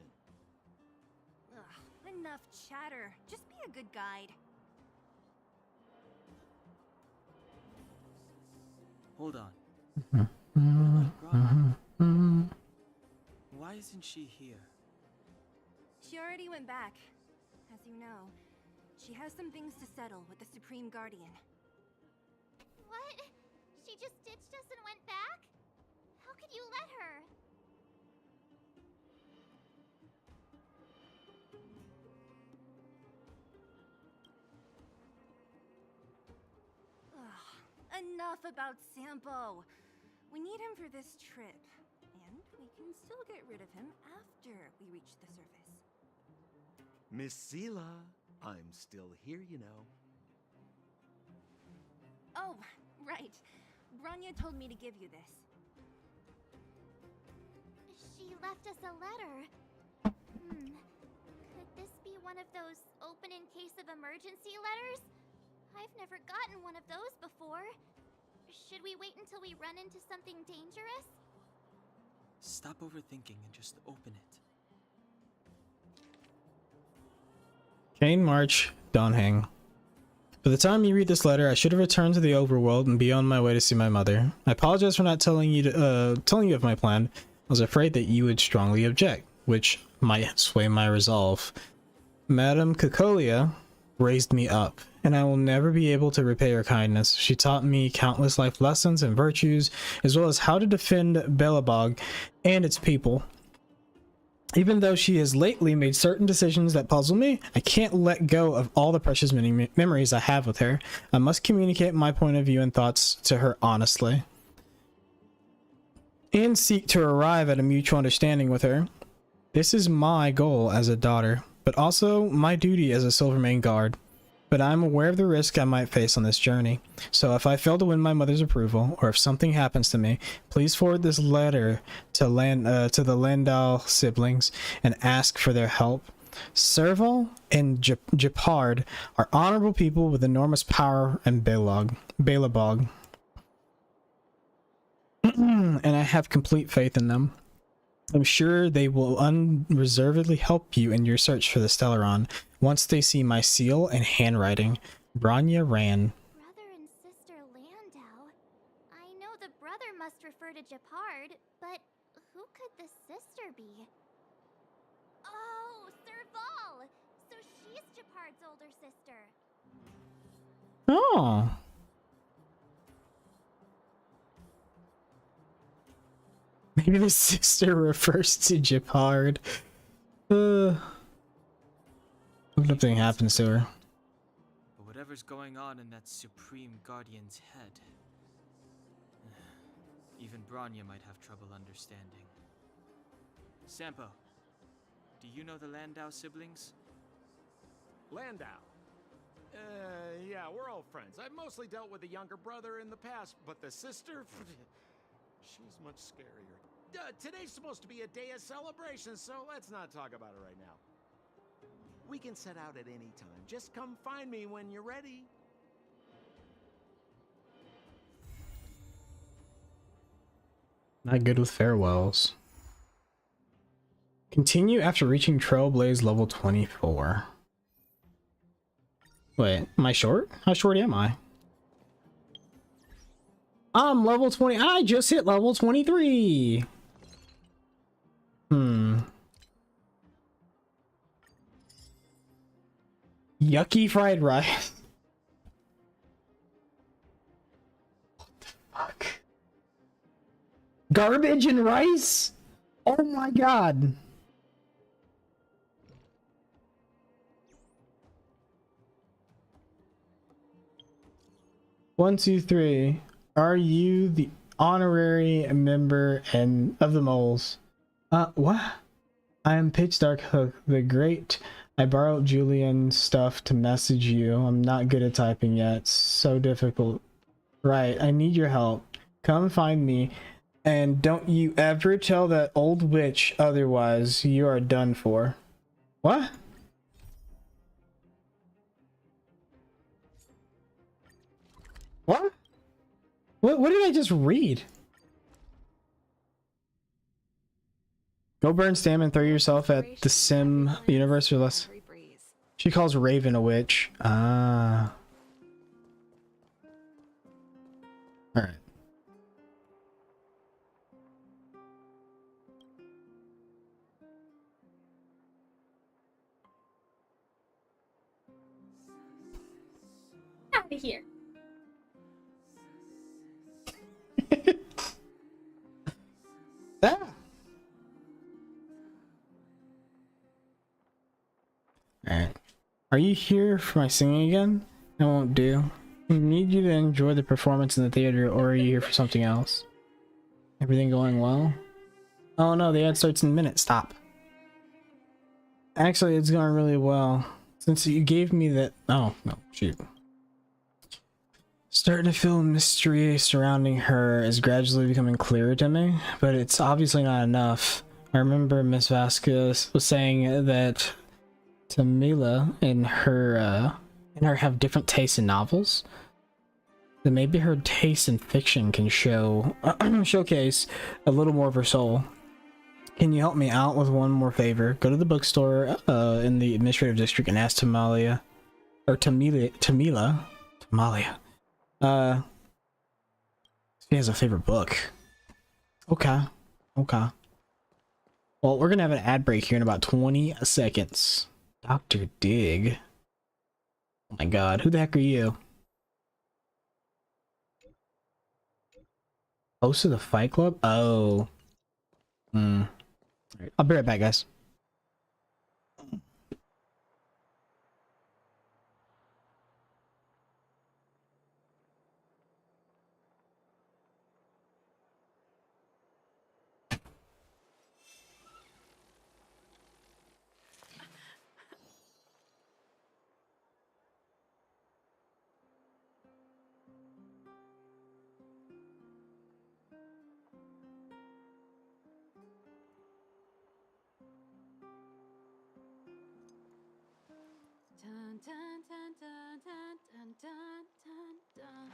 Ugh, enough chatter. Just be a good guide. Hold on. What about Grania? Why isn't she here? She already went back. As you know, she has some things to settle with the Supreme Guardian. What? She just ditched us and went back? How could you let her? Ugh, enough about Sampo. We need him for this trip, and we can still get rid of him after we reach the surface. Miss Sela, I'm still here, you know. Oh, right. Grania told me to give you this. She left us a letter. Could this be one of those open in case of emergency letters? I've never gotten one of those before. Should we wait until we run into something dangerous? Stop overthinking and just open it. Kane March, don't hang. By the time you read this letter, I should have returned to the overworld and be on my way to see my mother. I apologize for not telling you of my plan. I was afraid that you would strongly object, which might sway my resolve. Madame Cacolia raised me up, and I will never be able to repay her kindness. She taught me countless life lessons and virtues, as well as how to defend Belobog and its people. Even though she has lately made certain decisions that puzzle me, I can't let go of all the precious memories I have with her. I must communicate my point of view and thoughts to her honestly, and seek to arrive at a mutual understanding with her. This is my goal as a daughter, but also my duty as a Silvermane guard. But I'm aware of the risk I might face on this journey. So if I fail to win my mother's approval, or if something happens to me, please forward this letter to the Landau siblings and ask for their help. Serval and Gepard are honorable people with enormous power and Belobog. And I have complete faith in them. I'm sure they will unreservedly help you in your search for the Stellaron once they see my seal and handwriting. Grania Ran. Brother and sister Landau. I know the brother must refer to Gepard, but who could the sister be? Oh, Serval! So she's Gepard's older sister. Oh. Maybe the sister refers to Gepard. Hope nothing happens to her. But whatever's going on in that Supreme Guardian's head, even Grania might have trouble understanding. Sampo, do you know the Landau siblings? Landau? Yeah, we're old friends. I've mostly dealt with the younger brother in the past, but the sister, she's much scarier. Today's supposed to be a day of celebration, so let's not talk about it right now. We can set out at any time. Just come find me when you're ready. Not good with farewells. Continue after reaching Trailblaze level 24. Wait, am I short? How short am I? I'm level 20. I just hit level 23. Yucky fried rice. What the fuck? Garbage and rice? Oh my god. One, two, three. Are you the honorary member of the moles? What? I am Pitch Dark Hook, the Great. I borrowed Julian's stuff to message you. I'm not good at typing yet. So difficult. Right, I need your help. Come find me. And don't you ever tell that old witch otherwise. You are done for. What? What? What did I just read? Go burn stamina and throw yourself at the sim universe or less. She calls Raven a witch. Ah. Alright. Out of here. Ah. Alright. Are you here for my singing again? I won't do. I need you to enjoy the performance in the theater, or are you here for something else? Everything going well? Oh no, the ad starts in a minute. Stop. Actually, it's going really well. Since you gave me that... Oh, no, shoot. Starting to feel mystery surrounding her is gradually becoming clearer to me, but it's obviously not enough. I remember Miss Vasquez was saying that Tamila and her have different tastes in novels. Then maybe her taste in fiction can showcase a little more of her soul. Can you help me out with one more favor? Go to the bookstore in the administrative district and ask Tamalia. She has a favorite book. Okay. Okay. Well, we're gonna have an ad break here in about 20 seconds. Dr. Dig. Oh my god, who the heck are you? Host of the Fight Club? Oh. Alright, I'll be right back, guys. Dun, dun, dun, dun, dun, dun, dun, dun, dun.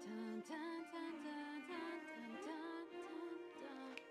Dun, dun, dun, dun, dun, dun, dun, dun, dun.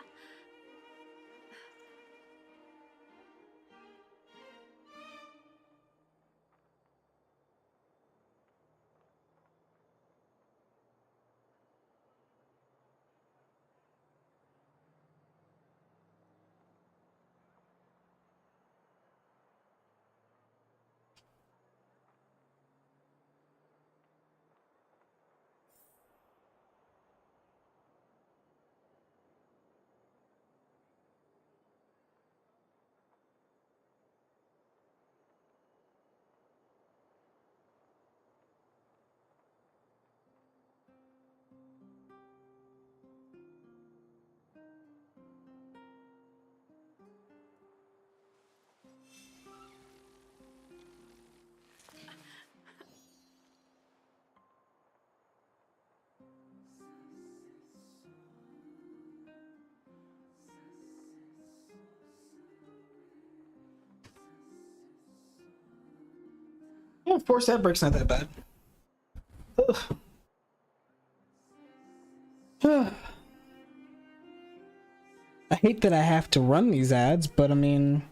Yeah, of course, that break's not that bad. I hate that I have to run these ads, but I mean,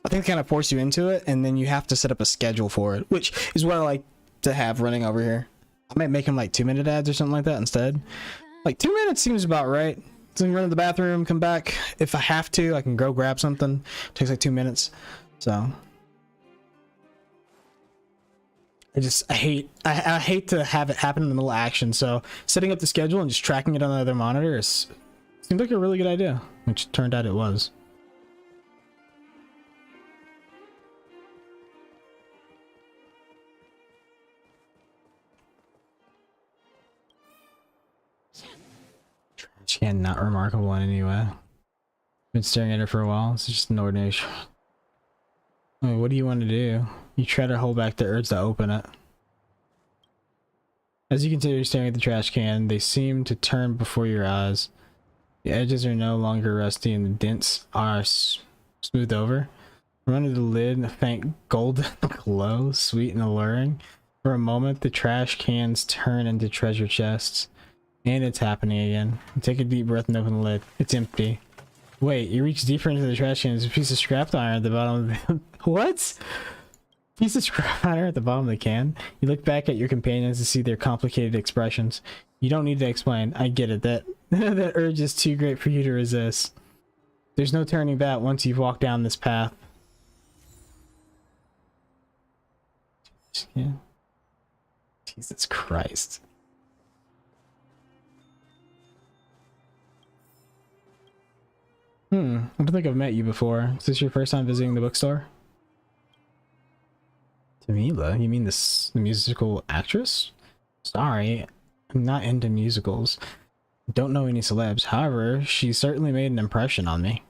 I think they kind of force you into it, and then you have to set up a schedule for it, which is what I like to have running over here. I might make them like 2-minute ads or something like that instead. Like 2 minutes seems about right. So I can run to the bathroom, come back. If I have to, I can go grab something. It takes like 2 minutes. So I hate to have it happen in the middle of action. So setting up the schedule and just tracking it on the other monitor seemed like a really good idea, which it turned out it was. Trash can, not remarkable in any way. Been staring at it for a while. It's just an ordinary. I mean, what do you want to do? You try to hold back the urge to open it. As you continue staring at the trash can, they seem to turn before your eyes. The edges are no longer rusty and the dents are smoothed over. From under the lid, a faint golden glow, sweet and alluring. For a moment, the trash cans turn into treasure chests. And it's happening again. You take a deep breath and open the lid. It's empty. Wait, you reach deeper into the trash can. There's a piece of scrap iron at the bottom of the... What? Piece of scrap iron at the bottom of the can? You look back at your companions to see their complicated expressions. You don't need to explain. I get it. That urge is too great for you to resist. There's no turning back once you've walked down this path. Yeah. Jesus Christ. I don't think I've met you before. Is this your first time visiting the bookstore? Tamila? You mean the musical actress? Sorry, I'm not into musicals. Don't know any celebs. However, she certainly made an impression on me.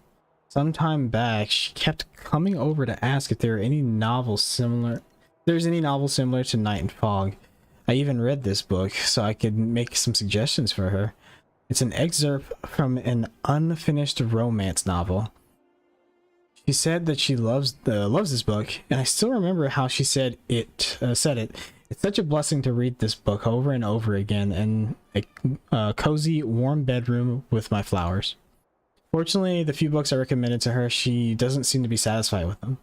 Some time back, she kept coming over to ask if there were any novels similar. There's any novel similar to Night and Fog. I even read this book so I could make some suggestions for her. It's an excerpt from an unfinished romance novel. She said that she loves this book, and I still remember how she said it. It's such a blessing to read this book over and over again in a cozy, warm bedroom with my flowers. Fortunately, the few books I recommended to her, she doesn't seem to be satisfied with them.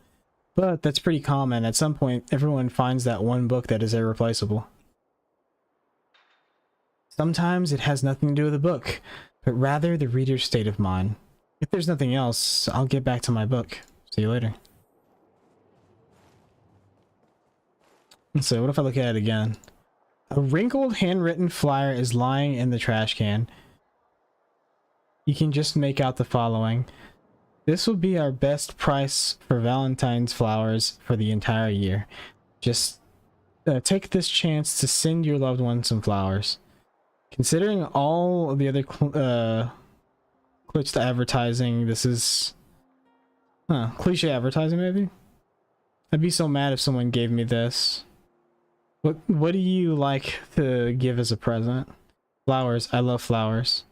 But that's pretty common. At some point, everyone finds that one book that is irreplaceable. Sometimes it has nothing to do with the book, but rather the reader's state of mind. If there's nothing else, I'll get back to my book. See you later. So what if I look at it again? A wrinkled handwritten flyer is lying in the trash can. You can just make out the following. This will be our best price for Valentine's flowers for the entire year. Just take this chance to send your loved one some flowers. Considering all of the other glitched advertising, this is cliche advertising maybe? I'd be so mad if someone gave me this. What do you like to give as a present? Flowers. I love flowers.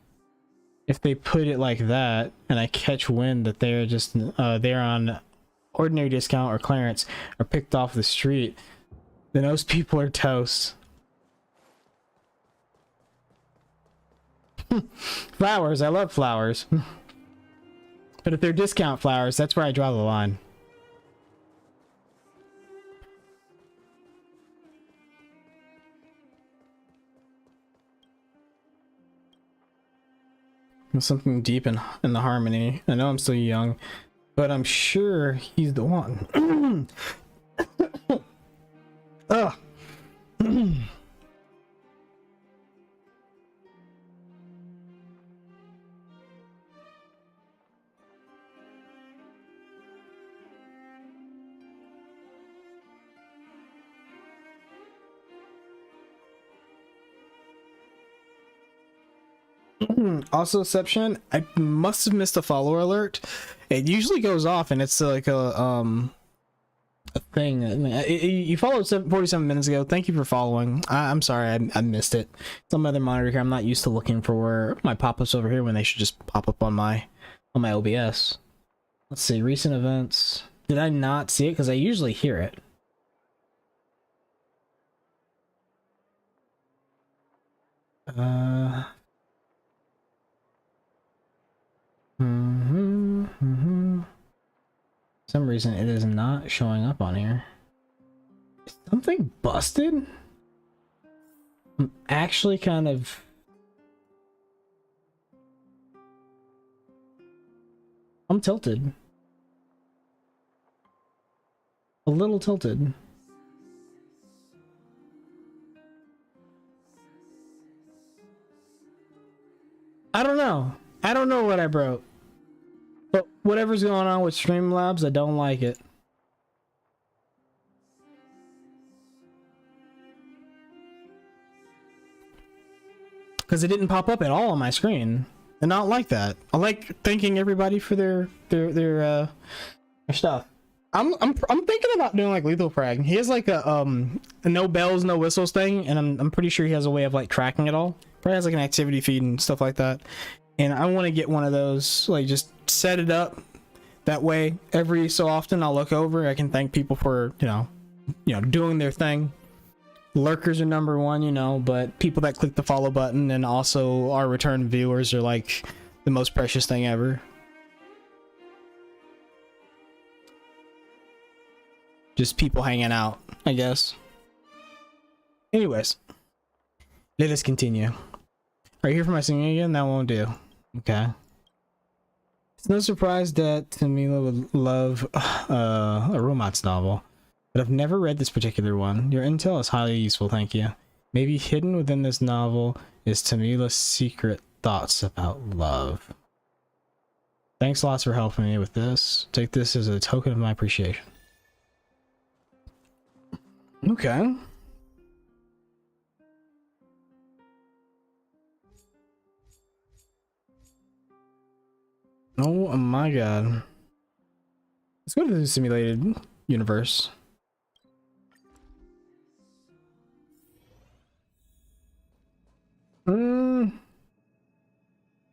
If they put it like that and I catch wind that they're just they're on ordinary discount or clearance or picked off the street, then those people are toast. Flowers, I love flowers. But if they're discount flowers, that's where I draw the line. There's something deep in the harmony. I know I'm still young, but I'm sure he's the one. Ugh. Also, Exception, I must have missed a follower alert. It usually goes off and it's like a thing. You followed 47 minutes ago. Thank you for following. I'm sorry, I missed it. It's on my other monitor here. I'm not used to looking for where my pop-ups over here when they should just pop up on my OBS. Let's see, recent events. Did I not see it? Because I usually hear it. For some reason it is not showing up on here. Is something busted? I'm actually kind of I'm tilted. A little tilted. I don't know. I don't know what I broke. But whatever's going on with Streamlabs, I don't like it. Because it didn't pop up at all on my screen. And not like that. I like thanking everybody for their stuff. I'm thinking about doing like Lethal Frag. He has like a no bells, no whistles thing, and I'm pretty sure he has a way of like tracking it all. Probably has like an activity feed and stuff like that. And I want to get one of those, like just set it up that way every so often I'll look over. I can thank people for, you know, doing their thing. Lurkers are number one, you know, but people that click the follow button and also our return viewers are like the most precious thing ever. Just people hanging out, I guess. Anyways, let us continue. Are you here for my singing again? That won't do. Okay. It's no surprise that Tamila would love a romance novel, but I've never read this particular one. Your intel is highly useful, thank you. Maybe hidden within this novel is Tamila's secret thoughts about love. Thanks lots for helping me with this. Take this as a token of my appreciation. Okay. Oh my god. Let's go to the simulated universe.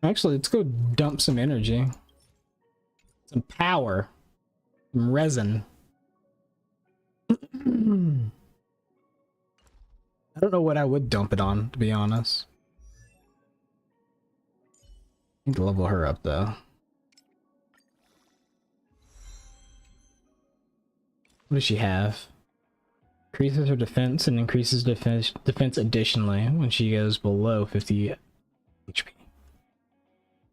Actually, let's go dump some energy. Some power. Some resin. I don't know what I would dump it on, to be honest. I need to level her up, though. What does she have? Increases her defense and increases defense additionally when she goes below 50 HP.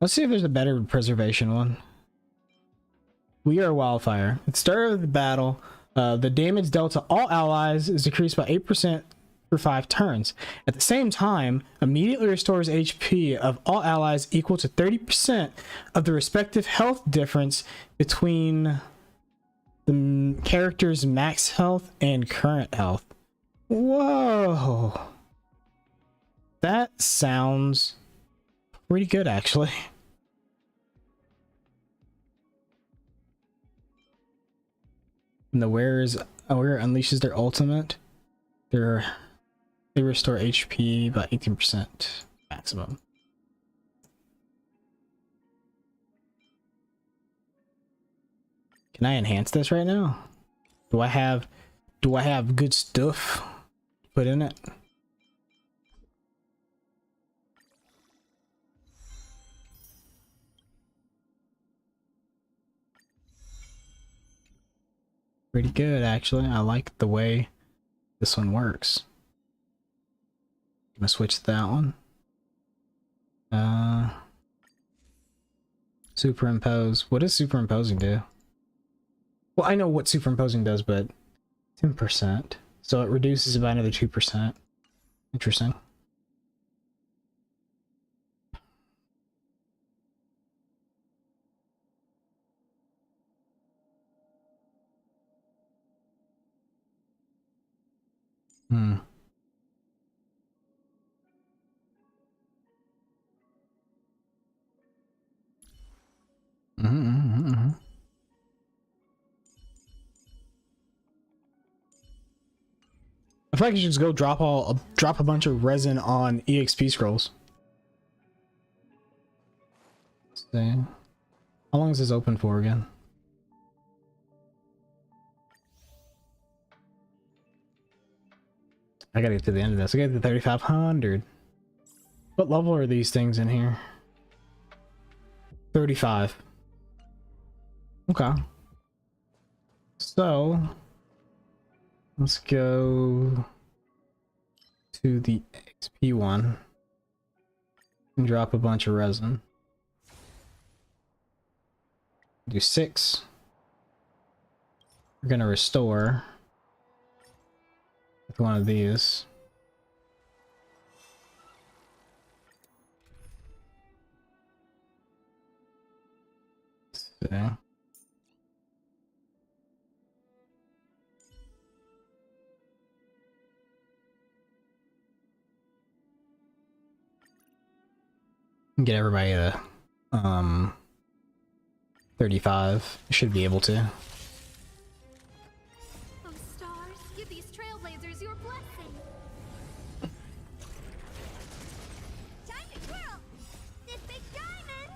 Let's see if there's a better preservation one. We are Wildfire. At the start of the battle, the damage dealt to all allies is decreased by 8% for 5 turns. At the same time, immediately restores HP of all allies equal to 30% of the respective health difference between the character's max health and current health. Whoa. That sounds pretty good, actually. When the wearer unleashes their ultimate, they restore HP by 18% maximum. Can I enhance this right now? Do I have good stuff put in it? Pretty good, actually. I like the way this one works. I'm gonna switch to that one. Superimpose. What does superimposing do? Well, I know what superimposing does, but 10%. So it reduces it by another 2%. Interesting. Hmm. I feel like you should just go drop a bunch of resin on EXP scrolls. Let's see. How long is this open for again? I gotta get to the end of this. I gotta get to 3,500. What level are these things in here? 35. Okay. So let's go to the XP one and drop a bunch of resin. Do 6. We're gonna restore with one of these. Let's see. Get everybody to 35. Should be able to. Oh stars, give these trailblazers your blessing. Time to twirl. This big diamond,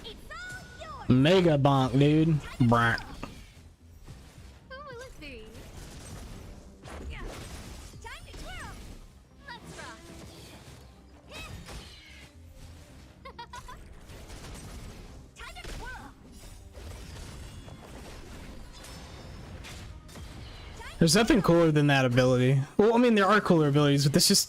it's all yours. Mega bonk, dude. Brah. Who will it be? Yeah. Time to twirl. Let's rock. Time to twirl. There's nothing cooler than that ability. Well, I mean, there are cooler abilities, but this just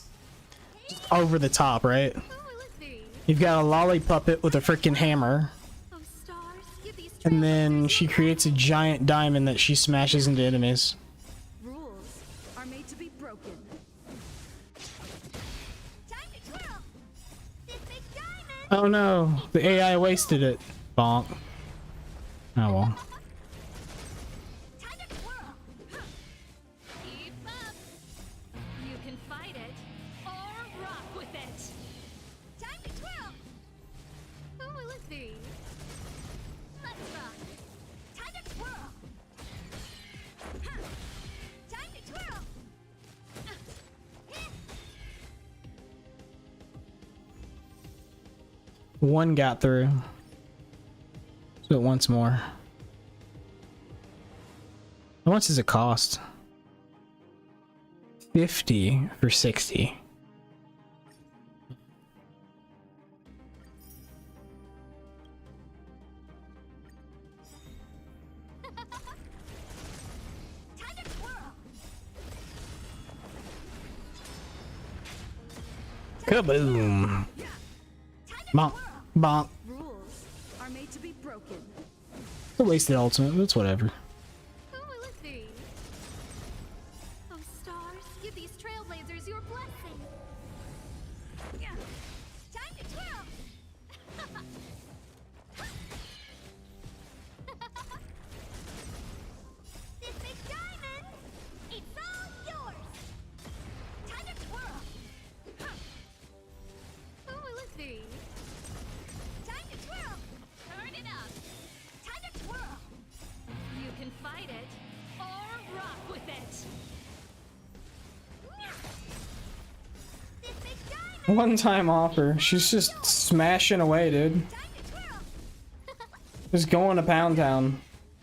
over the top, right? Who will it be? You've got a lolly puppet with a freaking hammer, Oh stars, give these and then trailblazers she your creates a giant diamond that she smashes into enemies. Rules are made to be broken. time to twirl. This big diamond. Oh no, the AI wasted it. Bonk. Oh well. Time to twirl. Keep up. You can fight it or rock with it. Time to twirl. Who will it be? Let's rock. Time to twirl. Time to twirl. One got through. Let's do it once more. How much does it cost? 50 for 60. Time to twirl. Kaboom! Bonk, bonk. Rules are made to be broken. It's a wasted ultimate, but it's whatever. Who will it be? Oh stars, give these trailblazers your blessing. Yeah. Time to twirl. This big diamond, it's all yours. Time to twirl. Who will it be? Time to twirl. Turn it up. Time to twirl. You can fight it or rock with it. This big diamond. One-time offer. She's just smashing away, dude. Time to twirl. Just going to Pound Town.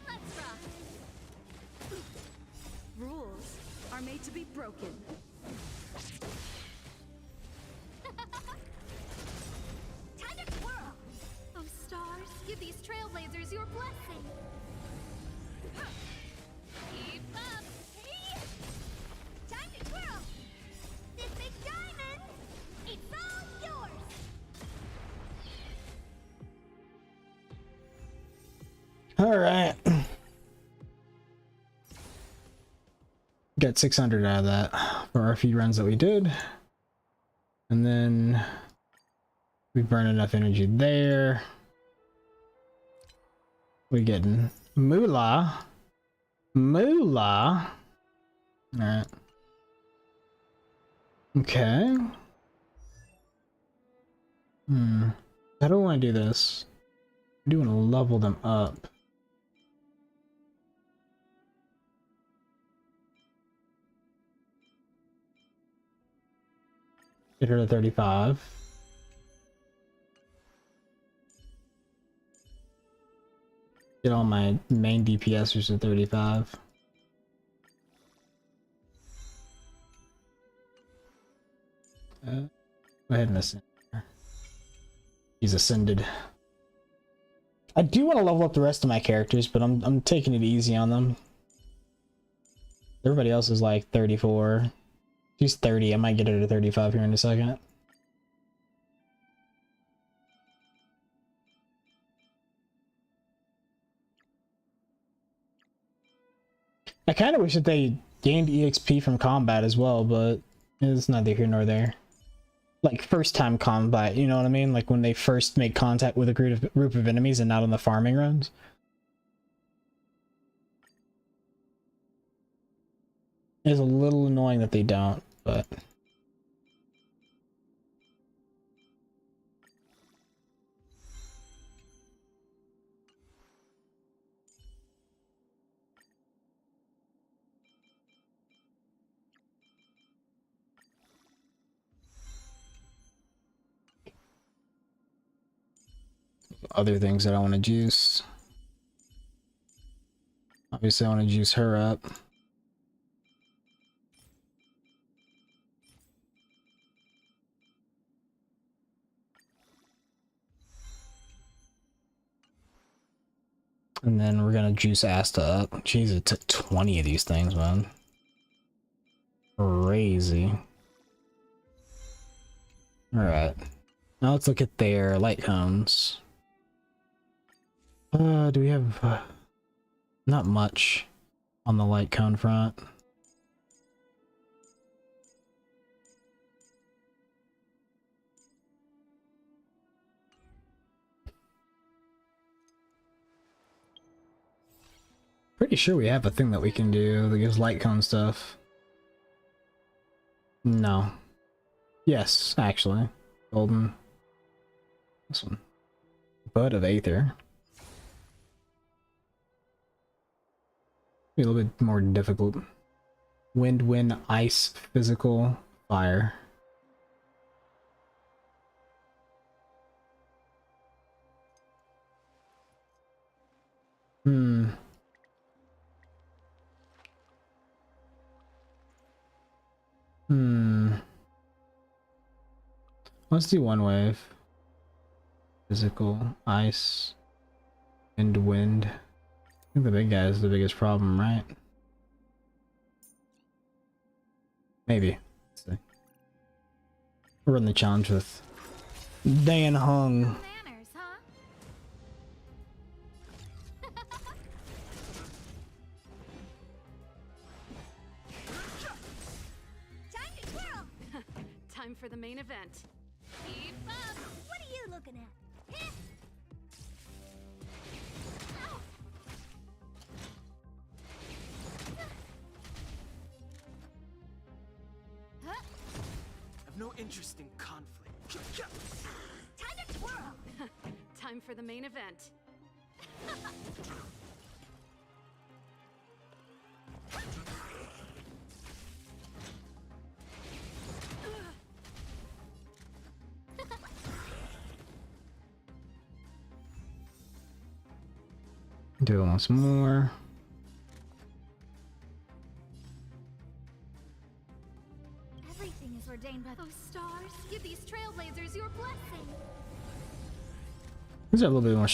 Let's rock. Rules are made to be broken. Time to twirl. Oh stars, give these trailblazers your blessing. Keep up. Time to twirl. This big diamond, it's all yours. All right. Got 600 out of that for our few runs that we did. And then we burn enough energy there. We're getting moolah. Moolah. All right. Okay. How do I want to do this? I do want to level them up. Get her to 35. Get all my main DPSers to 35. Go ahead and ascend her. He's ascended. I do want to level up the rest of my characters, but I'm taking it easy on them. Everybody else is like 34. She's 30. I might get her to 35 here in a second. I kind of wish that they gained EXP from combat as well, but it's neither here nor there. Like first time combat, you know what I mean? Like when they first make contact with a group of enemies and not on the farming runs. It's a little annoying that they don't, but other things that I want to juice. Obviously I want to juice her up. And then we're gonna juice Asta up. Jeez, it took 20 of these things, man. Crazy. Alright. Now let's look at their light cones. Do we have... not much on the light cone front. Pretty sure we have a thing that we can do that gives light cone stuff. No. Yes, actually. Golden. This one. Bud of Aether. Be a little bit more difficult. Wind, wind, ice, physical, fire. Let's do one wave. Physical, ice, and wind. I think the big guy is the biggest problem, right? Maybe. Let's see. We'll run the challenge with Dan Hung. Manners, huh? Time to twirl! Time for the main event. Keep up! What are you looking at? Hit! I've no interest in conflict. Time to twirl! Time for the main event. Do it once more. Everything is ordained by those stars. Give these trailblazers your blessing. These are a little bit more,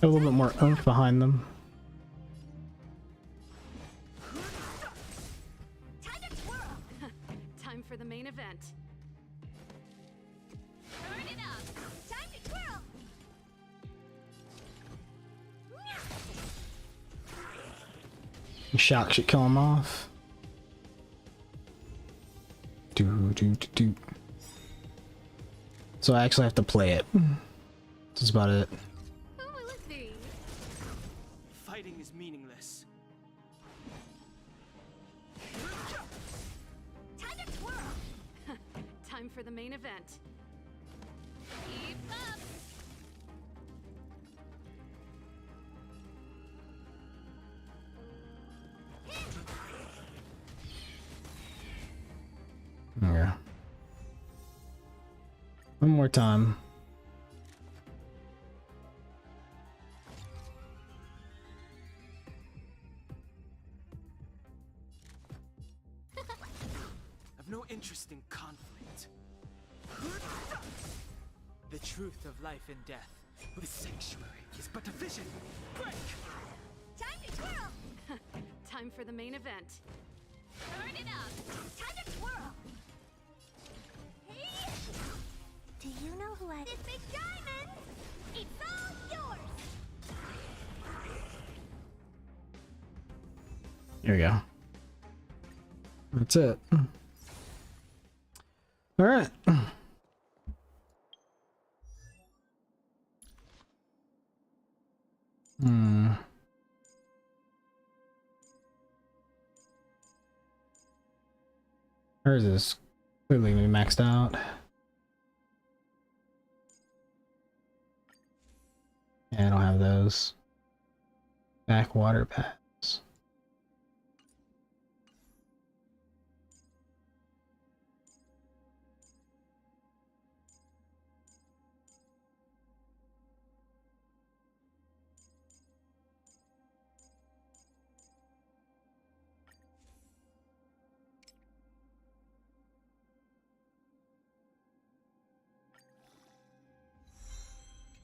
a little bit more oomph behind them. Time to twirl! Time for the main event. Turn it up! Time to twirl! Shock should kill him off. Do. So I actually have to play it. That's about it. Who will it be? Fighting is meaningless. Time to twirl! Time for the main event. Keep up! Yeah. One more time. I've no interest in conflict. The truth of life and death. The sanctuary is but a vision. Break! Time to twirl! Time for the main event. Turn it up! Time to twirl! Hey! Do you know who I... This big diamond! It's all yours! Here we go. That's it. All right. Hers is clearly gonna be maxed out. Yeah, I don't have those. Backwater pads.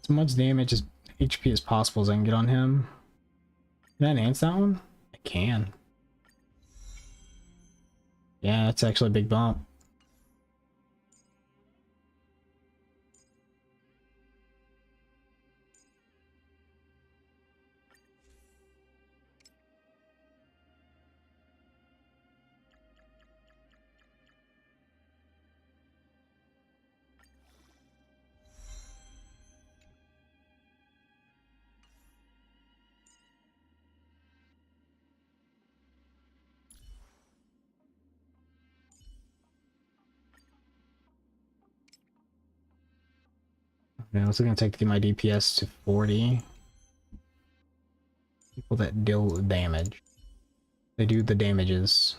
As much damage as HP as possible as I can get on him. Can I enhance that one? I can. Yeah, that's actually a big bump. Yeah, I was gonna take my DPS to 40. People that deal damage. They do the damages.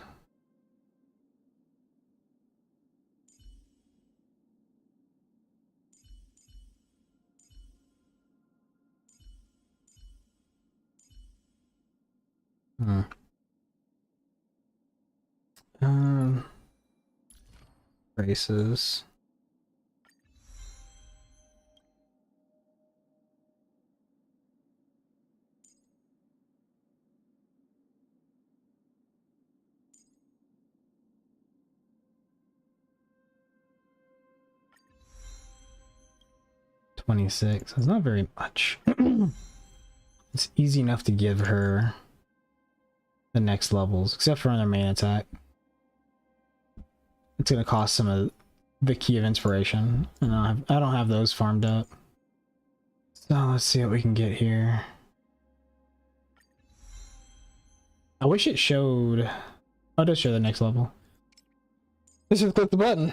Braces. $26. That's not very much. It's easy enough to give her the next levels, except for on their main attack. It's gonna cost some of the key of inspiration, and I don't have those farmed up. So let's see what we can get here. I wish it showed. Oh, it does show the next level. Let's just click the button.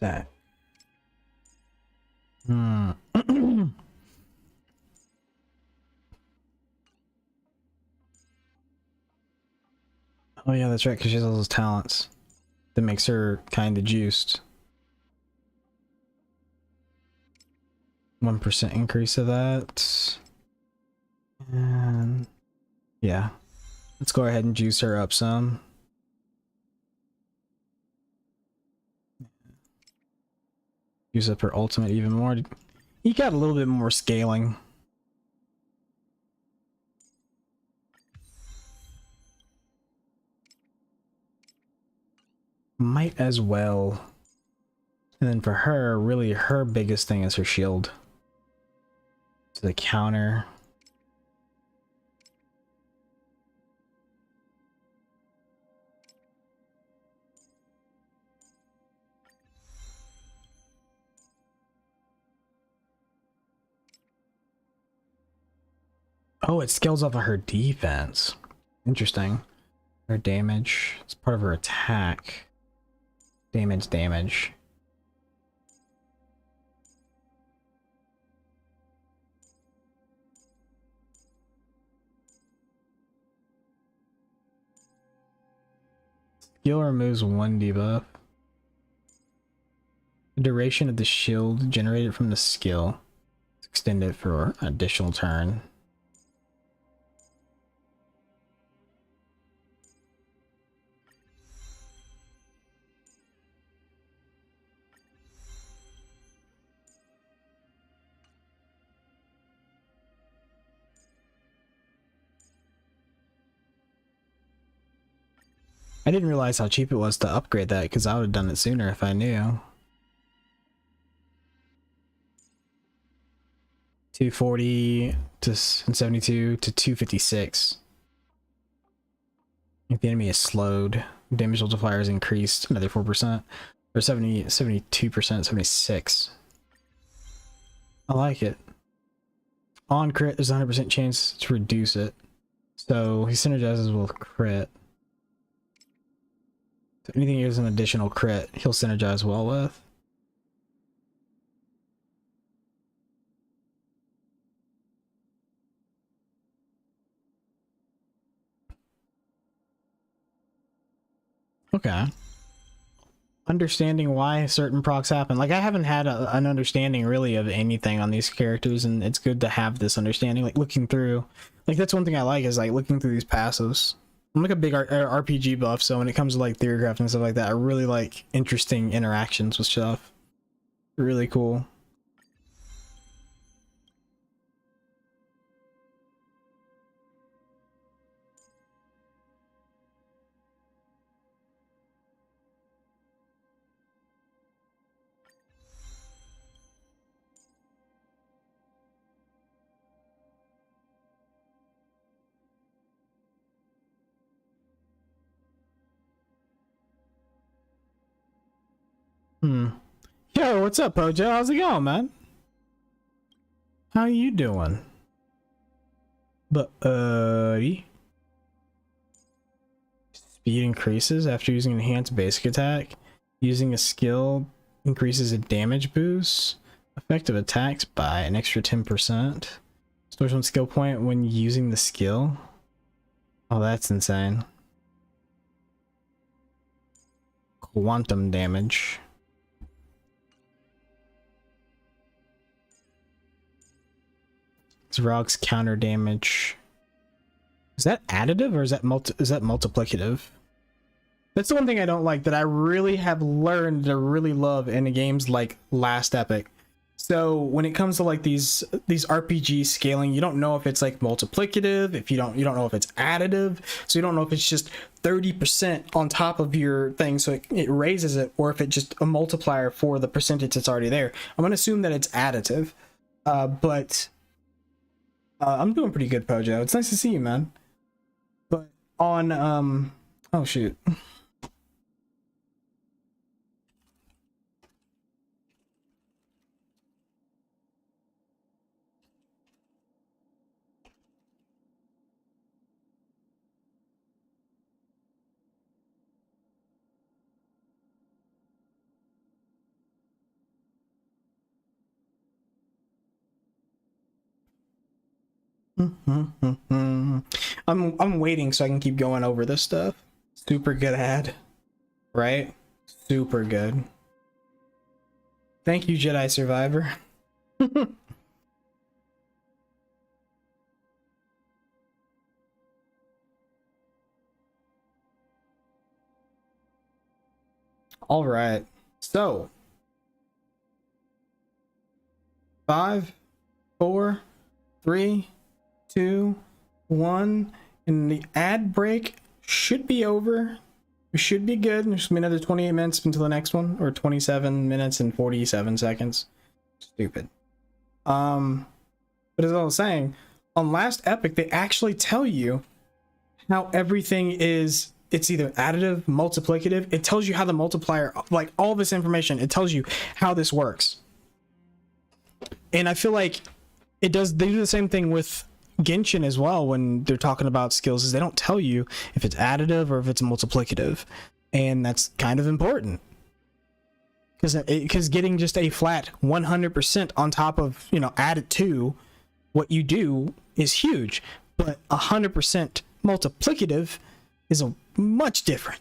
That. Oh yeah, that's right, because she has all those talents. That makes her kind of juiced. 1% increase of that. And yeah. Let's go ahead and juice her up some. Use up her ultimate even more. You got a little bit more scaling. Might as well. And then for her, really her biggest thing is her shield. So the counter. Oh, it scales off of her defense. Interesting. Her damage. It's part of her attack. Damage. Skill removes one debuff. The duration of the shield generated from the skill is extended for an additional turn. I didn't realize how cheap it was to upgrade that because I would have done it sooner if I knew. 240 to 72 to 256. If the enemy is slowed, damage multiplier is increased another 4%. Or 72%, 76. I like it. On crit, there's a 100% chance to reduce it. So he synergizes with crit. So anything he has an additional crit, he'll synergize well with. Okay. Understanding why certain procs happen. Like, I haven't had an understanding really of anything on these characters, and it's good to have this understanding, like looking through. Like, that's one thing I like, is like looking through these passives. I'm like a big RPG buff, so when it comes to like theorycraft and stuff like that, I really like interesting interactions with stuff. Really cool. Yo, what's up, Pojo? How's it going, man? How you doing? Speed increases after using enhanced basic attack. Using a skill increases a damage boost. Effective attacks by an extra 10%. Stores one skill point when using the skill. Oh, that's insane. Quantum damage. Rocks counter damage. Is that additive or is that multiplicative? That's the one thing I don't like, that I really have learned to really love in games like Last Epic. So when it comes to like these RPG scaling, you don't know if it's like multiplicative, if you don't know if it's additive, so you don't know if it's just 30% on top of your thing, so it raises it, or if it's just a multiplier for the percentage that's already there. I'm gonna assume that it's additive, but I'm doing pretty good, Pojo. It's nice to see you, man. But on oh shoot. I'm waiting so I can keep going over this stuff. Super good ad, right? Super good. Thank you, Jedi Survivor. All right, so 5, 4, 3, 2, 1, and the ad break should be over. We should be good. There's gonna be another 28 minutes until the next one, or 27 minutes and 47 seconds. Stupid. But as I was saying, on Last Epic, they actually tell you how everything is. It's either additive, multiplicative. It tells you how the multiplier, like all this information, it tells you how this works. And I feel like they do the same thing with Genshin as well when they're talking about skills, is they don't tell you if it's additive or if it's multiplicative. And that's kind of important. Because getting just a flat 100% on top of, added to what you do is huge. But 100% multiplicative is much different.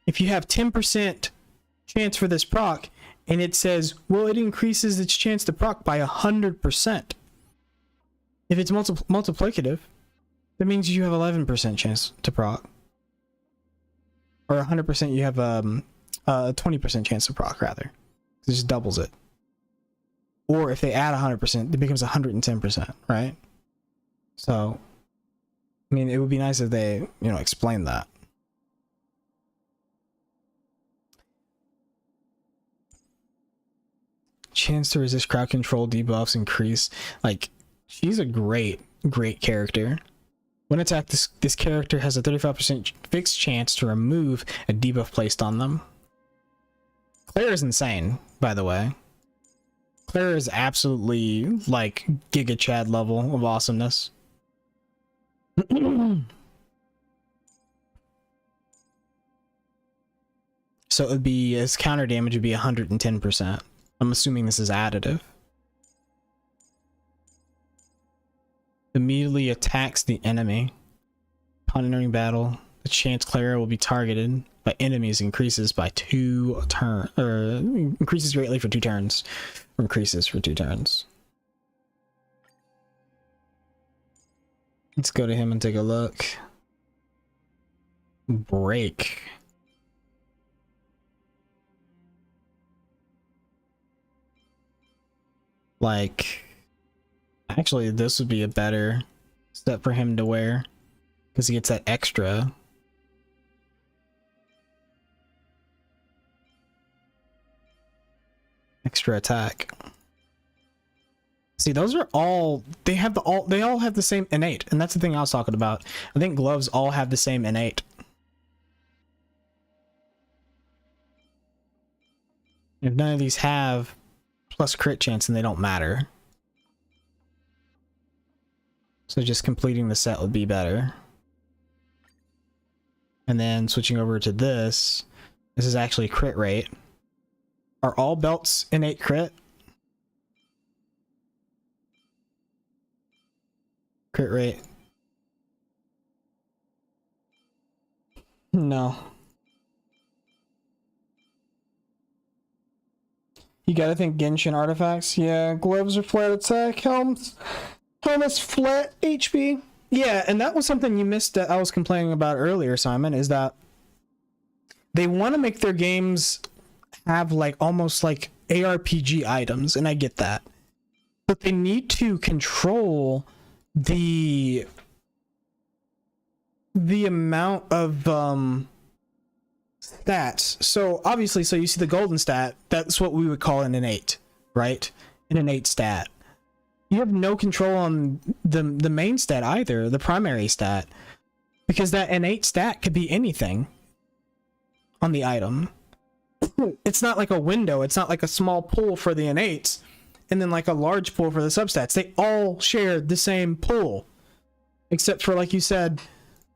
If you have 10% chance for this proc, and it says, well, it increases its chance to proc by 100%. If it's multiplicative, that means you have 11% chance to proc. Or 100%, you have a 20% chance to proc, rather. It just doubles it. Or if they add 100%, it becomes 110%, right? So, I mean, it would be nice if they, you know, explain that. Chance to resist crowd control debuffs increase. Like, she's a great character. When attacked, this character has a 35% fixed chance to remove a debuff placed on them. Claire is insane, by the way. Claire is absolutely, like, Giga Chad level of awesomeness. So it would be, as counter damage would be 110%. I'm assuming this is additive. Immediately attacks the enemy. Upon entering battle, the chance Clara will be targeted by enemies increases by 2 turns, or increases greatly for 2 turns, or increases for 2 turns. Let's go to him and take a look. Break. Like, actually, this would be a better set for him to wear, because he gets that extra. Extra attack. See, those are all, they all have the same innate, and that's the thing I was talking about. I think gloves all have the same innate. If none of these have plus crit chance, then they don't matter. So just completing the set would be better. And then switching over to this is actually crit rate. Are all belts innate crit? Crit rate. No. You gotta think Genshin artifacts. Yeah, gloves are flat attack, helmets flat HP. Yeah, and that was something you missed that I was complaining about earlier, Simon, is that they want to make their games have like almost like ARPG items, and I get that. But they need to control the amount of stats. So obviously, so you see the golden stat, that's what we would call an innate, right? An innate stat. You have no control on the main stat either, the primary stat, because that innate stat could be anything on the item. It's not like a window, it's not like a small pool for the innates and then like a large pool for the substats. They all share the same pool, except for, like you said,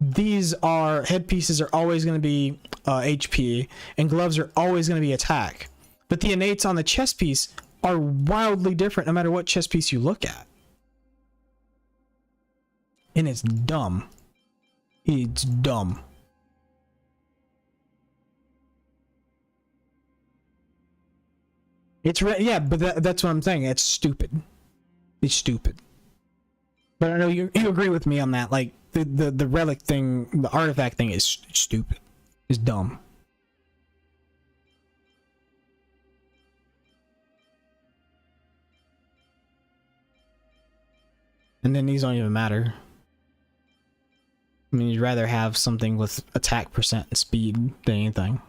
these are headpieces are always going to be HP, and gloves are always going to be attack. But the innates on the chest piece are wildly different no matter what chest piece you look at. And it's dumb. It's dumb. Yeah, but that's what I'm saying. It's stupid. It's stupid. But I know you agree with me on that. Like, the relic thing, the artifact thing is stupid. It's dumb. And then these don't even matter. I mean, you'd rather have something with attack percent and speed than anything.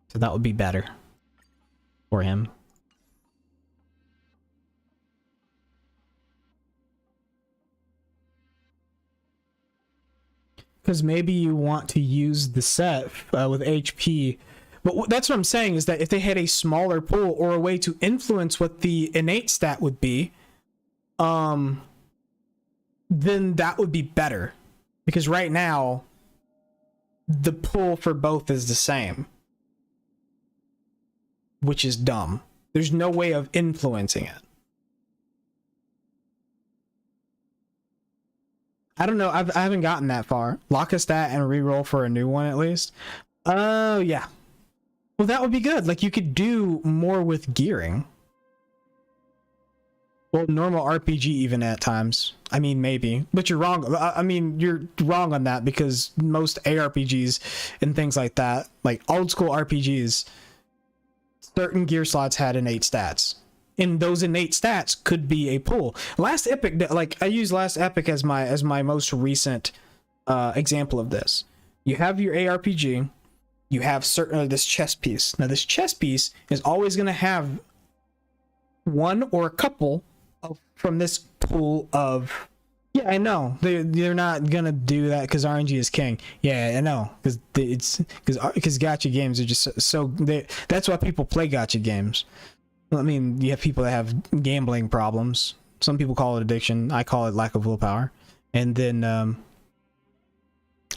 So that would be better for him. Because maybe you want to use the set with HP. But that's what I'm saying, is that if they had a smaller pool or a way to influence what the innate stat would be, then that would be better. Because right now, the pool for both is the same. Which is dumb. There's no way of influencing it. I don't know. I haven't gotten that far. Lock a stat and reroll for a new one at least. Oh yeah. Well, that would be good. Like you could do more with gearing. Well, normal RPG even at times. I mean, maybe, but you're wrong. I mean, you're wrong on that because most ARPGs and things like that, like old school RPGs, certain gear slots had innate stats. And those innate stats could be a pull. Last Epic, like I use Last Epic as my most recent example of this. You have your ARPG, you have certain this chess piece. Now this chess piece is always going to have one or a couple from this pool of. Yeah, I know they're not gonna do that because RNG is king. Yeah, I know because gacha games are just so that's why people play gacha games. I mean, you have people that have gambling problems. Some people call it addiction. I call it lack of willpower. And then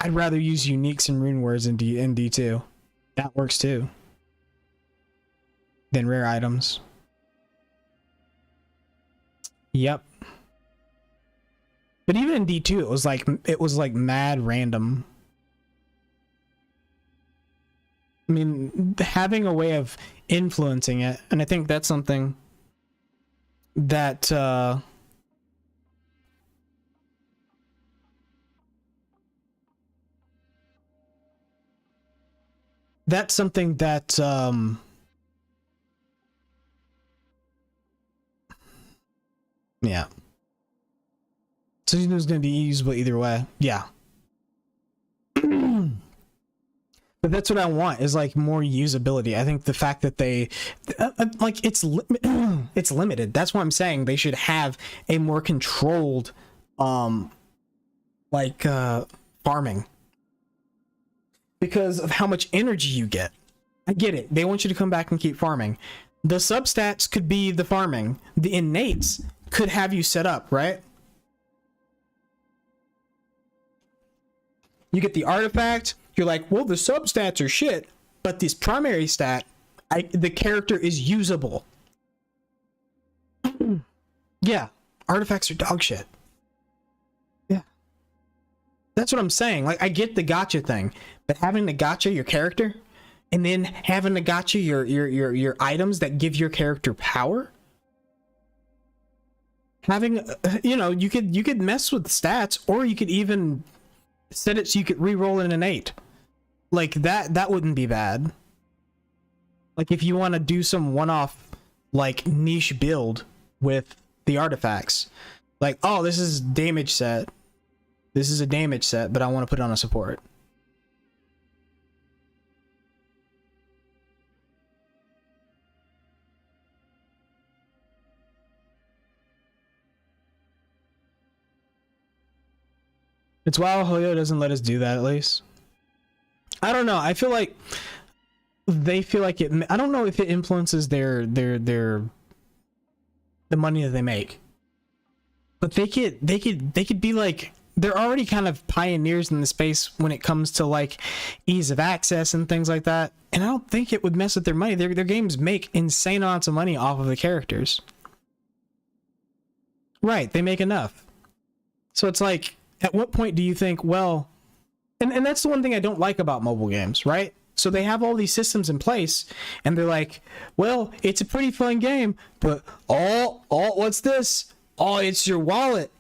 I'd rather use uniques and rune words in D2. That works too. Than rare items. Yep. But even in D2, it was like mad random. I mean, having a way of influencing it, and I think that's something that yeah. So it's going to be usable either way. Yeah. But that's what I want is like more usability. I think the fact that they like it's limited. That's what I'm saying. They should have a more controlled farming because of how much energy you get. I get it. They want you to come back and keep farming. The substats could be the farming. The innates could have you set up, right? You get the artifact, you're like, well, the substats are shit, but this primary stat, the character is usable. Yeah, artifacts are dog shit. Yeah. That's what I'm saying. Like, I get the gacha thing, but having to gacha your character, and then having to gacha your items that give your character power, having, you could mess with the stats, or you could even set it so you could re-roll an innate. Like that wouldn't be bad. Like if you want to do some one-off like niche build with the artifacts, like, oh, this is damage set, this is a damage set, but I want to put it on a support. It's why Hoyo doesn't let us do that, at least. I don't know. I feel like they feel like it. I don't know if it influences the money that they make. But they could be like, they're already kind of pioneers in the space when it comes to like ease of access and things like that. And I don't think it would mess with their money. Their games make insane amounts of money off of the characters. Right, they make enough. So it's like, at what point do you think, well, and that's the one thing I don't like about mobile games, right? So they have all these systems in place, and they're like, well, it's a pretty fun game, but what's this? Oh, it's your wallet.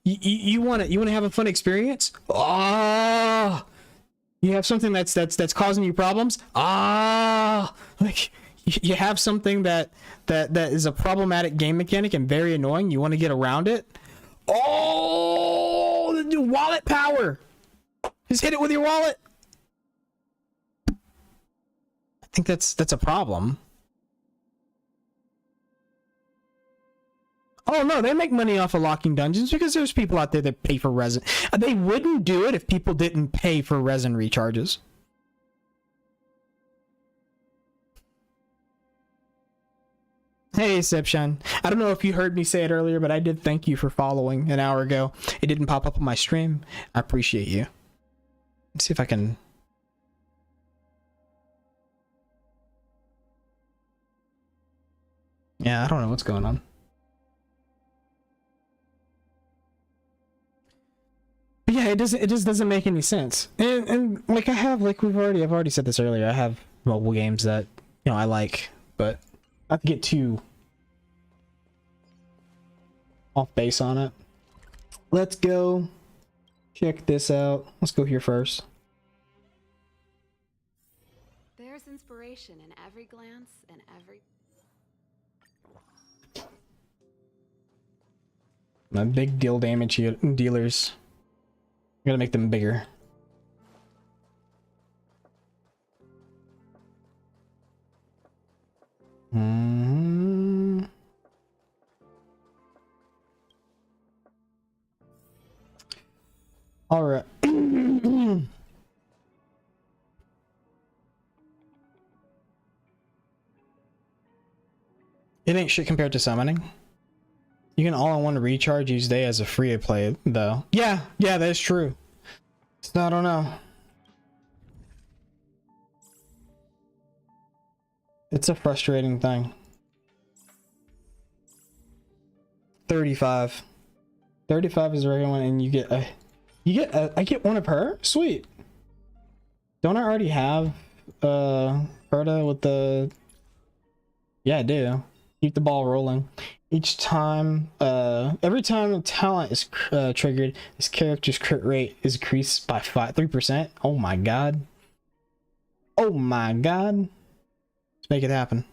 You want to have a fun experience? Oh, you have something that's causing you problems? Like you have something that is a problematic game mechanic and very annoying. You want to get around it? Oh, the new wallet power. Just hit it with your wallet. I think that's a problem. Oh no, they make money off of locking dungeons because there's people out there that pay for resin. They wouldn't do it if people didn't pay for resin recharges. Hey, Sepshine. I don't know if you heard me say it earlier, but I did thank you for following an hour ago. It didn't pop up on my stream. I appreciate you. Let's see if I can... Yeah, I don't know what's going on. Yeah, it doesn't. It just doesn't make any sense. And like I've already said this earlier. I have mobile games that I like, but not to get too off base on it. Let's go check this out. Let's go here first. There's inspiration in every glance and every... My big deal damage here, dealers. I'm gonna make them bigger. All right. It ain't shit compared to summoning. You can all-in-one recharge each day as a free-to-play, though. Yeah, that's true. So I don't know. It's a frustrating thing. 35. 35 is the regular one, and I get one of her? Sweet. Don't I already have Herta with the... Yeah, I do. Keep the ball rolling. Each time, every time a talent is triggered, this character's crit rate is increased by 3%. Oh my god. Oh my god. Let's make it happen.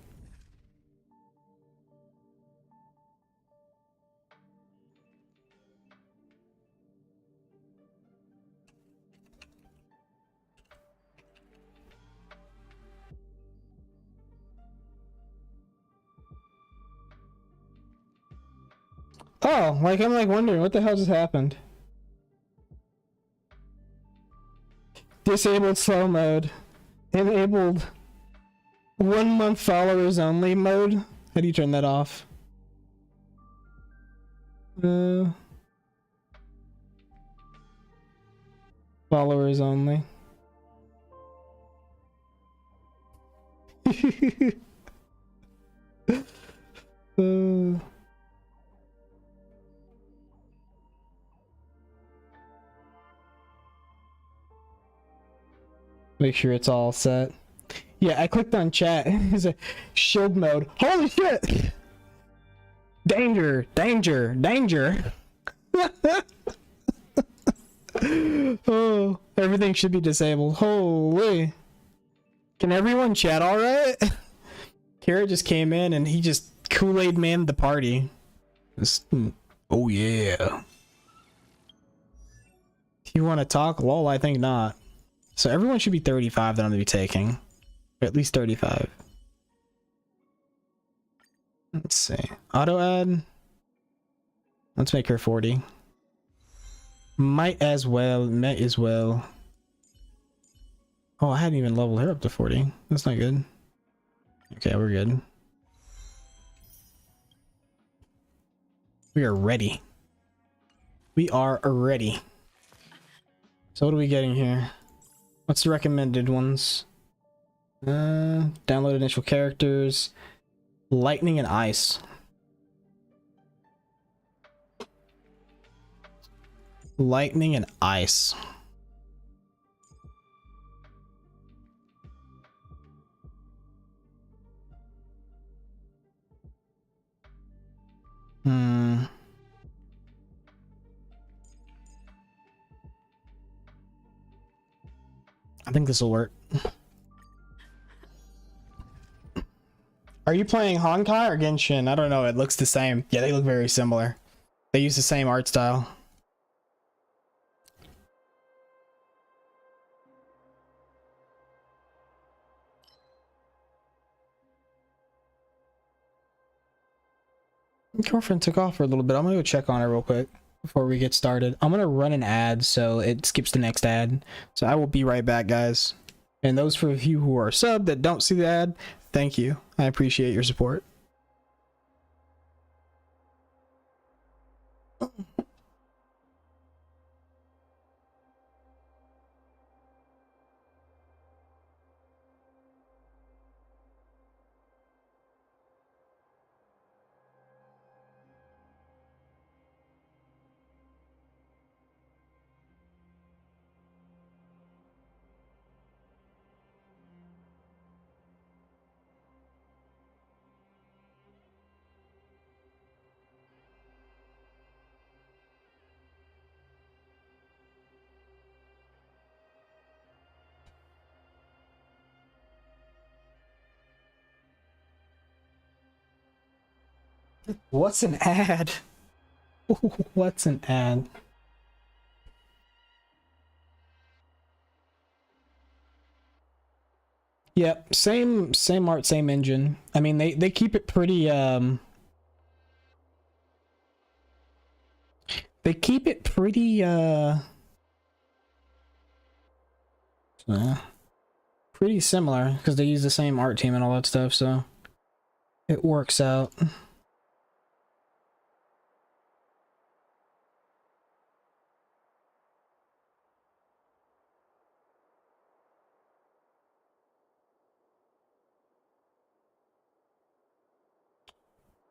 Oh, like I'm like wondering what the hell just happened. Disabled slow mode. Enabled 1 month followers only mode. How do you turn that off? Followers only. Make sure it's all set. Yeah, I clicked on chat. It's a shield mode. Holy shit! Danger! Danger! Danger! Oh, everything should be disabled. Holy! Can everyone chat all right? Kara just came in and he just Kool-Aid manned the party. Oh yeah. Do you want to talk? Lol, I think not. So everyone should be 35 that I'm going to be taking. Or at least 35. Let's see. Auto add. Let's make her 40. Might as well. Oh, I hadn't even leveled her up to 40. That's not good. Okay, we're good. We are ready. We are ready. So what are we getting here? What's the recommended ones? Download initial characters. Lightning and ice. Lightning and ice. I think this will work. Are you playing Honkai or Genshin? I don't know. It looks the same. Yeah, they look very similar. They use the same art style. My girlfriend took off for a little bit. I'm gonna go check on her real quick before we get started. I'm gonna run an ad so it skips the next ad. So I will be right back, guys. And those of you who are subbed that don't see the ad, thank you. I appreciate your support. What's an ad? What's an ad? Yep, same art, same engine. I mean, they keep it pretty they keep it pretty pretty similar because they use the same art team and all that stuff, so it works out.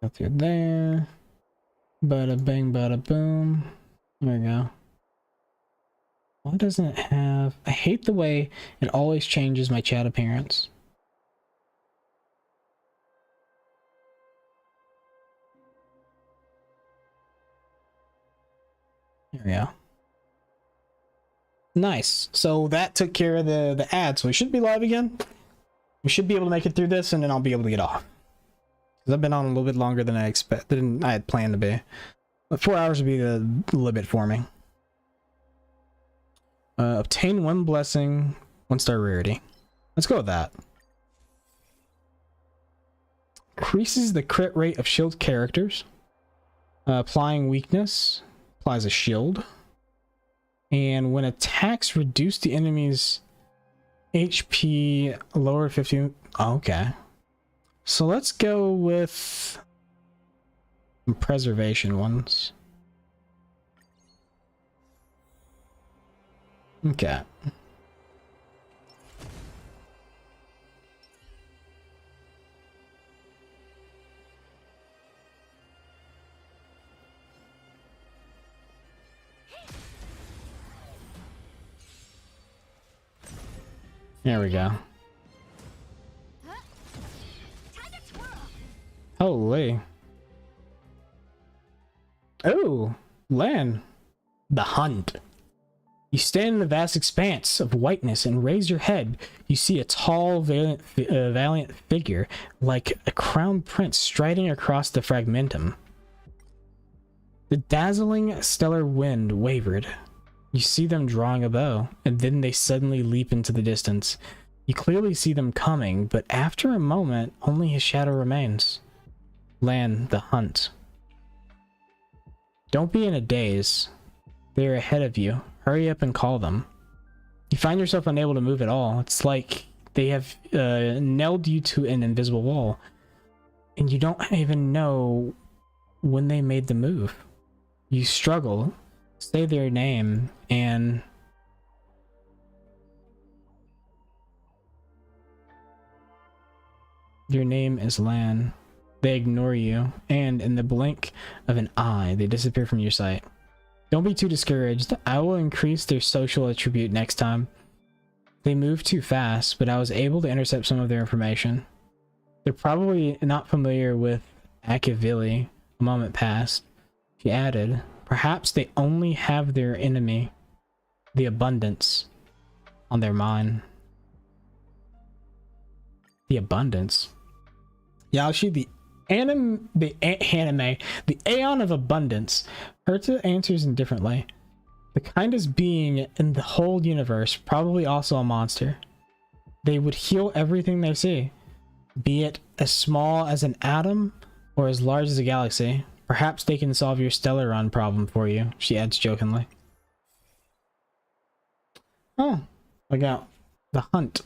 Go through there. Bada bing, bada boom. There we go. Why doesn't it have... I hate the way it always changes my chat appearance. There we go. Nice. So that took care of the ad, so we should be live again. We should be able to make it through this, and then I'll be able to get off. Because I've been on a little bit longer than I had planned to be. But 4 hours would be the limit for me. Obtain 1 blessing, 1-star rarity. Let's go with that. Increases the crit rate of shield characters. Applying weakness. Applies a shield. And when attacks reduce the enemy's HP lower 50. Oh, okay. So let's go with some preservation ones. Okay. There we go. Holy. Oh, Lan. The Hunt. You stand in the vast expanse of whiteness and raise your head. You see a tall, valiant figure, like a crowned prince striding across the fragmentum. The dazzling stellar wind wavered. You see them drawing a bow, and then they suddenly leap into the distance. You clearly see them coming, but after a moment, only his shadow remains. Lan, the Hunt. Don't be in a daze. They are ahead of you. Hurry up and call them. You find yourself unable to move at all. It's like they have nailed you to an invisible wall. And you don't even know when they made the move. You struggle, say their name, and... Your name is Lan. They ignore you, and in the blink of an eye, they disappear from your sight. Don't be too discouraged. I will increase their social attribute next time. They move too fast, but I was able to intercept some of their information. They're probably not familiar with Akavili. A moment passed. She added, perhaps they only have their enemy, the abundance, on their mind. The abundance? Yaoshi, the Aeon of Abundance. Herta answers indifferently. The kindest being in the whole universe, probably also a monster. They would heal everything they see, be it as small as an atom or as large as a galaxy. Perhaps they can solve your stellar run problem for you, she adds jokingly. Oh, I got the Hunt.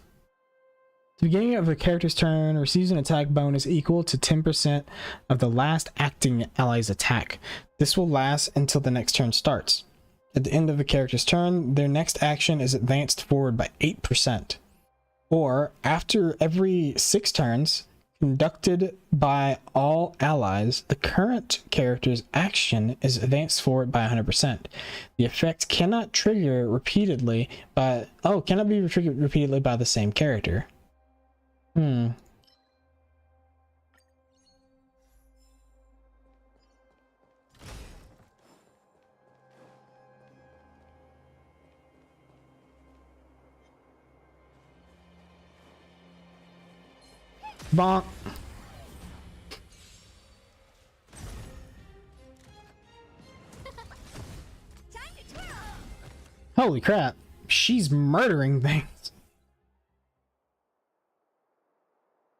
The beginning of a character's turn receives an attack bonus equal to 10% of the last acting ally's attack. This will last until the next turn starts. At the end of the character's turn, their next action is advanced forward by 8%. Or, after every 6 turns, conducted by all allies, the current character's action is advanced forward by 100%. The effect cannot trigger repeatedly by... Oh, cannot be triggered repeatedly by the same character. Bonk. Holy crap. She's murdering things.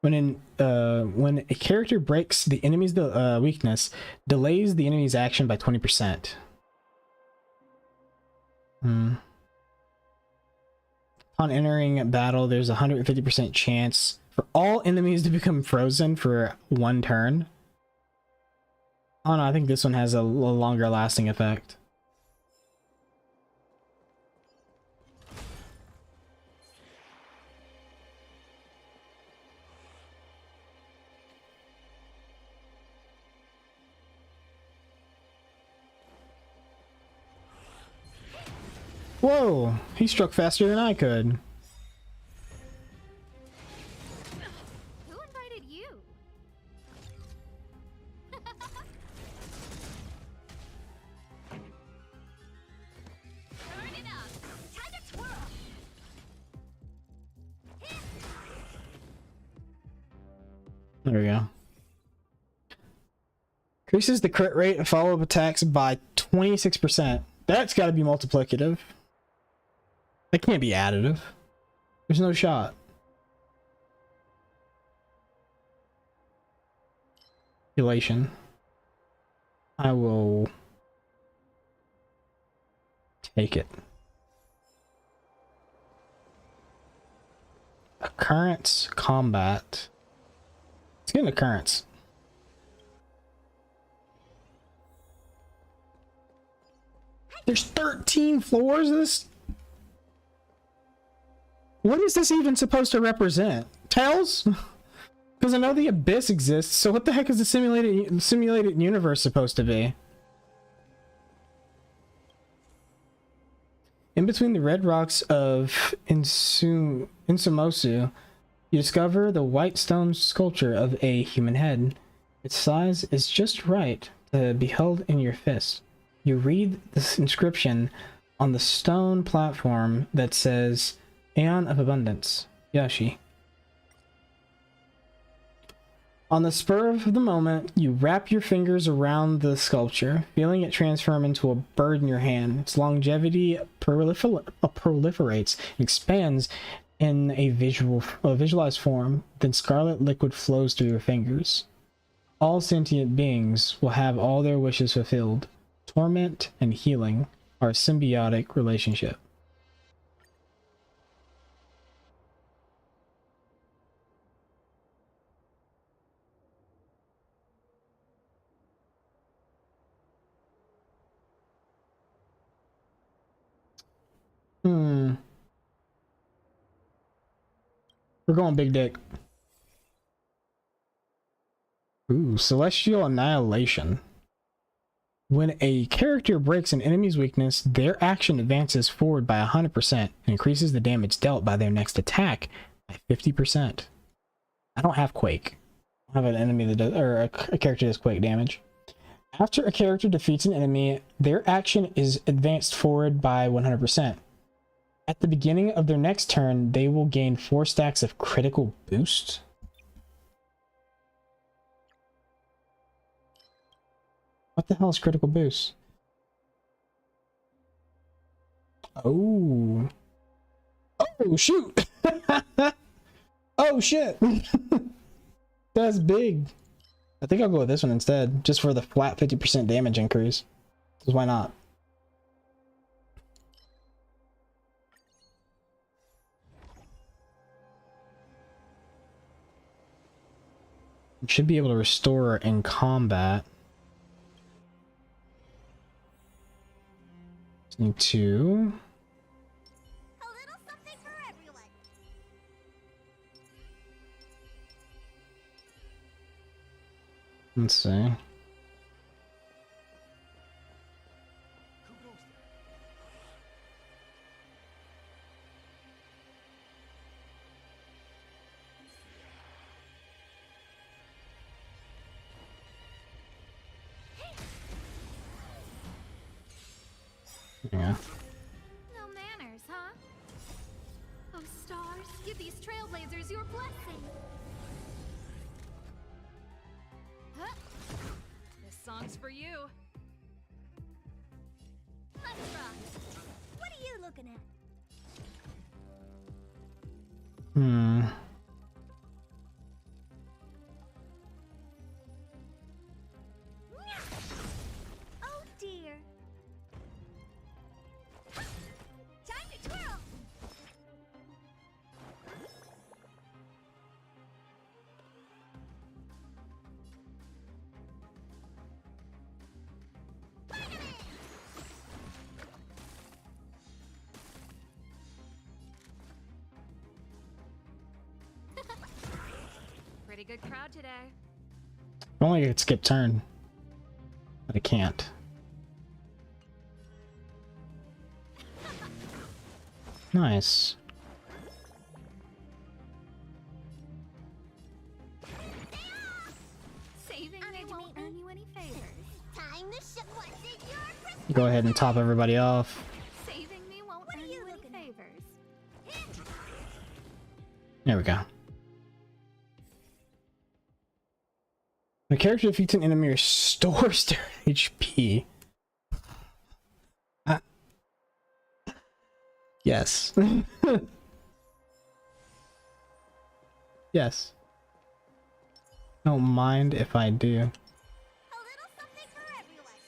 When a character breaks the enemy's weakness, delays the enemy's action by 20%. Upon entering battle, there's a 150% chance for all enemies to become frozen for 1 turn. Oh no, I think this one has a longer lasting effect. Whoa, he struck faster than I could. Who invited you? Turn it up. Time to twirl. There we go. Increases the crit rate of follow-up attacks by 26%. That's got to be multiplicative. That can't be additive. There's no shot. Elation. I will take it. Occurrence combat. Let's get an occurrence. There's 13 floors of this. What is this even supposed to represent? Tails? Because I know the abyss exists, so what the heck is the simulated universe supposed to be? In between the red rocks of Insumosu, you discover the white stone sculpture of a human head. Its size is just right to be held in your fist. You read this inscription on the stone platform that says, Aeon of Abundance, Yoshi. On the spur of the moment, you wrap your fingers around the sculpture, feeling it transform into a bird in your hand. Its longevity proliferates and expands in a visualized form, then scarlet liquid flows through your fingers. All sentient beings will have all their wishes fulfilled. Torment and healing are a symbiotic relationship. We're going big dick. Ooh, Celestial Annihilation. When a character breaks an enemy's weakness, their action advances forward by 100% and increases the damage dealt by their next attack by 50%. I don't have Quake. I don't have an enemy that does, or a character that does Quake damage. After a character defeats an enemy, their action is advanced forward by 100%. At the beginning of their next turn, they will gain 4 stacks of critical boost. What the hell is critical boost? Oh. Oh, shoot! Oh, shit! That's big. I think I'll go with this one instead, just for the flat 50% damage increase. Because why not? You should be able to restore in combat. Just need to. A little something for everyone. Let's see. Yeah. No manners, huh? Oh, stars, give these trailblazers your blessing. Huh? This song's for you. Let's rock. What do you looking at? Hmm. Oh dear. Time to twirl. Pretty good crowd today. If only I could skip turn. But I can't. Nice. Saving me won't earn you any favors. Time to show what's in your Christmas. Go ahead and top everybody off. Saving me won't earn you any favors. There we go. The character defeats an enemy restores their HP. Yes. Yes. Don't mind if I do. A little something for everyone.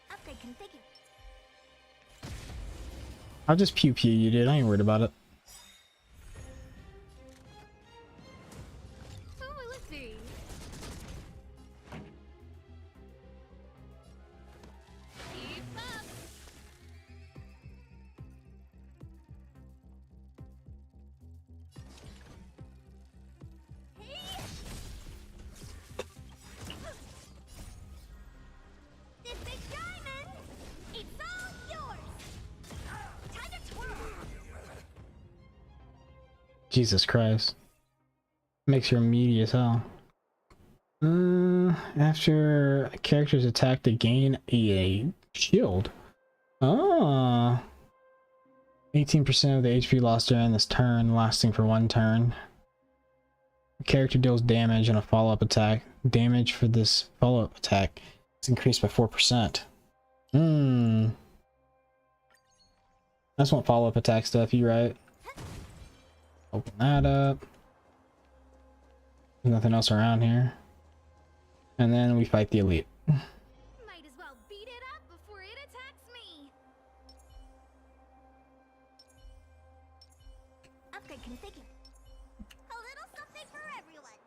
Upgrade configured. I'll just pew pew you, dude. I ain't worried about it. Oh, let's see. Keep up. This big diamond, it's all yours. Time to twirl. Jesus Christ. Makes her meaty as hell. After a character's attack, they gain a shield. Ah. 18% of the HP lost during this turn, lasting for 1 turn. The character deals damage in a follow-up attack. Damage for this follow-up attack is increased by 4%. That's what follow-up attack stuff, you right? Open that up. There's nothing else around here. And then we fight the elite. Might as well beat it up before it attacks me. Upgrade configured. A little something for everyone.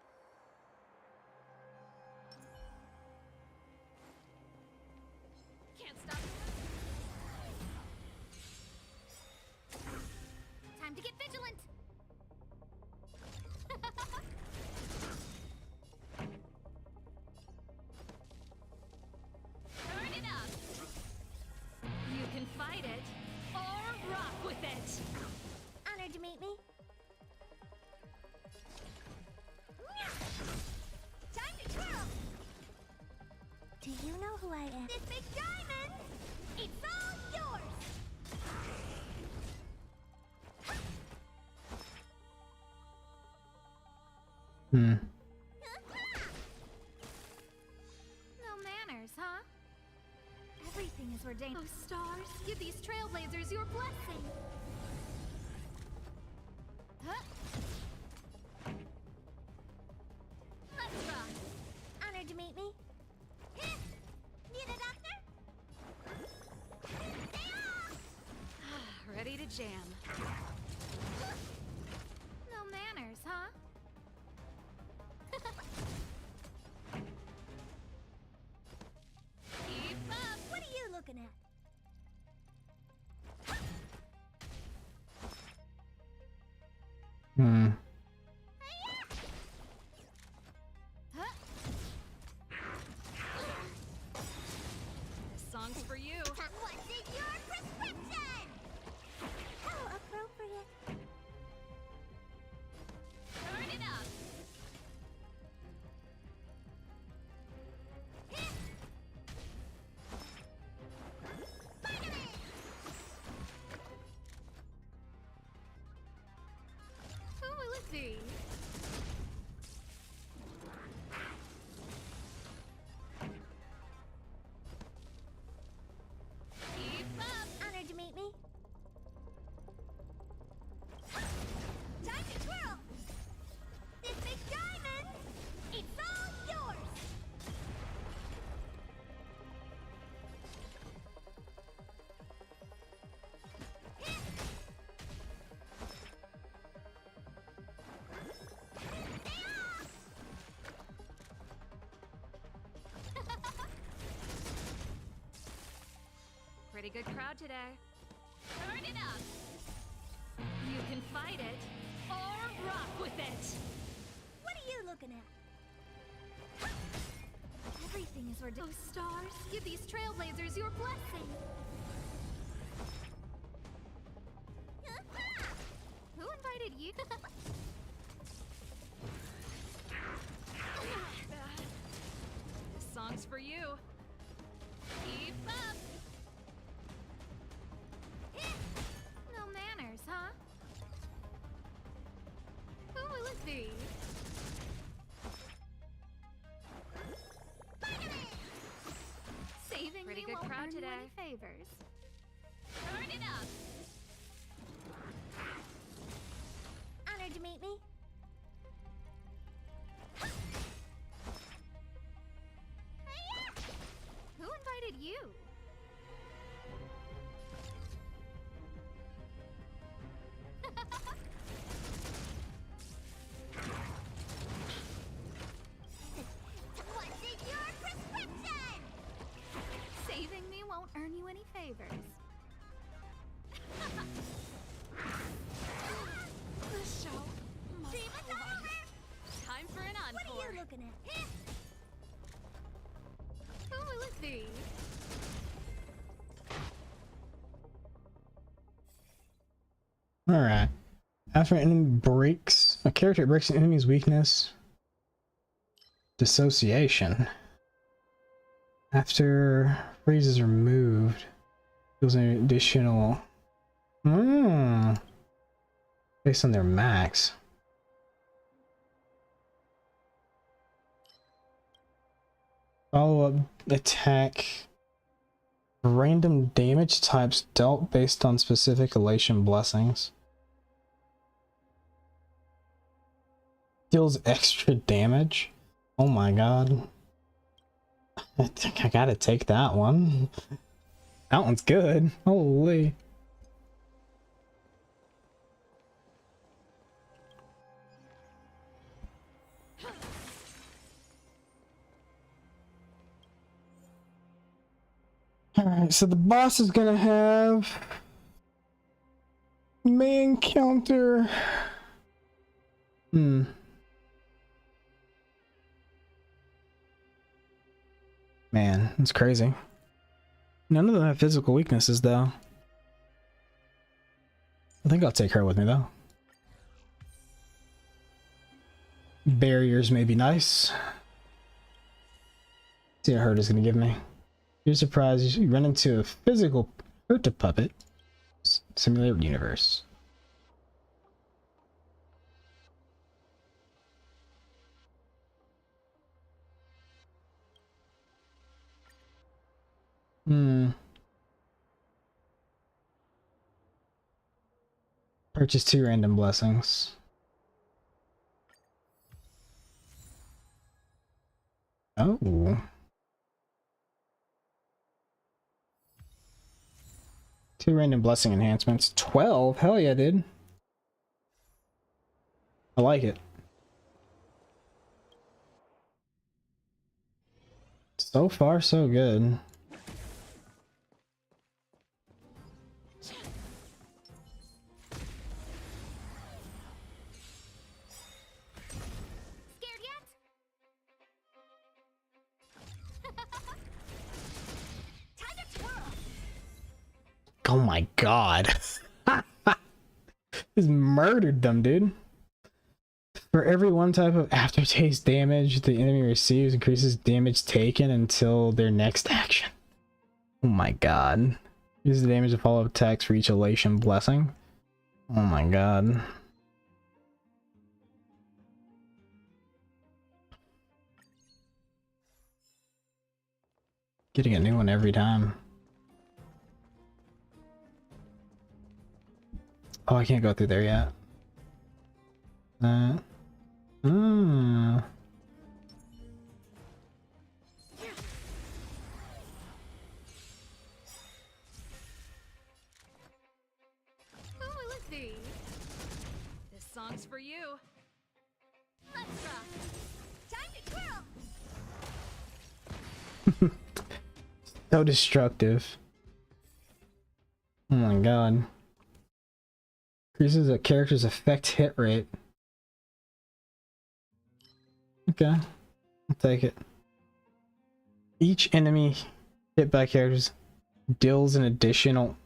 Can't stop. Time to get vigilant. Turn it up. You can fight it or rock with it. Honored to meet me. Time to twirl. Do you know who I am? This big diamond, it's all yours. Hmm. No manners, huh? Everything is ordained. Oh, stars, give these trailblazers your blessing. Huh? Let's rock. Honored to meet me. Need a doctor? Ready to jam. No manners, huh? Keep up. What are you looking at? Hmm. Huh? This song's for you. What's in your prescription? How appropriate. Turn it up. Oh, let's see. Keep up. Honored to meet me. Pretty good crowd today. Turn it up! You can fight it, or rock with it! What are you looking at? Everything is ridiculous. Oh, stars, give these trailblazers your blessing! Who invited you? This song's for you. Keep up! No manners, huh? Who will it be? Saving pretty good crowd today. Favors. Turn it up. Honored to meet me. Who invited you? What's in your prescription? Saving me won't earn you any favors. The show must go on. Time for an encore. What are you looking at? Who will it be? Alright. After an enemy breaks, a character breaks an enemy's weakness. Dissociation. After freeze is removed, deals an additional. Based on their max. Follow-up attack. Random damage types dealt based on specific elation blessings. Deals extra damage. Oh my god. I think I gotta take that one. That one's good. Holy. Alright, so the boss is gonna have main counter. Man, it's crazy. None of them have physical weaknesses, though. I think I'll take her with me, though. Barriers may be nice. See what Hurt is going to give me. You're surprised you run into a physical Hurt to puppet. Simulated universe. Purchase 2 random blessings. Oh. Two random blessing enhancements. 12? Hell yeah, dude. I like it. So far, so good. Oh my god. Just murdered them, dude. For every one type of aftertaste damage the enemy receives, increases damage taken until their next action. Oh my god. Use the damage of follow-up attacks for each elation blessing. Oh my god. Getting a new one every time. Oh, I can't go through there yet. Who will it be? This song's for you. Let's rock. Time to twirl. So destructive. Oh my god. Increases a character's effect hit rate. Okay, I'll take it. Each enemy hit by characters deals an additional...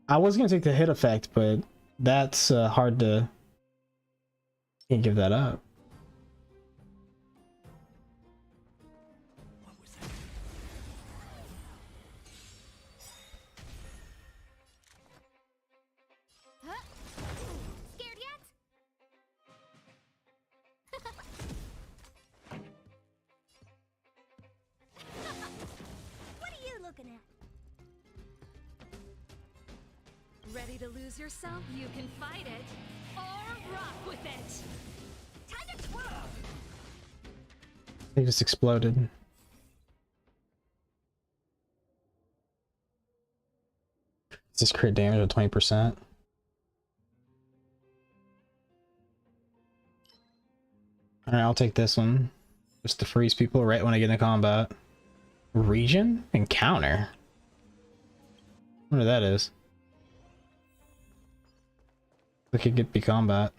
I was gonna take the hit effect, but that's hard to... Can't give that up. Huh? Scared yet? What are you looking at? Ready to lose yourself? You can fight it or rock with it. Time to twirl. They just exploded. Does this crit damage at 20%? Alright, I'll take this one. Just to freeze people right when I get into combat. Region? Encounter? I wonder what that is. I could get be combat.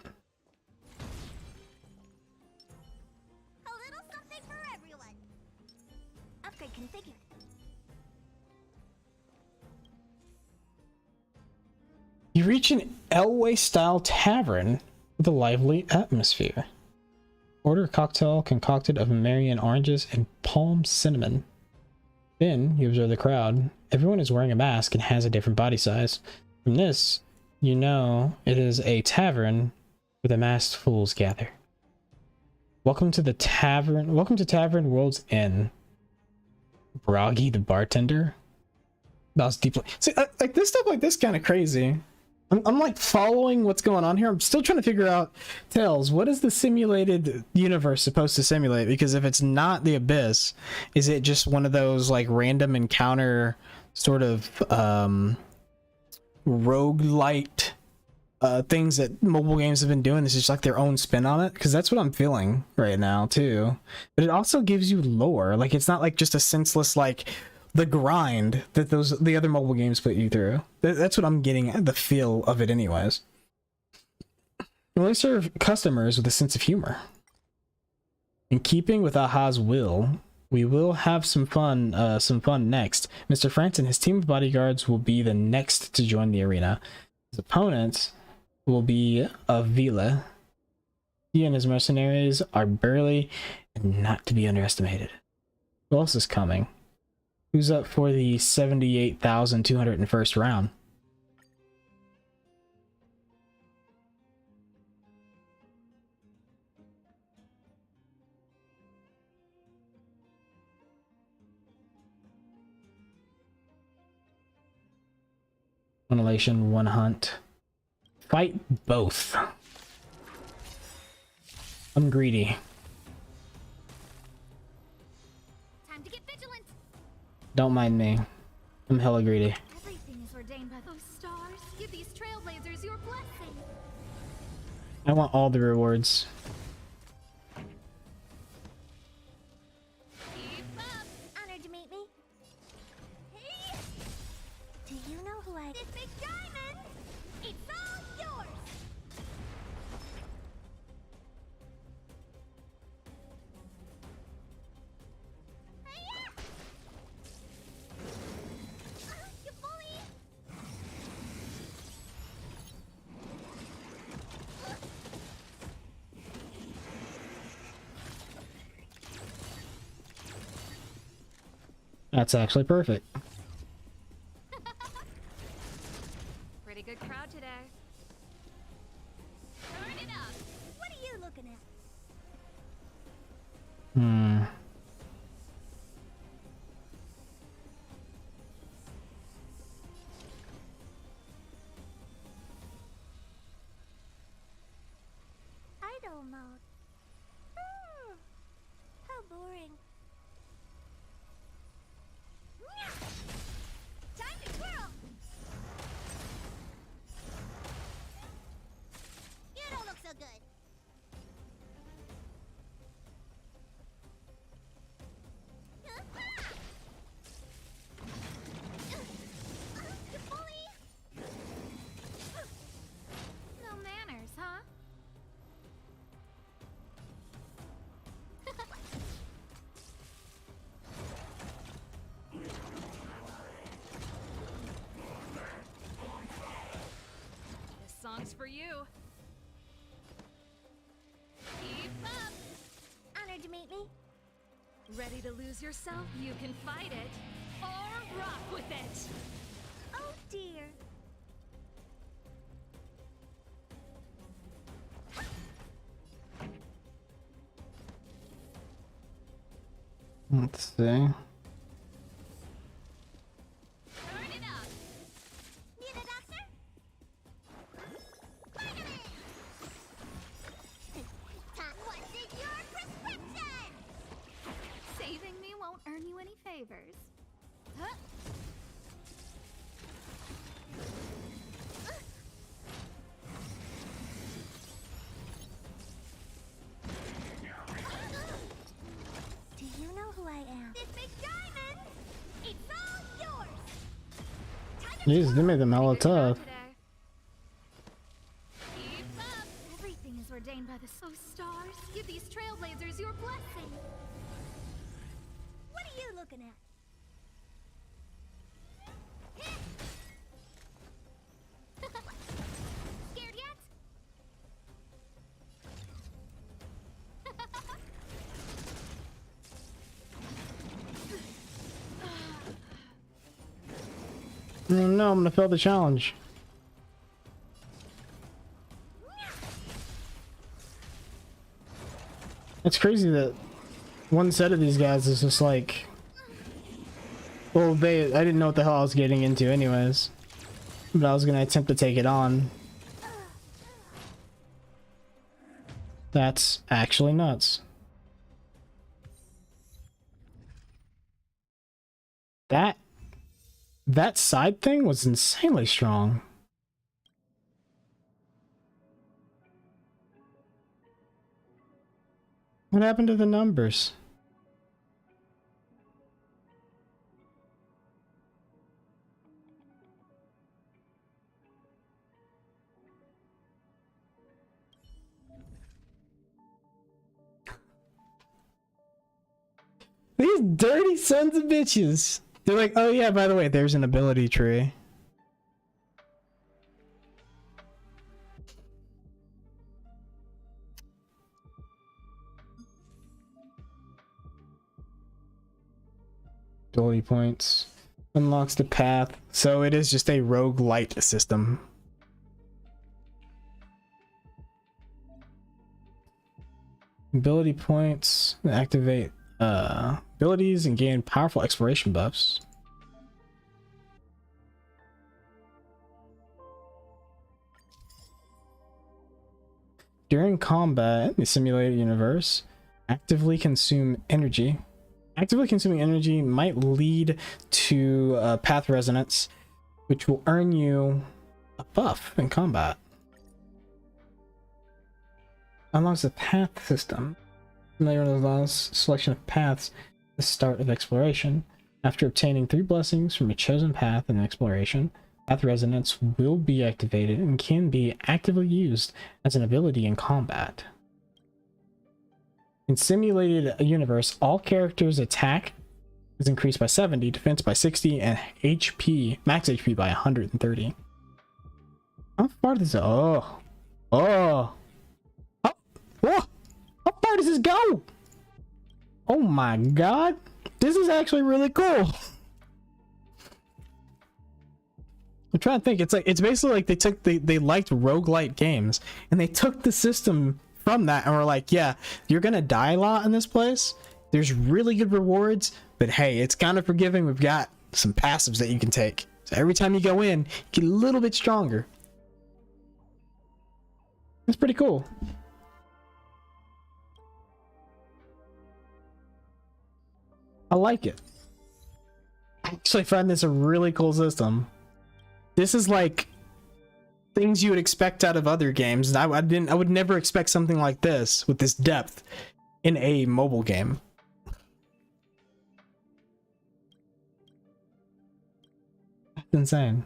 A little something for everyone. Upgrade configured. You reach an Elway-style tavern with a lively atmosphere. Order a cocktail concocted of Marion oranges and palm cinnamon. Then you observe the crowd. Everyone is wearing a mask and has a different body size. From this, you know it is a tavern where the masked fools gather. Welcome to the tavern. Welcome to Tavern World's Inn. Broggy the bartender. That was deeply. See, like this stuff like this kind of crazy. I'm like following what's going on here. I'm still trying to figure out, Tails, what is the simulated universe supposed to simulate? Because if it's not the Abyss, is it just one of those like random encounter sort of roguelite things that mobile games have been doing? This is just like their own spin on it, because that's what I'm feeling right now too. But it also gives you lore. Like it's not like just a senseless like the grind that the other mobile games put you through. That's what I'm getting the feel of it anyways. Well, they serve customers with a sense of humor. In keeping with Aha's will, we will have some fun next. Mr. France and his team of bodyguards will be the next to join the arena. His opponents will be Avila. He and his mercenaries are burly and not to be underestimated. Who else is coming? Who's up for the 78,201st round? One elation, one hunt. Fight both. I'm greedy. Time to get vigilant. Don't mind me. I'm hella greedy. Everything is ordained by those stars. Give these trailblazers your blessing. I want all the rewards. Keep up. Honored to meet me. Hey! Do you know who I... This big diamond! It's all yours! Hi-ya! You bully! That's actually perfect. Pretty good crowd today. Turn it up. What are you looking at? Idle mode. How boring. Time to twirl! You don't look so good. belongs for you. Keep up. Honored to meet me. Ready to lose yourself? You can fight it or rock with it. Oh dear. Let's see. Turn it up. Need a doctor? Finally! What's in your prescription? Saving me won't earn you any favors. Huh? Do you know who I am? This big diamond! It's all yours! Jeez, they made them hella tough. Keep up. Everything is ordained by the stars. Give these trailblazers your blessing. What are you looking at? Scared yet? Oh no, I'm gonna fail the challenge. It's crazy that one set of these guys is just like, well, I didn't know what the hell I was getting into anyways, but I was gonna attempt to take it on. That's actually nuts. That side thing was insanely strong. What happened to the numbers? These dirty sons of bitches. They're like, oh yeah, by the way, there's an ability tree. Ability points. Unlocks the path. So it is just a roguelite system. Ability points. Activate abilities and gain powerful exploration buffs. During combat in the simulated universe, actively consume energy. Actively consuming energy might lead to path resonance, which will earn you a buff in combat. Unlocks the path system. Familiar allows selection of paths at the start of exploration. After obtaining 3 blessings from a chosen path in exploration, path resonance will be activated and can be actively used as an ability in combat. In simulated universe, all characters' attack is increased by 70, defense by 60, and HP, max HP by 130. How far does it? Oh. How far does this go? Oh my god. This is actually really cool. I'm trying to think. It's basically like they liked roguelite games and they took the system from that and were like, yeah, you're gonna die a lot in this place. There's really good rewards, but hey, it's kind of forgiving. We've got some passives that you can take. So every time you go in, you get a little bit stronger. It's pretty cool. I like it. I actually find this a really cool system. This is like things you would expect out of other games. I would never expect something like this with this depth in a mobile game. That's insane.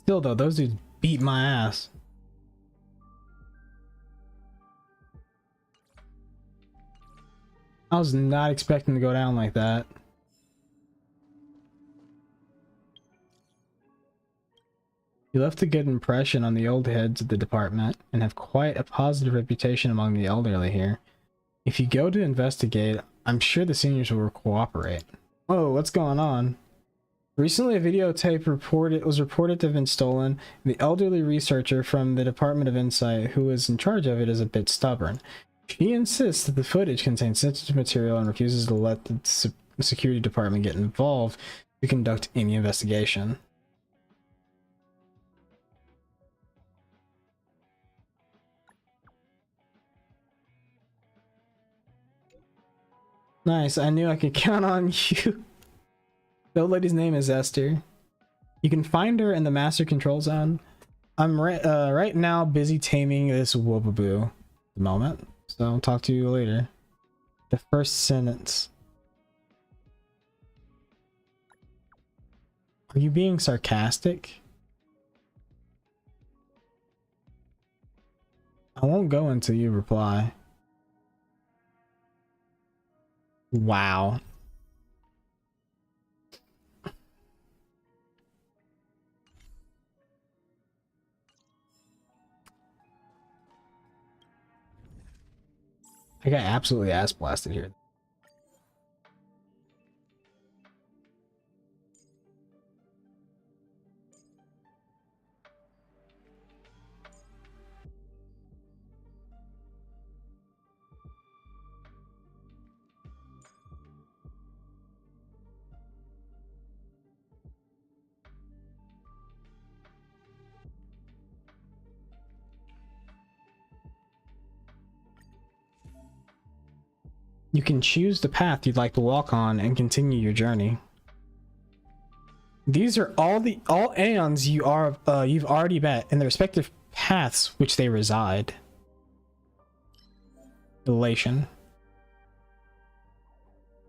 Still though, those dudes beat my ass. I was not expecting to go down like that. You left a good impression on the old heads of the department and have quite a positive reputation among the elderly here. If you go to investigate, I'm sure the seniors will cooperate. Whoa, what's going on? Recently, a videotape was reported to have been stolen. The elderly researcher from the Department of Insight who is in charge of it is a bit stubborn. She insists that the footage contains sensitive material and refuses to let the security department get involved to conduct any investigation. Nice, I knew I could count on you. The old lady's name is Esther. You can find her in the master control zone. I'm right now busy taming this woobaboo at the moment, so I'll talk to you later. The first sentence. Are you being sarcastic? I won't go until you reply. Wow. I got absolutely ass blasted here. You can choose the path you'd like to walk on and continue your journey. These are all aeons you've already met in the respective paths which they reside. Elation.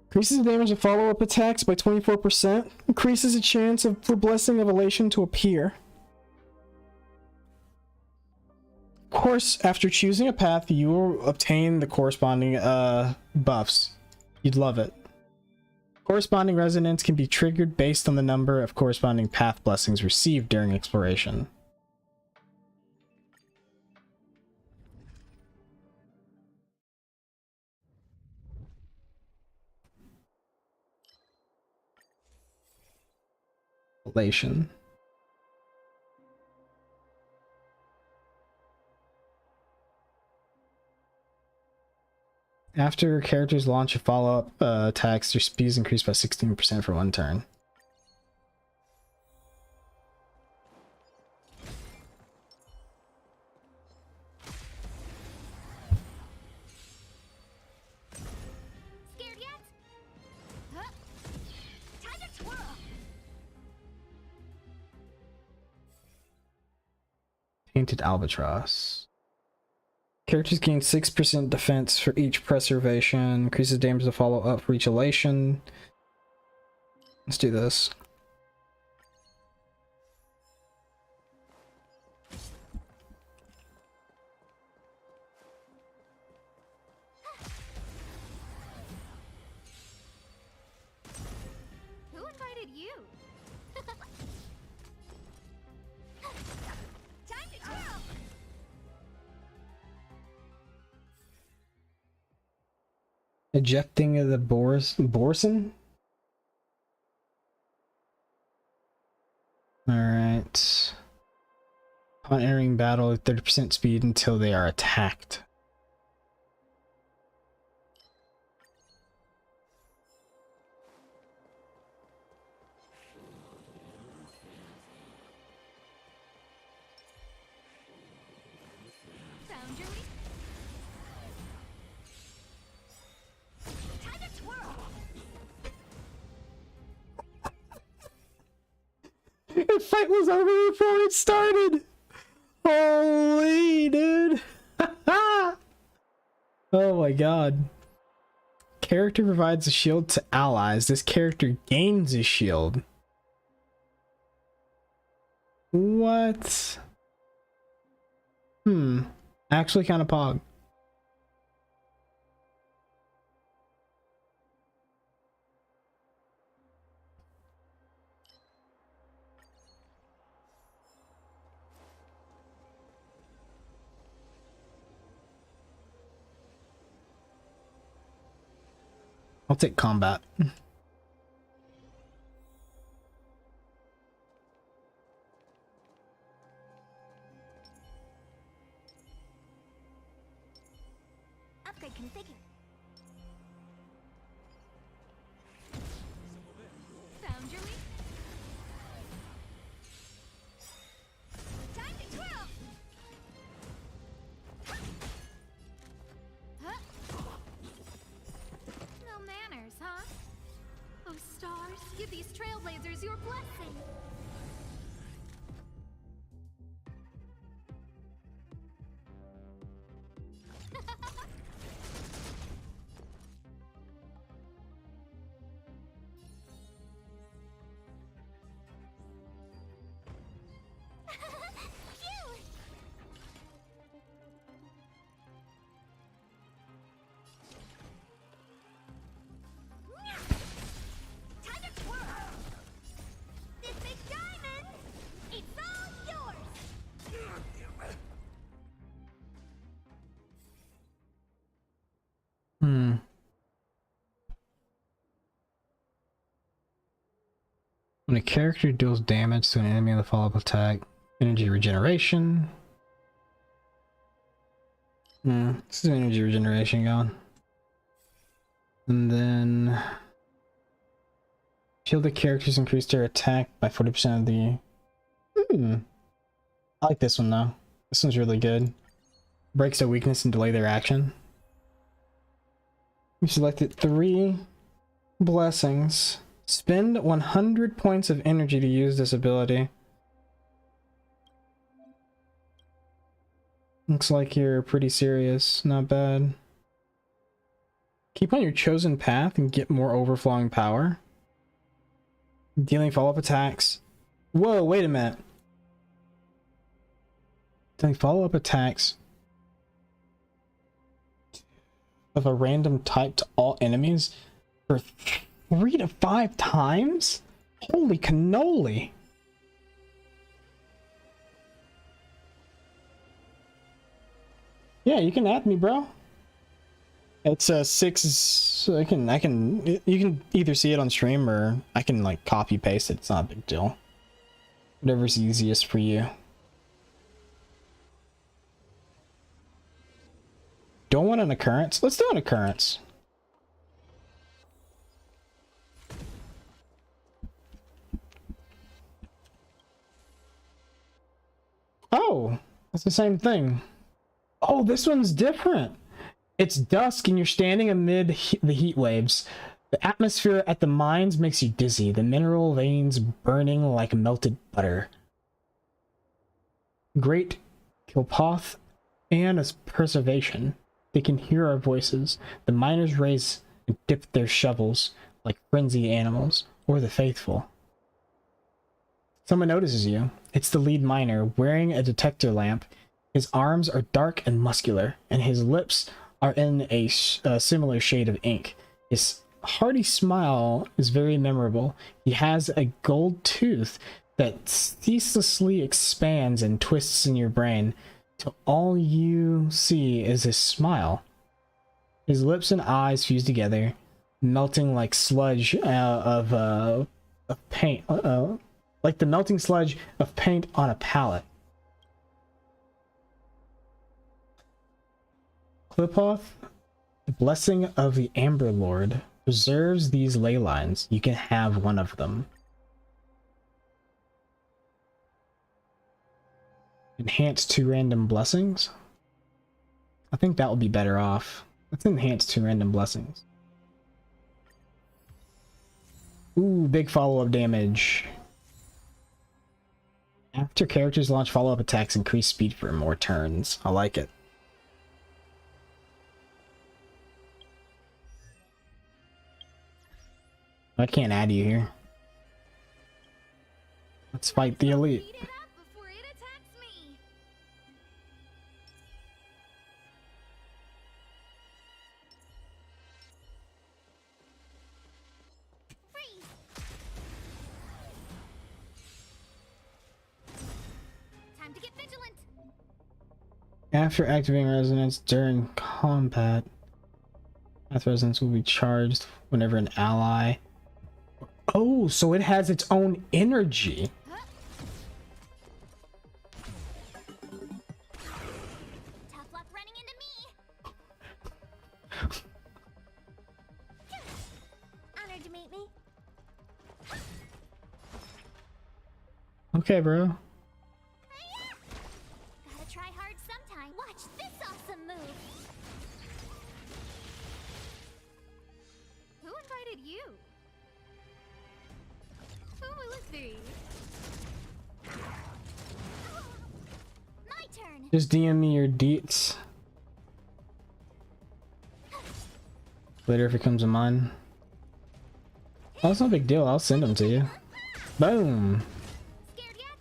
Increases the damage of follow-up attacks by 24%. Increases the chance for Blessing of Elation to appear. Of course, after choosing a path, you will obtain the corresponding buffs. You'd love it. Corresponding resonance can be triggered based on the number of corresponding path blessings received during exploration. Elation. After characters launch a follow-up attacks, their speed is increased by 16% for one turn. Scared yet? Huh? Time to twirl. Painted Albatross. Characters gain 6% defense for each preservation. Increases damage to follow up for each elation. Let's do this. Who invited you? Time to twirl. Ejecting of the Borson? Alright. Upon entering battle at 30% speed until they are attacked. Found your weak. Time to twirl. The fight was over before it started! Holy dude! Oh my god. Character provides a shield to allies. This character gains a shield. What? Actually kind of pog. I'll take combat. Upgrade configured. Found your weakness. Time to twirl. No manners, huh? Oh, stars, give these trailblazers your blessing. Time to twirl. This big diamond, it's all yours. When a character deals damage to an enemy in the follow-up attack, energy regeneration. This is energy regeneration going. And then shield the characters increase their attack by 40% of the. I like this one though. This one's really good. Breaks their weakness and delay their action. We selected 3 blessings. Spend 100 points of energy to use this ability. Looks like you're pretty serious. Not bad. Keep on your chosen path and get more overflowing power. Dealing follow-up attacks. Whoa, wait a minute. Dealing follow-up attacks of a random type to all enemies for 3 to 5 times? Holy cannoli. Yeah, you can add me, bro. It's a 6. You can either see it on stream or I can like copy paste it. It's not a big deal. Whatever's easiest for you. Don't want an occurrence? Let's do an occurrence. Oh, it's the same thing. Oh, this one's different. It's dusk and you're standing amid the heat waves. The atmosphere at the mines makes you dizzy. The mineral veins burning like melted butter. Great Kilpoth and its preservation. They can hear our voices. The miners raise and dip their shovels like frenzied animals, or the faithful. Someone notices you. It's the lead miner, wearing a detector lamp. His arms are dark and muscular, and his lips are in a similar shade of ink. His hearty smile is very memorable. He has a gold tooth that ceaselessly expands and twists in your brain till all you see is his smile. His lips and eyes fuse together, melting like sludge of paint, like the melting sludge of paint on a palette. Klipoth, the blessing of the Amber Lord, preserves these ley lines. You can have one of them. Enhance 2 random blessings. I think that would be better off. Let's enhance 2 random blessings. Ooh, big follow-up damage. After characters launch follow-up attacks, increase speed for more turns. I like it. I can't add you here. Let's fight the elite. Speed it up After activating resonance during combat, path resonance will be charged whenever an ally. Oh, so it has its own energy. Tough luck running into me. Honored to meet me. Okay, bro. Gotta try hard sometime. Watch this awesome move. Who invited you? Who will it be? My turn. Just DM me your deets. Later if it comes to mine. Oh, it's no big deal. I'll send them to you. Boom. Scared yet?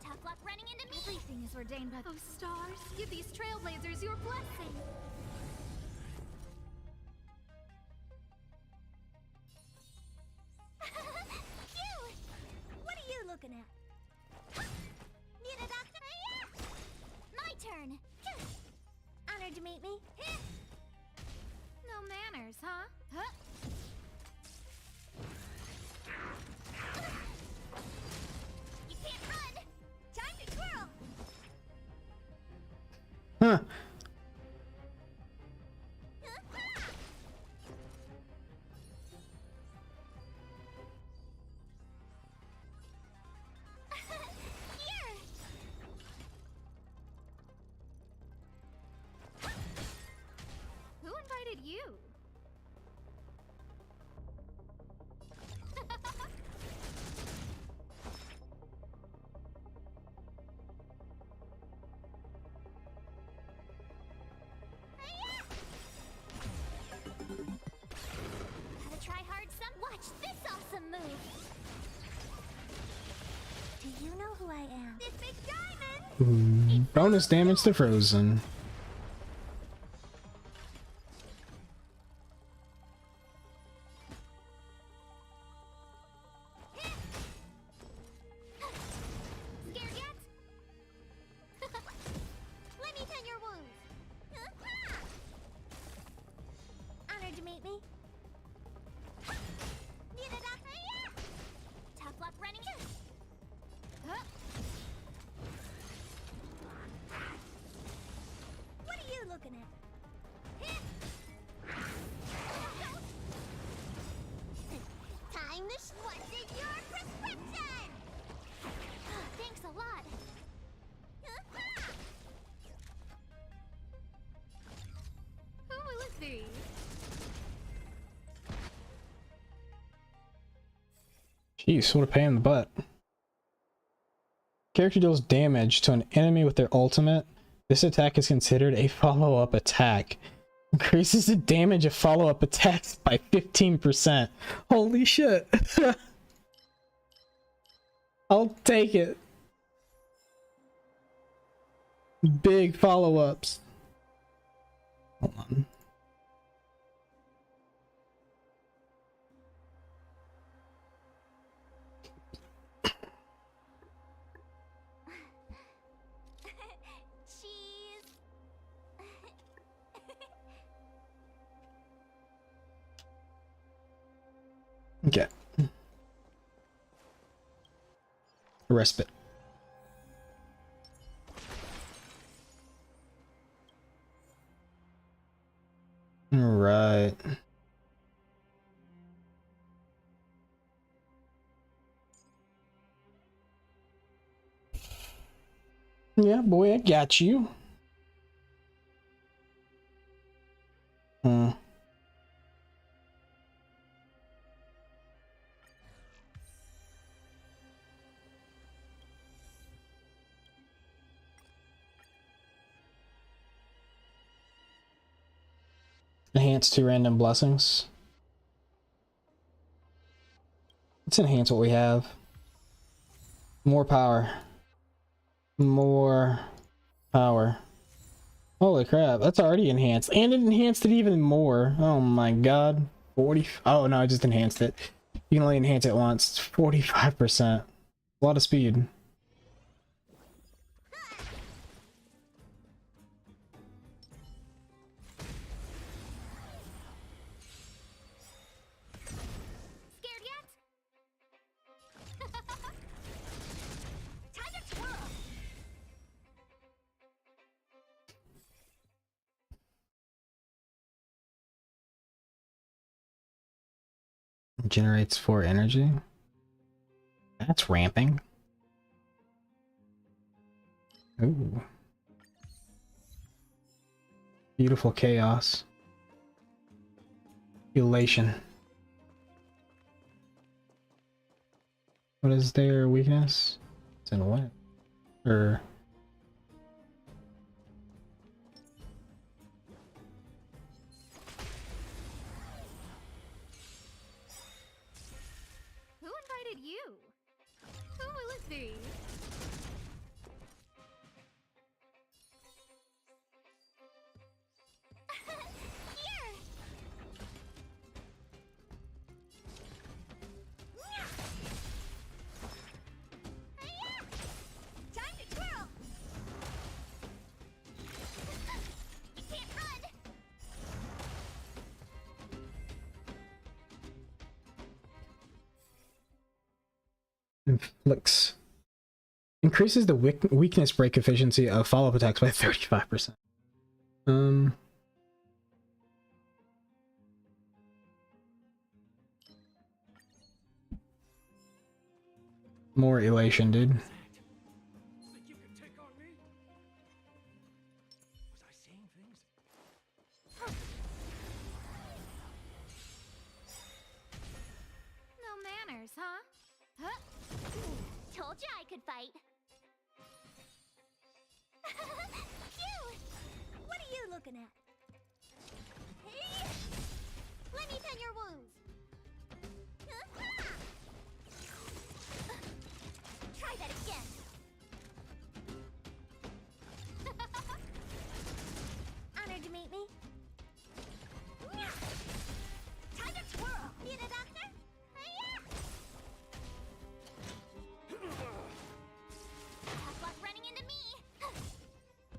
Tough luck running into me. Everything is ordained by those stars. Give these trailblazers your blessing. Cute. What are you looking at? Need a doctor? My turn. Honored to meet me. No manners, huh? You can't run. Time to twirl. Huh. Here. Who invited you? Gotta try hard some. Watch this awesome move. Do you know who I am? This big diamond. Bonus damage to Frozen. Scared yet? Let me tend your wounds. Honored to meet me. Need a doctor? Tough luck running in. What are you looking at? Time to what's in your prescription? Thanks a lot. Who will it be? Jeez, what a pain in the butt. Character deals damage to an enemy with their ultimate. This attack is considered a follow-up attack. Increases the damage of follow-up attacks by 15%. Holy shit. I'll take it. Big follow-ups. Hold on. Cheese. Okay. Respite. Right. Yeah, boy, I got you. Enhance 2 random blessings. Let's enhance what we have. More power. More power. Holy crap, that's already enhanced. And it enhanced it even more. Oh my god. 40. Oh no, I just enhanced it. You can only enhance it once. 45%. A lot of speed. Generates 4 energy. That's ramping. Ooh. Beautiful chaos. Elation. What is their weakness? It's in what? Or Who invited you? Who will it be? Here! Time to twirl! You can't run! inflicts. Increases the weakness break efficiency of follow-up attacks by 35%. More elation, dude. Think you could take on me? Was I seeing things? No manners, huh? Huh? Told you I could fight. Phew! What are you looking at? Hey! Let me tend your wounds. Try that again. Honored to meet me. Time to twirl. Need a doctor? Tough luck running into me.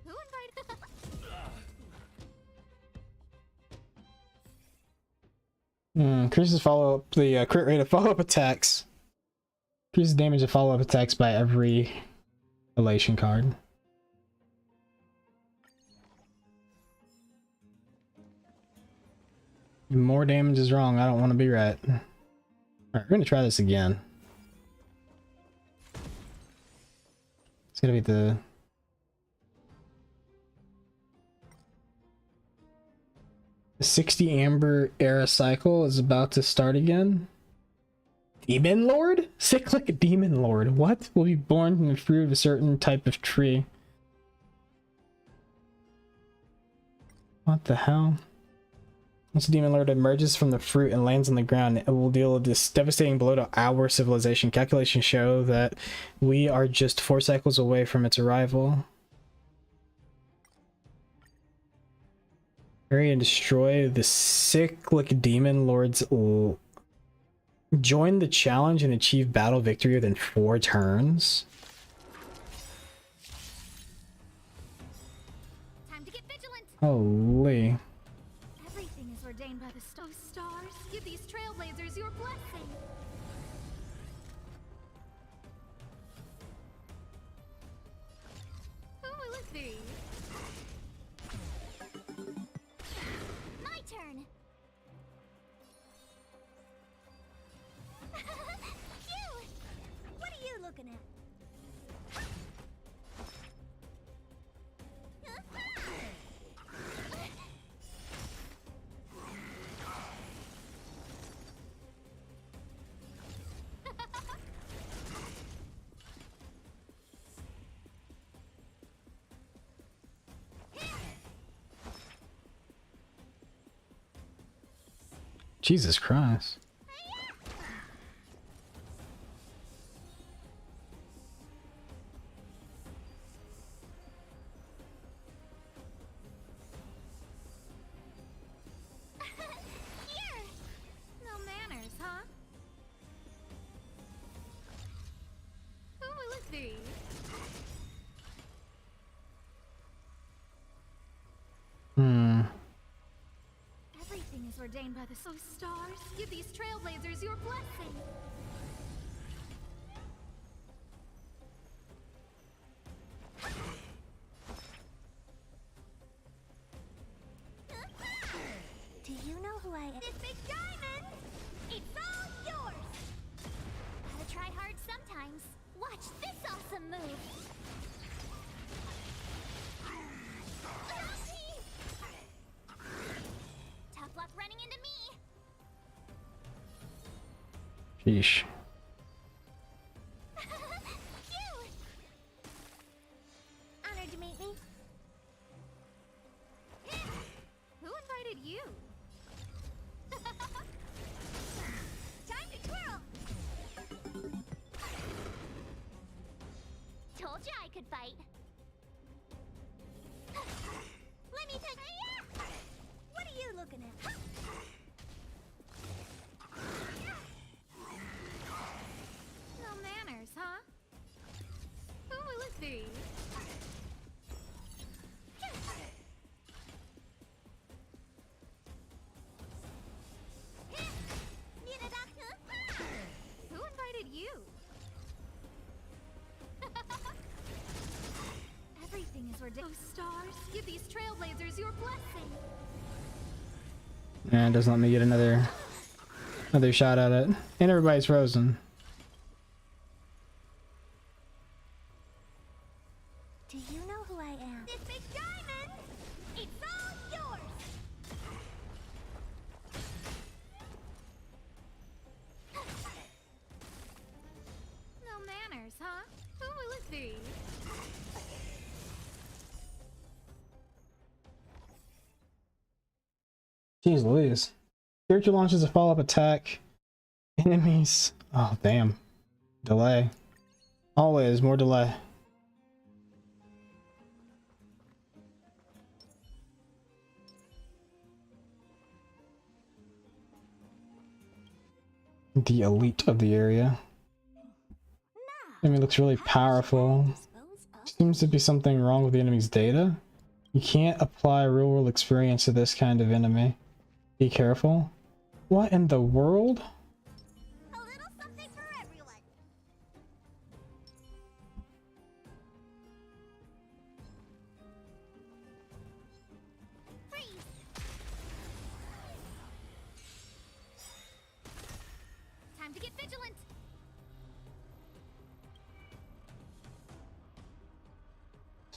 Who invited? Increases follow-up the crit rate of follow-up attacks. Increases damage of follow-up attacks by every elation card. More damage is wrong. I don't want to be right. Alright, we're gonna try this again. It's gonna be the The 60 Amber era cycle is about to start again. Demon Lord? Cyclic Demon Lord. What? Will be born from the fruit of a certain type of tree. What the hell? Once a Demon Lord emerges from the fruit and lands on the ground, it will deal this devastating blow to our civilization. Calculations show that we are just 4 cycles away from its arrival. Harry and destroy the Cyclic Demon Lords. Join the challenge and achieve battle victory within 4 turns. Time to get vigilant. Holy. Everything is ordained by the stars. Give these trailblazers your blessing. Who will it be? My turn. Phew! What are you looking at? Jesus Christ. Here! No manners, huh? Who will it be? Everything is ordained by the stars. Give these trailblazers your blessing. Do you know who I am? This big diamond! It's all yours! sometimes. Watch this awesome move. Tough luck running into me. Sheesh. Cute. Honored to meet me. Who invited you? Time to twirl. Told ya I could fight. Let me take. What are you looking at? No manners, huh? Who will it be? Need a doctor? Who invited you? Everything is ridiculous. Oh, stars, give these trailblazers your blessing. And it doesn't let me get another shot at it. And everybody's frozen. Do you know who I am? This big diamond! It's all yours! No manners, huh? Who will it be? Jeez Louise. Character launches a follow-up attack. Enemies. Oh, damn. Delay. Always more delay. The elite of the area. Enemy looks really powerful. Seems to be something wrong with the enemy's data. You can't apply real-world experience to this kind of enemy. Be careful. What in the world? A little something for everyone. Freeze. Time to get vigilant.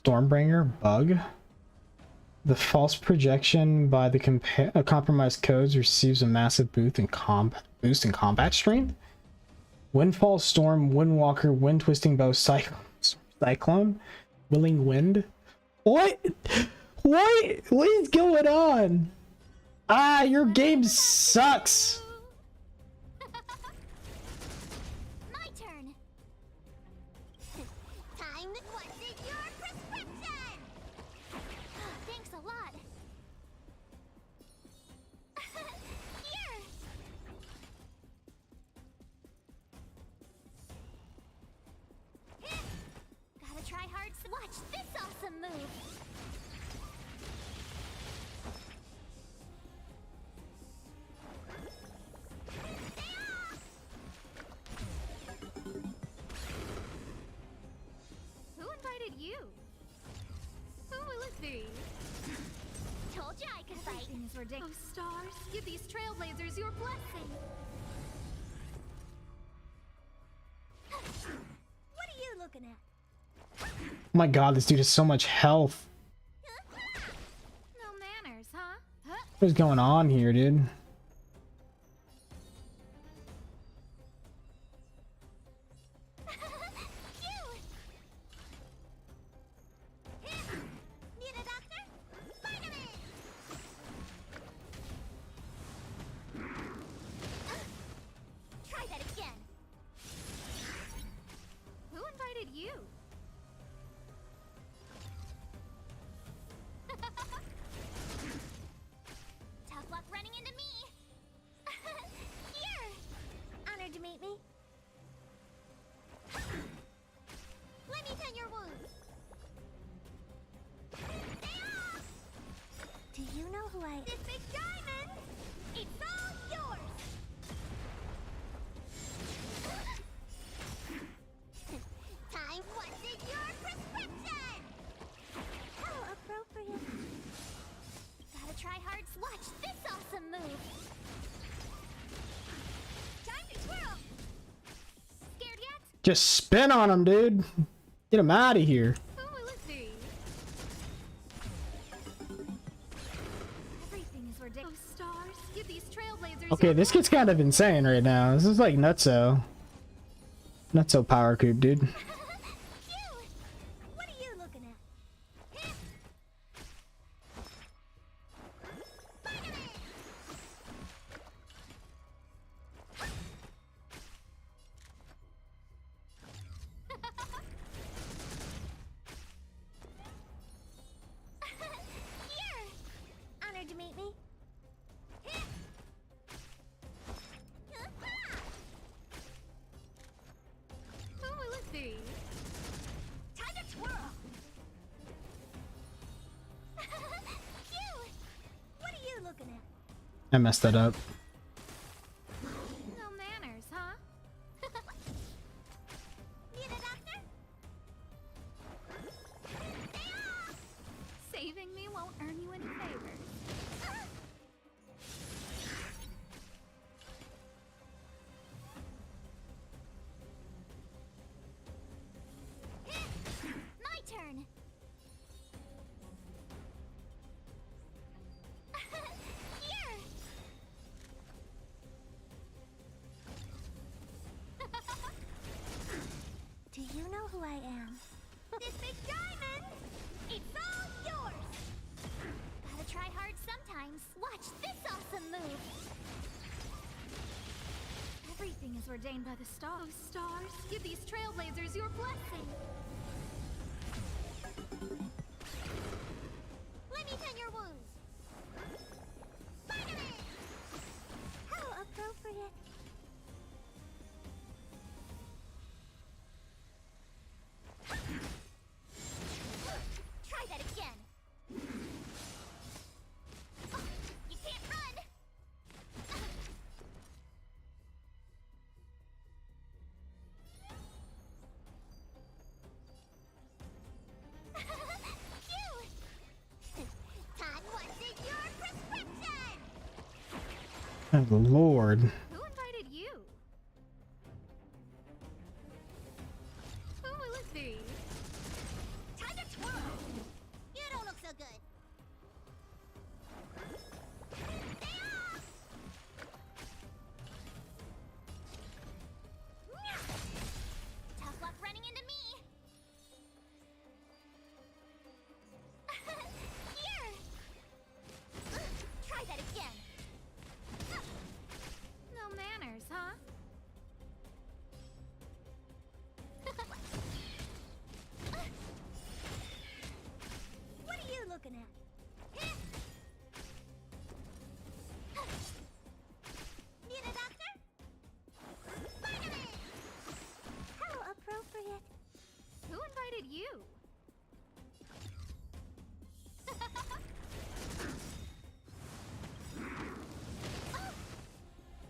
Stormbringer bug. The false projection by the compromised codes receives a massive boost in combat strength. Windfall, Storm, Windwalker, Wind Twisting Bow, Cyclone, Willing Wind. What? What is going on? Ah, your game sucks. My turn. Time to what's in your prescription? Thanks a lot. Here. Gotta try hard. Watch this awesome move. Who invited you? Who will it be? Told you I could fight. Everything is ridiculous. Oh, stars, give these trailblazers your blessing. What are you looking at? Oh my god, this dude has so much health. No manners, huh? What is going on here, dude? Need a doctor? Vitamin! Try that again. Who invited you? Tough luck running into me. Here. Honored to meet me. Let me tend your wounds. Stay off! Do you know who I am? This big diamond! It's all yours! Time what's in your prescription! How appropriate. Gotta try hard. Watch this awesome move. Time to twirl! Scared yet? Just spin on him, dude. Get him out of here. Oh, let's see. Everything is ordained. Oh, stars, give these trailblazers. Okay, this gets kind of insane right now. This is like nutso. Nutso power creep, dude. What are you looking at? Here! Honored to meet me. Oh, let's see. Time to twirl! Cute! What are you looking at? I messed that up. No manners, huh? Need a doctor? Saving me won't earn you any favors. My turn! Here! Do you know who I am? This big diamond! It's all yours! Gotta try hard sometimes. Watch this awesome move! Everything is ordained by the stars. Oh, stars, give these trailblazers your blessing. Let me tend your wounds! Spider-Man! How appropriate! Try that again! Oh, you can't run! Cute! Time wanted your prescription! Oh, Lord. Who invited you? Oh, let's see. Time to twirl! You don't look so good. Stay off! Tough luck running into me. Here! Try that again. No manners, huh? What are you looking at? Need a doctor? Spider-Man! How appropriate. Who invited you?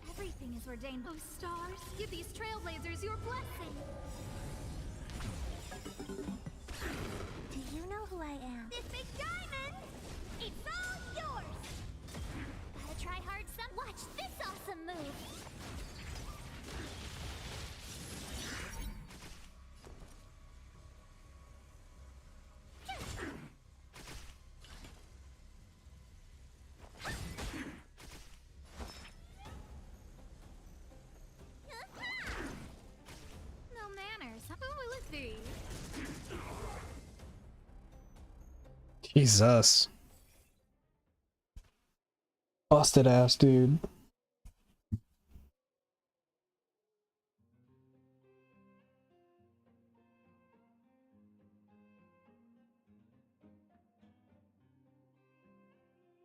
Everything is ordained. Oh, stars, give these trailblazers your blessing. Do you know who I am? This big diamond! It's all yours! Gotta try hard some. Watch this awesome move! No manners. Oh, let's see. Jesus. Busted ass, dude.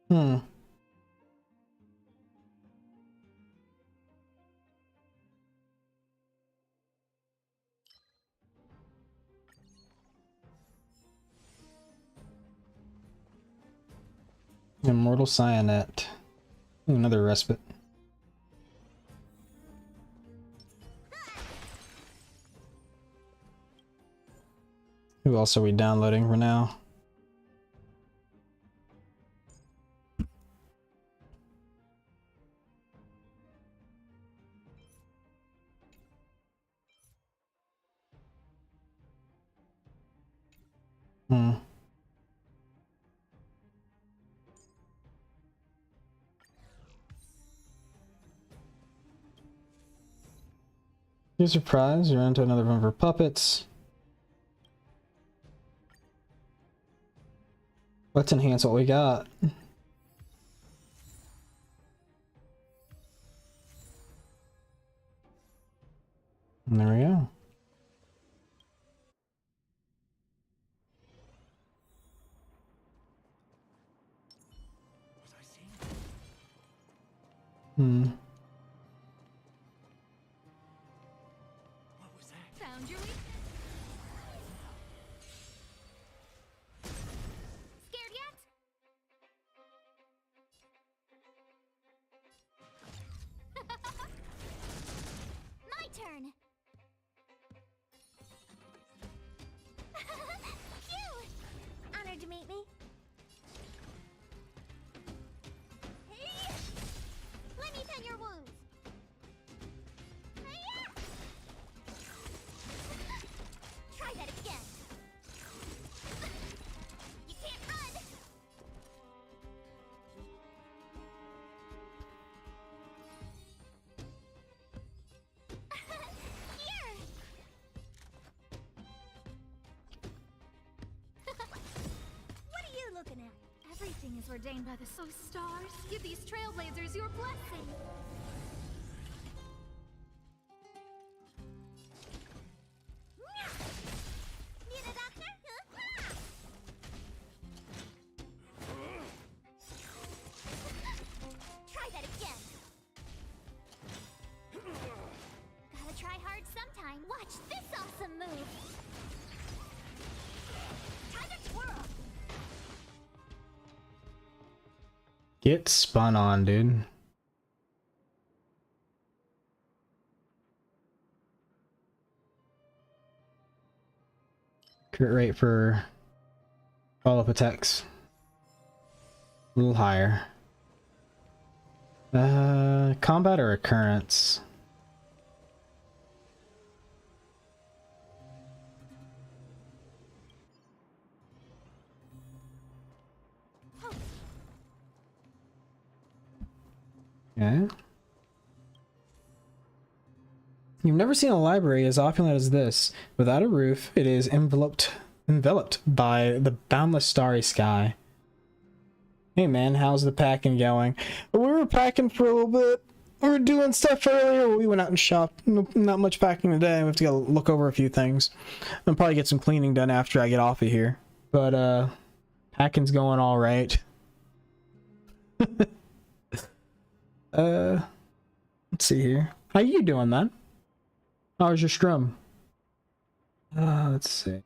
Hmm. Immortal Cyanet. Ooh, another respite. Who else are we downloading for now? Hmm. You're surprised. You're into another one for puppets. Let's enhance what we got. And there we go. Hmm. Found your weakness. Scared yet? My turn. Cute. Honored to meet me. Hey. Let me tend your wounds. Hey-ya. Try that again. You can't run. Here. What are you looking at? Everything is ordained by the stars. Give these trailblazers your blessing. Need a doctor? Try that again. Gotta try hard sometime. Watch this awesome move. Time to twirl. Get spun on, dude. Crit rate for follow-up attacks. A little higher. Combat or occurrence? Okay. You've never seen a library as opulent as this. Without a roof, it is enveloped by the boundless starry sky. Hey man, how's the packing going? We were packing for a little bit. We were doing stuff earlier. We went out and shopped. Not much packing today. We have to go look over a few things. I'll probably get some cleaning done after I get off of here. But packing's going all right. Let's see here. How you doing, man? How's your strum? Let's see.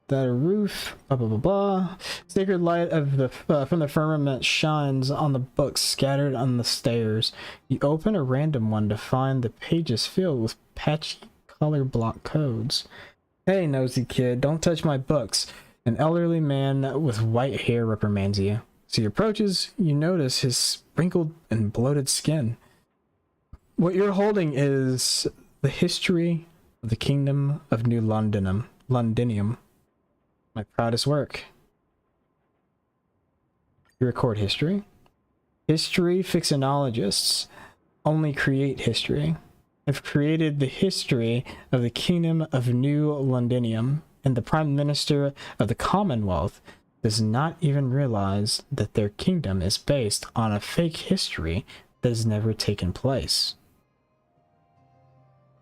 That a roof, blah blah blah blah. Sacred light of the from the firmament shines on the books scattered on the stairs. You open a random one to find the pages filled with patchy color block codes. Hey, nosy kid, don't touch my books. An elderly man with white hair reprimands you. As he approaches, you notice his wrinkled and bloated skin. What you're holding is the history of the Kingdom of New Londinium. My proudest work. You record history? History fictionologists only create history. I've created the history of the Kingdom of New Londinium, and the Prime Minister of the Commonwealth does not even realize that their kingdom is based on a fake history that has never taken place.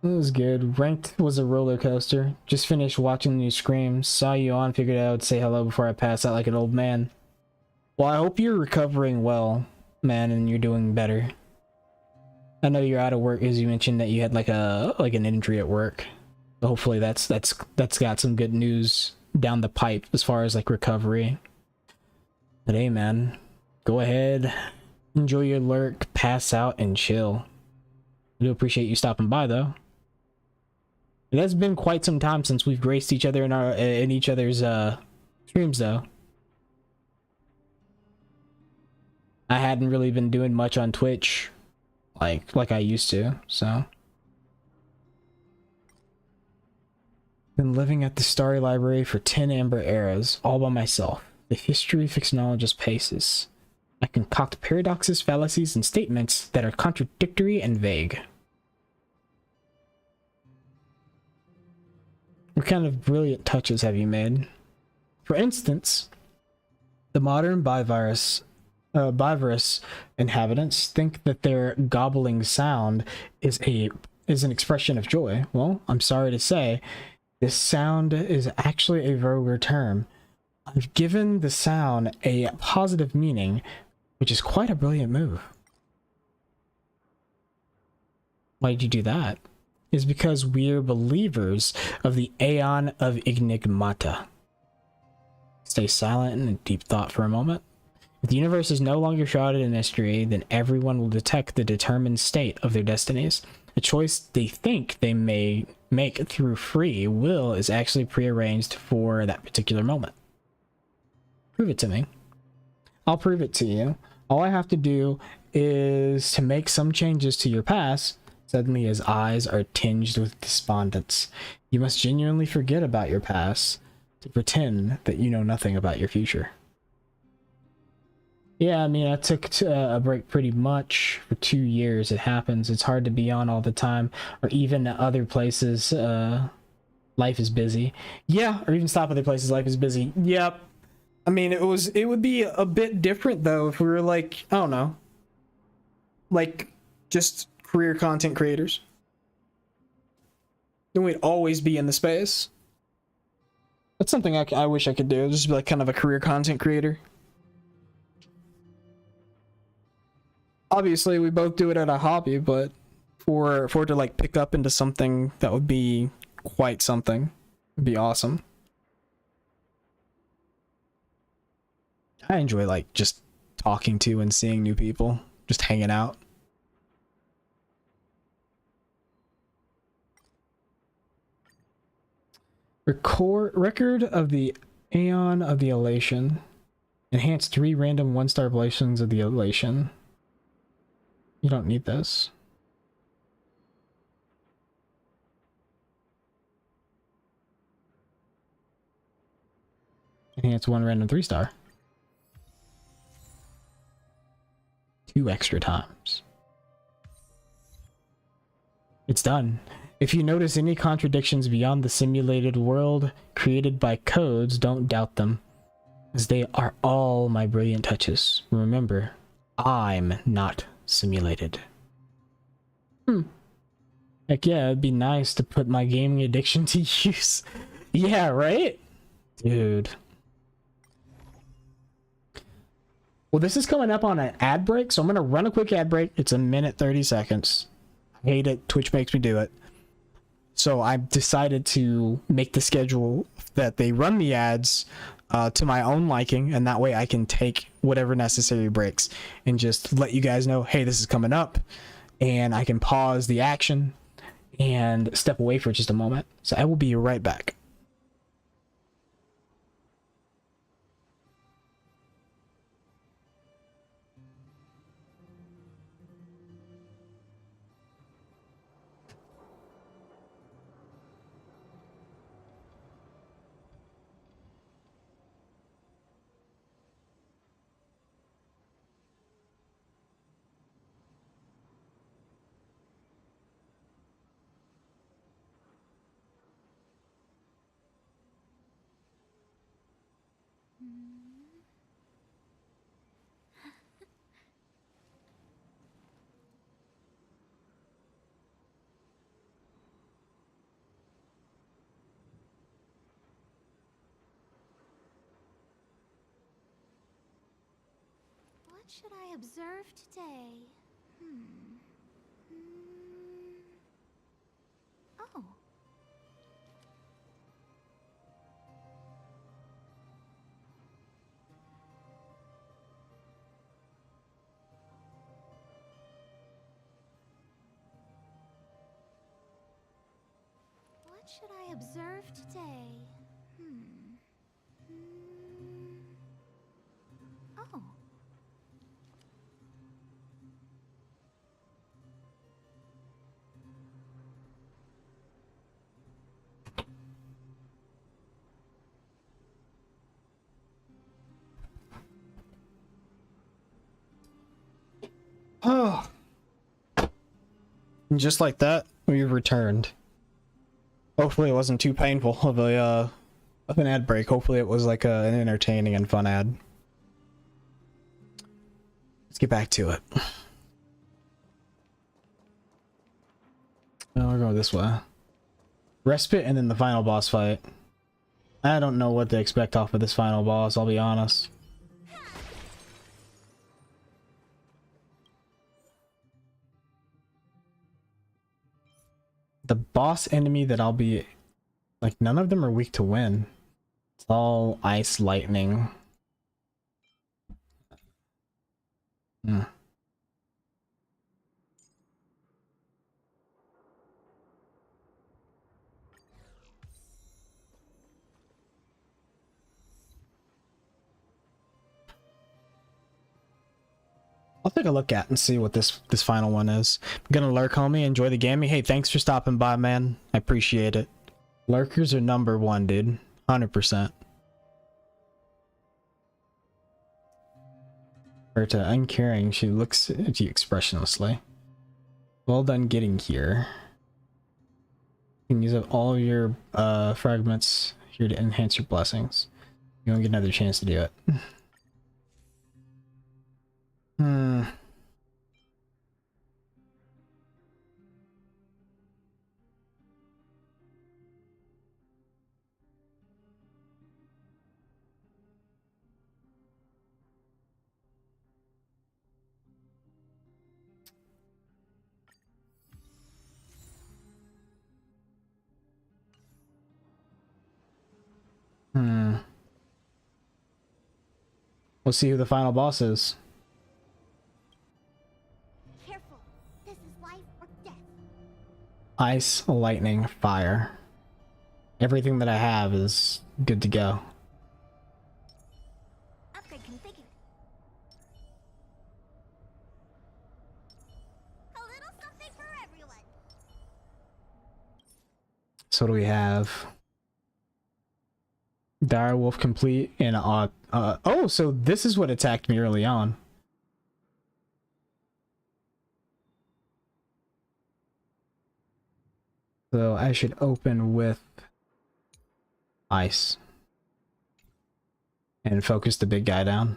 It was good. Ranked was a roller coaster. Just finished watching the new Scream. Saw you on, figured I would say hello before I pass out like an old man. Well, I hope you're recovering well, man, and you're doing better. I know you're out of work, as you mentioned that you had like an injury at work. So hopefully that's got some good news down the pipe as far as like recovery. But hey, man, go ahead, enjoy your lurk, pass out, and chill. I do appreciate you stopping by, though. It has been quite some time since we've graced each other in each other's streams, though. I hadn't really been doing much on Twitch, like I used to, so. Been living at the Starry Library for 10 amber eras, all by myself. The history of knowledge paces. I concoct paradoxes, fallacies, and statements that are contradictory and vague. What kind of brilliant touches have you made? For instance, the modern bivirus inhabitants think that their gobbling sound is an expression of joy. Well, I'm sorry to say, this sound is actually a vulgar term. I've given the sound a positive meaning, which is quite a brilliant move. Why did you do that? It's because we're believers of the Aeon of Enigmata. Stay silent and in deep thought for a moment. If the universe is no longer shrouded in mystery, then everyone will detect the determined state of their destinies. A choice they think they may make through free will is actually prearranged for that particular moment. Prove it to me. I'll prove it to you. All I have to do is to make some changes to your past. Suddenly his eyes are tinged with despondence. You must genuinely forget about your past to pretend that you know nothing about your future. Yeah, I mean, I took a break pretty much for 2 years. It happens. It's hard to be on all the time, or even other places. Life is busy. Yeah, or even stop other places. Life is busy. Yep. I mean, it would be a bit different though if we were like, I don't know, like just career content creators. Then we'd always be in the space. That's something I wish I could do. Just be like kind of a career content creator. Obviously, we both do it at a hobby, but for it to like pick up into something that would be quite something, would be awesome. I enjoy like just talking to and seeing new people, just hanging out. Record of the Aeon of the Elation. Enhance 3 random 1-star ablations of the Elation. You don't need this. Enhance 1 random 3-star. 2 extra times. It's done. If you notice any contradictions beyond the simulated world created by codes, don't doubt them, as they are all my brilliant touches. Remember, I'm not simulated. Heck yeah, it'd be nice to put my gaming addiction to use. Yeah, right? Dude. Well, this is coming up on an ad break, so I'm going to run a quick ad break. It's 1 minute 30 seconds. I hate it. Twitch makes me do it. So I've decided to make the schedule that they run the ads to my own liking, and that way I can take whatever necessary breaks and just let you guys know, hey, this is coming up, and I can pause the action and step away for just a moment. So I will be right back. What should I observe today? Oh. What should I observe today? Oh. Oh. And just like that, we've returned. Hopefully it wasn't too painful of an ad break. Hopefully it was like an entertaining and fun ad. Let's get back to it. Now we're going this way. Respite and then the final boss fight. I don't know what to expect off of this final boss, I'll be honest. The boss enemy that I'll be... Like, none of them are weak to win. It's all ice lightning. Hmm. I'll take a look at and see what this final one is. I'm gonna lurk, homie. Enjoy the gaming. Hey, thanks for stopping by, man. I appreciate it. Lurkers are number one, dude. 100%. Berta, uncaring. She looks at you expressionlessly. Well done getting here. You can use up all of your fragments here to enhance your blessings. You won't get another chance to do it. Hmm. Hmm. We'll see who the final boss is. Careful. This is life or death. Ice, lightning, fire. Everything that I have is good to go. Upgrade configured. A little something for everyone. So what do we have? Dire Wolf complete and oh, so this is what attacked me early on. So I should open with ice and focus the big guy down.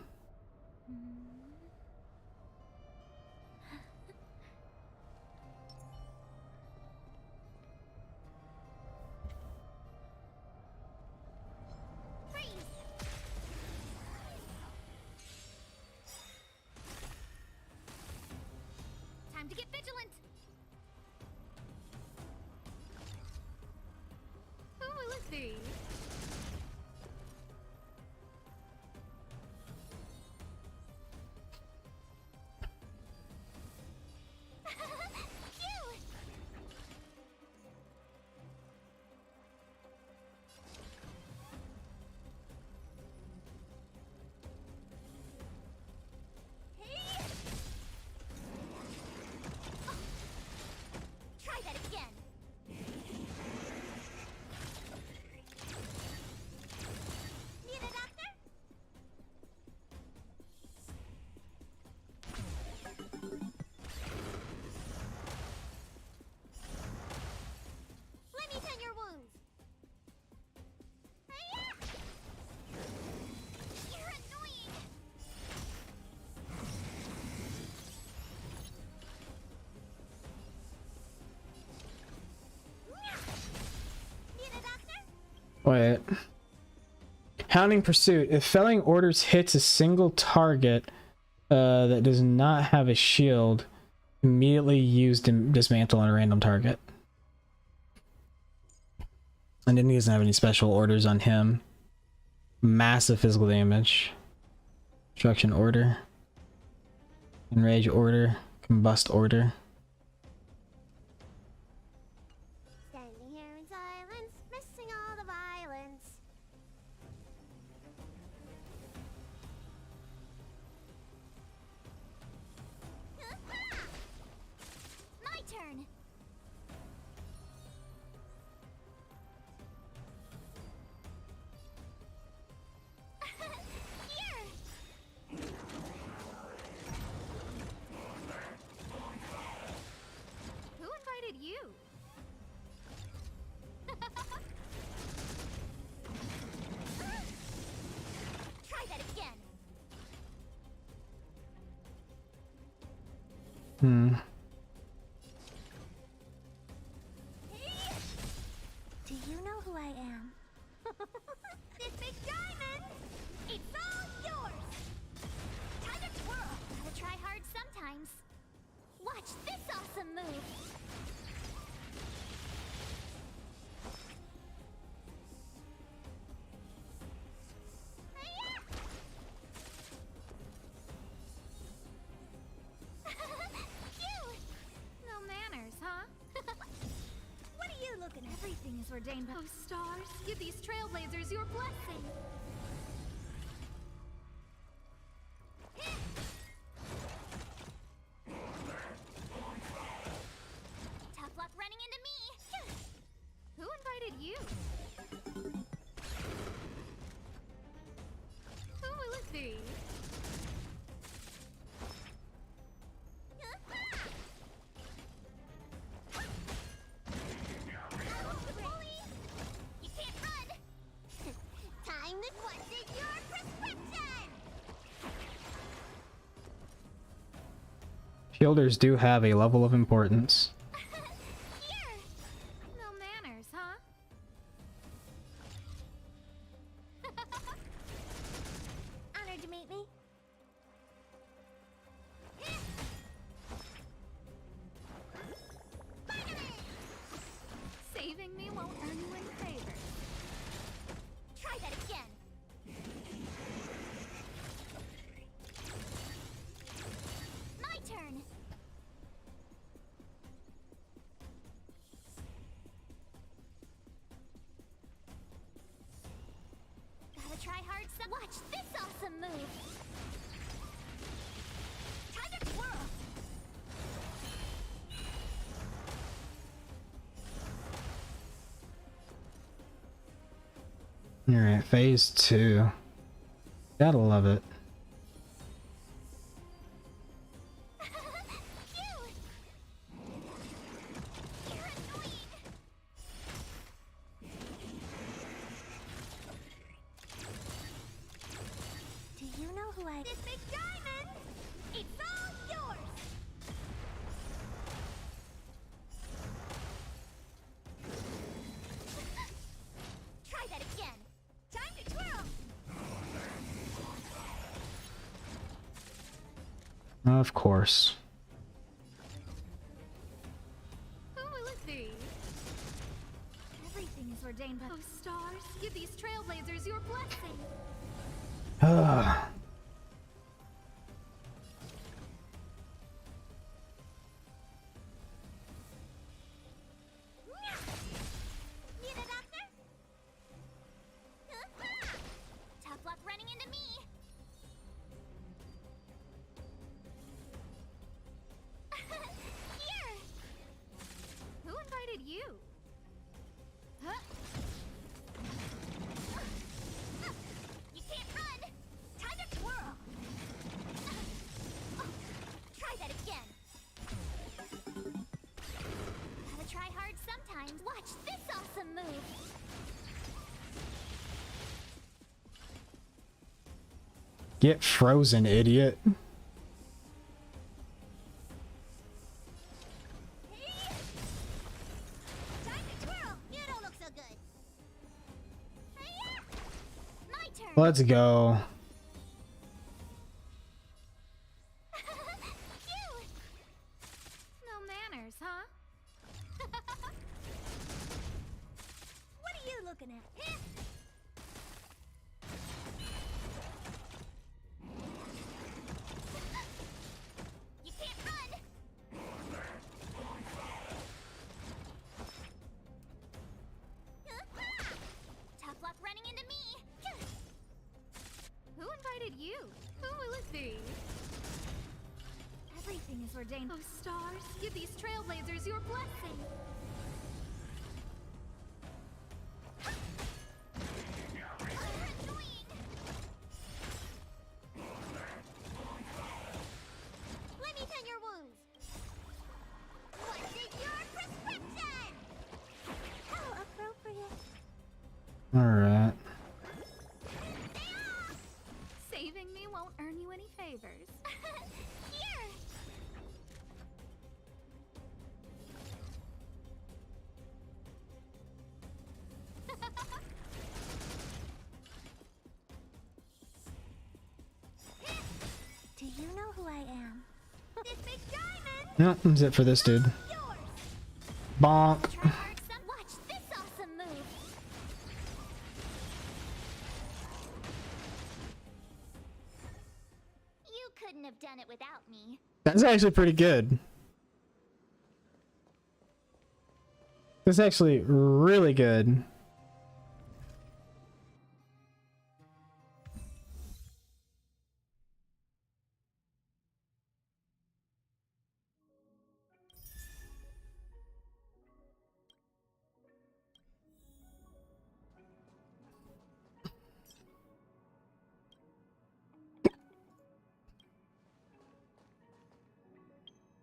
Time to get vigilant. Oh, let's see. Try that again. Need a doctor? Let me tend your wounds. Hi-ya! You're annoying. Need a doctor? Wait. Hounding Pursuit. If felling orders hits a single target that does not have a shield, immediately use dismantle on a random target. And then he doesn't have any special orders on him. Massive physical damage. Destruction order. Enrage order. Combust order. Standing here in silence, missing all the violence. My turn. Here. Do you know who I am? This big diamond! It's all yours! Time to twirl! Gotta try hard sometimes. Watch this awesome move! Cute! No manners, huh? What are you looking at? Everything is ordained by... Oh, stars, give these trailblazers your blessing! Tough luck running into me! Who invited you? Who will it be? You can't run! Time to question your prescription! Shielders do have a level of importance. Here! No manners, huh? Honored to meet me. Saving me won't earn you any favors. Try that again. My turn. Gotta try hard some. Watch this awesome move. Time to twirl. Alright, phase 2. Gotta love it. Cute. You're annoying. Do you know who I... This big diamond, it's all yours. Try that again. Time to twirl. Of course. Who will it be? Everything is ordained by... Oh, stars, give these trailblazers your blessing. Ah. Need a doctor? Tough luck running into me. Here. Who invited you? Huh? You can't run. Time to twirl. Try that again. Gotta try hard sometimes. Watch this awesome move. Get frozen, idiot. Time to twirl. You don't look so good. My turn. Let's go. Cute. No manners, huh? What are you looking at? You can't run. Tough luck running into me. Who invited you? Who will it be? Everything is ordained. Oh, stars, give these trailblazers your blessing. You're annoying. Let me tend your wounds. What's in your prescription? How appropriate. Alright. Saving me won't earn you any favors. Here. I am. This big diamond. No, that's it for this dude. Bonk. Watch this awesome move. You couldn't have done it without me. That's actually pretty good. That's actually really good.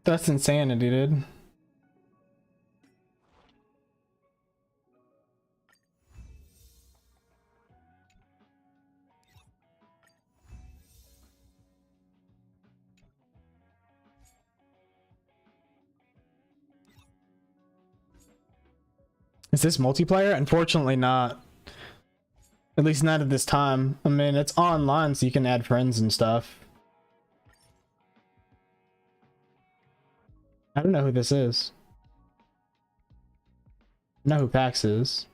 That's insanity, dude. Is this multiplayer? Unfortunately not. At least not at this time. I mean, it's online, so you can add friends and stuff. I don't know who this is. I know who Pax is.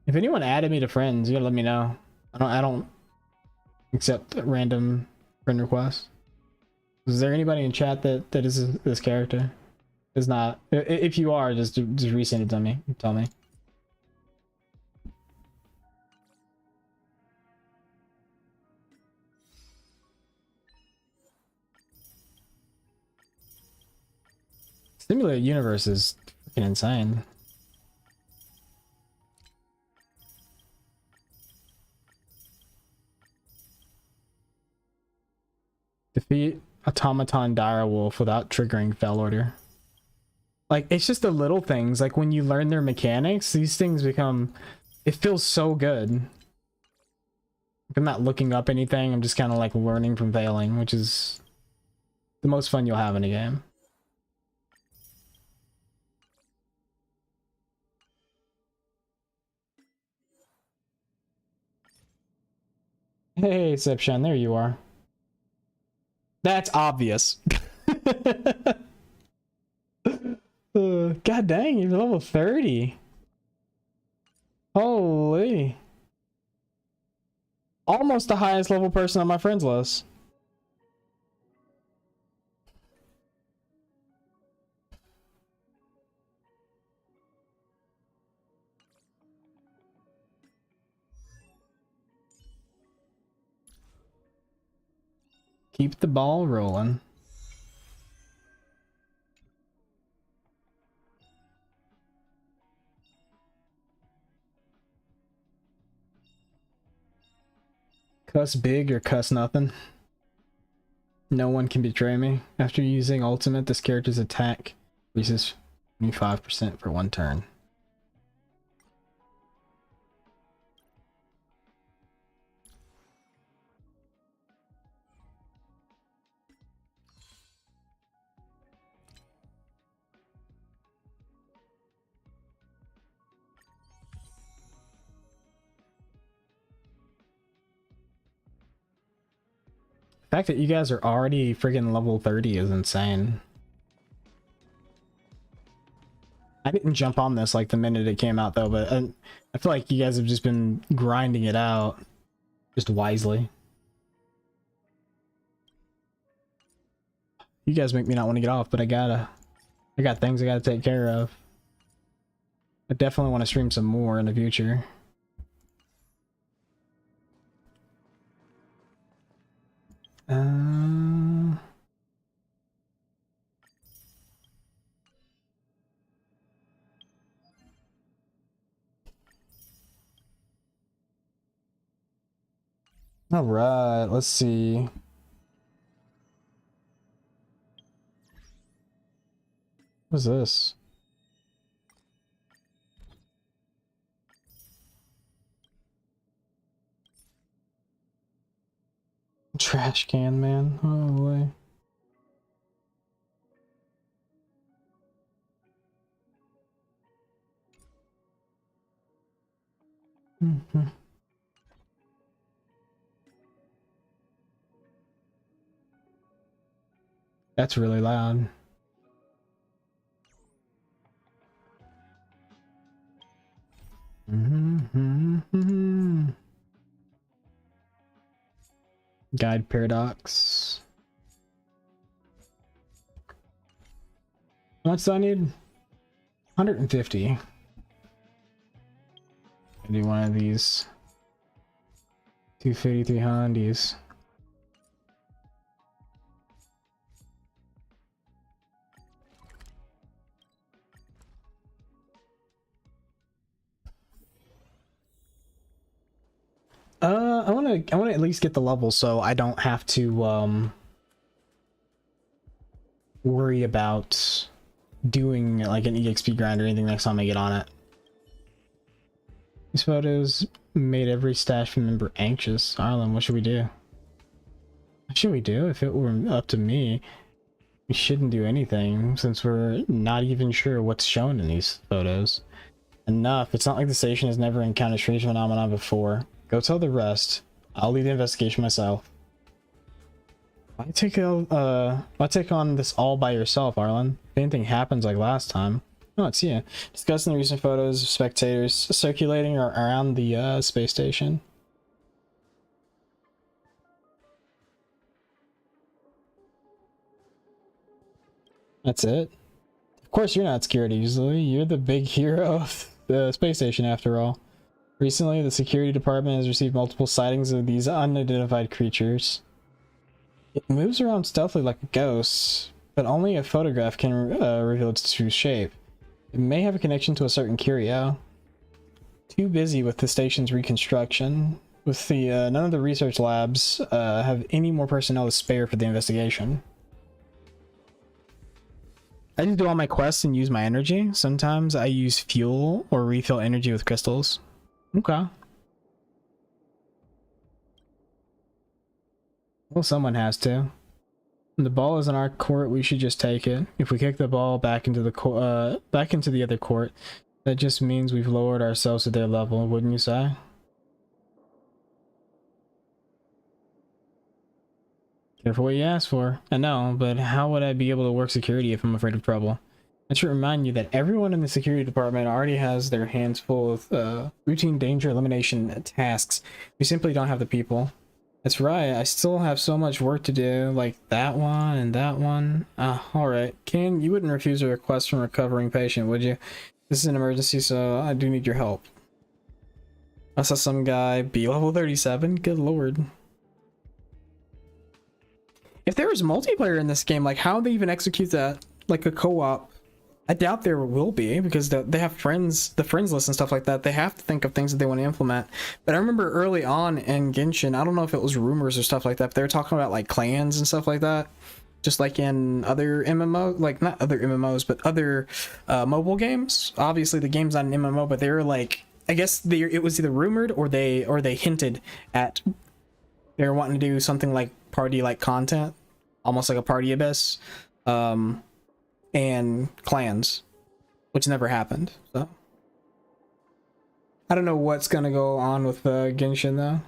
If anyone added me to friends, you gotta let me know. I don't accept random friend requests. Is there anybody in chat that is this character? Is not. If you are, just resend it to me. Tell me. Simulated universe is freaking insane. Defeat automaton direwolf without triggering fell order. Like, it's just the little things. Like, when you learn their mechanics, these things become... It feels so good. I'm not looking up anything. I'm just kind of like learning from failing, which is the most fun you'll have in a game. Hey, Sepshon, there you are. That's obvious. God dang, you're level 30. Holy. Almost the highest level person on my friends list. Keep the ball rolling. Cuss big or cuss nothing. No one can betray me. After using ultimate, this character's attack increases 25% for one turn. The fact that you guys are already freaking level 30 is insane. I didn't jump on this like the minute it came out though, but I feel like you guys have just been grinding it out just wisely. You guys make me not want to get off, but I got things I gotta take care of. I definitely want to stream some more in the future. All right, let's see. What's this? Trash can, man. Holy. That's really loud. Guide paradox. How much do I need? 150. I do one of these. 253 Hondies. I wanna at least get the level so I don't have to worry about doing like an EXP grind or anything next time I get on it. These photos made every stash member anxious. Arlen, what should we do? What should we do? If it were up to me, we shouldn't do anything since we're not even sure what's shown in these photos. Enough. It's not like the station has never encountered strange phenomena before. Go tell the rest. I'll lead the investigation myself. Why take on this all by yourself, Arlen? If anything happens like last time. Oh, it's you. Discussing the recent photos of spectators circulating around the space station. That's it? Of course you're not scared easily. You're the big hero of the space station after all. Recently, the security department has received multiple sightings of these unidentified creatures. It moves around stealthily like a ghost, but only a photograph can reveal its true shape. It may have a connection to a certain curio. Too busy with the station's reconstruction. With the none of the research labs have any more personnel to spare for the investigation. I just do all my quests and use my energy. Sometimes I use fuel or refill energy with crystals. Okay. Well, someone has to. The ball is in our court. We should just take it. If we kick the ball back into the other court, that just means we've lowered ourselves to their level, wouldn't you say? Careful what you ask for. I know, but how would I be able to work security if I'm afraid of trouble? I should remind you that everyone in the security department already has their hands full of routine danger elimination tasks. We simply don't have the people. That's right, I still have so much work to do, like that one and that one. Alright. King, you wouldn't refuse a request from a recovering patient, would you? This is an emergency, so I do need your help. I saw some guy be level 37, good lord. If there was multiplayer in this game, like how would they even execute that? Like a co-op? I doubt there will be, because they have friends, the friends list and stuff like that. They have to think of things that they want to implement. But I remember early on in Genshin, I don't know if it was rumors or stuff like that, but they were talking about like clans and stuff like that. Just like in other MMO, like not other MMOs, but other mobile games. Obviously the game's not an MMO, but they were like, I guess it was either rumored or they hinted at they were wanting to do something like party-like content, almost like a party abyss. And clans, which never happened, so I don't know what's gonna go on with Genshin though. I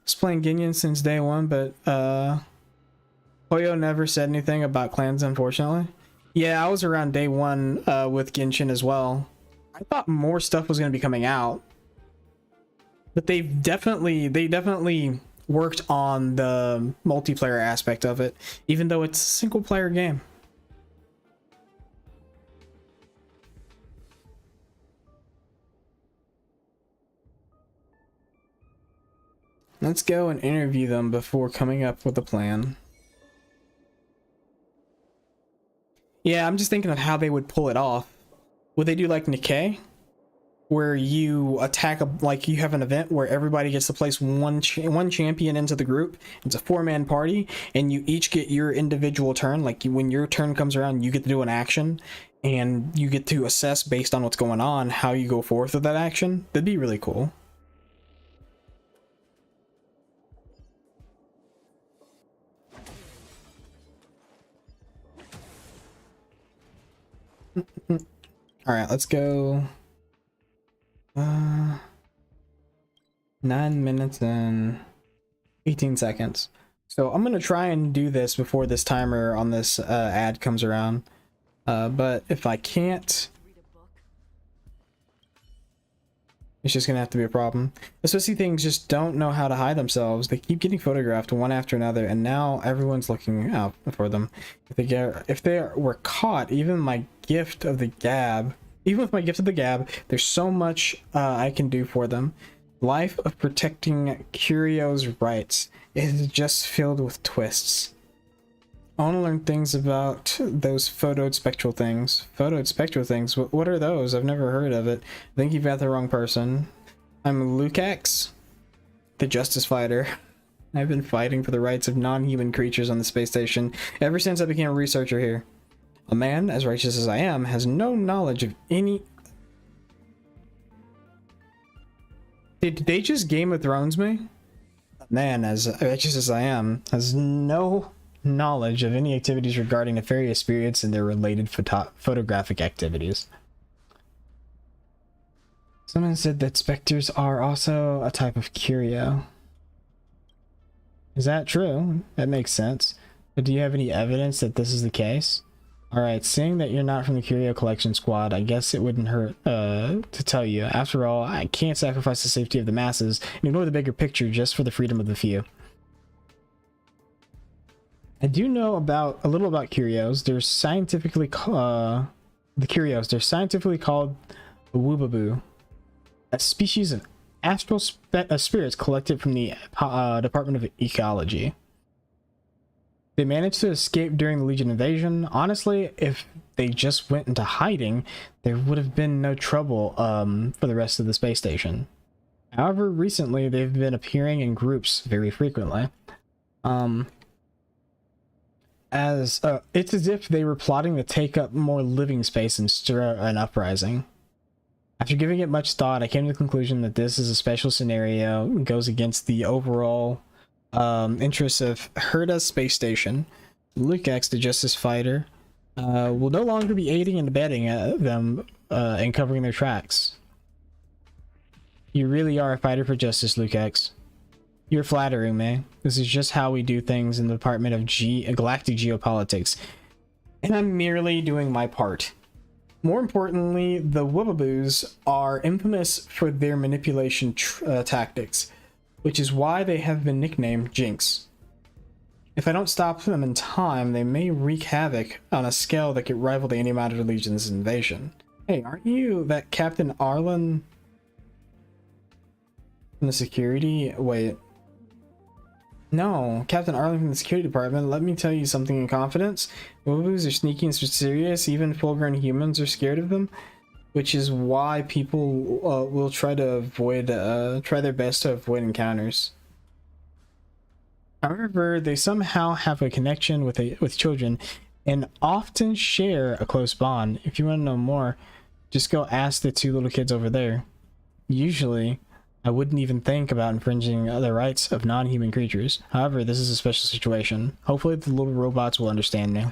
was playing Genshin since day one, but Hoyo never said anything about clans, unfortunately. Yeah, I was around day one with Genshin as well. I thought more stuff was gonna be coming out, but they definitely worked on the multiplayer aspect of it, even though it's a single player game. Let's go and interview them before coming up with a plan. Yeah, I'm just thinking of how they would pull it off. Would they do like Nikkei? Where you attack, like you have an event where everybody gets to place one champion into the group. It's a 4-man party, and you each get your individual turn. Like when your turn comes around, you get to do an action, and you get to assess based on what's going on, how you go forth with that action. That'd be really cool. All right, let's go. 9 minutes and 18 seconds. So I'm gonna try and do this before this timer on this ad comes around. But if I can't, it's just gonna have to be a problem. Especially things just don't know how to hide themselves. They keep getting photographed one after another, and now everyone's looking out for them. If they were caught, even my gift of the gab, even with my gift of the gab, there's so much I can do for them. Life of protecting Curio's rights is just filled with twists. I want to learn things about those photoed spectral things. Photoed spectral things? What are those? I've never heard of it. I think you've got the wrong person. I'm Lukacs, the justice fighter. I've been fighting for the rights of non-human creatures on the space station ever since I became a researcher here. A man, as righteous as I am, has no knowledge of any... Did they just Game of Thrones me? A man, as righteous as I am, has no knowledge of any activities regarding nefarious spirits and their related photographic activities. Someone said that specters are also a type of curio. Is that true? That makes sense. But do you have any evidence that this is the case? Alright, seeing that you're not from the Curio Collection Squad, I guess it wouldn't hurt to tell you. After all, I can't sacrifice the safety of the masses and ignore the bigger picture just for the freedom of the few. I do know a little about curios. They're scientifically called the woobaboo, a species of astral spirits collected from the Department of Ecology. They managed to escape during the Legion invasion. Honestly, if they just went into hiding, there would have been no trouble for the rest of the space station. However, recently they've been appearing in groups very frequently. It's as if they were plotting to take up more living space and stir an uprising. After giving it much thought, I came to the conclusion that this is a special scenario and goes against the overall interests of Herda's space station. Lukacs, the justice fighter, will no longer be aiding and abetting them and covering their tracks. You really are a fighter for justice, Lukacs. You're flattering me. This is just how we do things in the Department of Galactic Geopolitics. And I'm merely doing my part. More importantly, the Woobaboos are infamous for their manipulation tactics, which is why they have been nicknamed Jinx. If I don't stop them in time, they may wreak havoc on a scale that could rival the Antimatter Legion's invasion. Hey, aren't you that Captain Arlen from the security? Wait. No, Captain Arlen from the security department. Let me tell you something in confidence. Woobaboos are sneaky and serious. Even full-grown humans are scared of them, which is why people will try their best to avoid encounters. However, they somehow have a connection with children and often share a close bond. If you want to know more, just go ask the two little kids over there. Usually, I wouldn't even think about infringing the rights of non-human creatures. However, this is a special situation. Hopefully the little robots will understand me.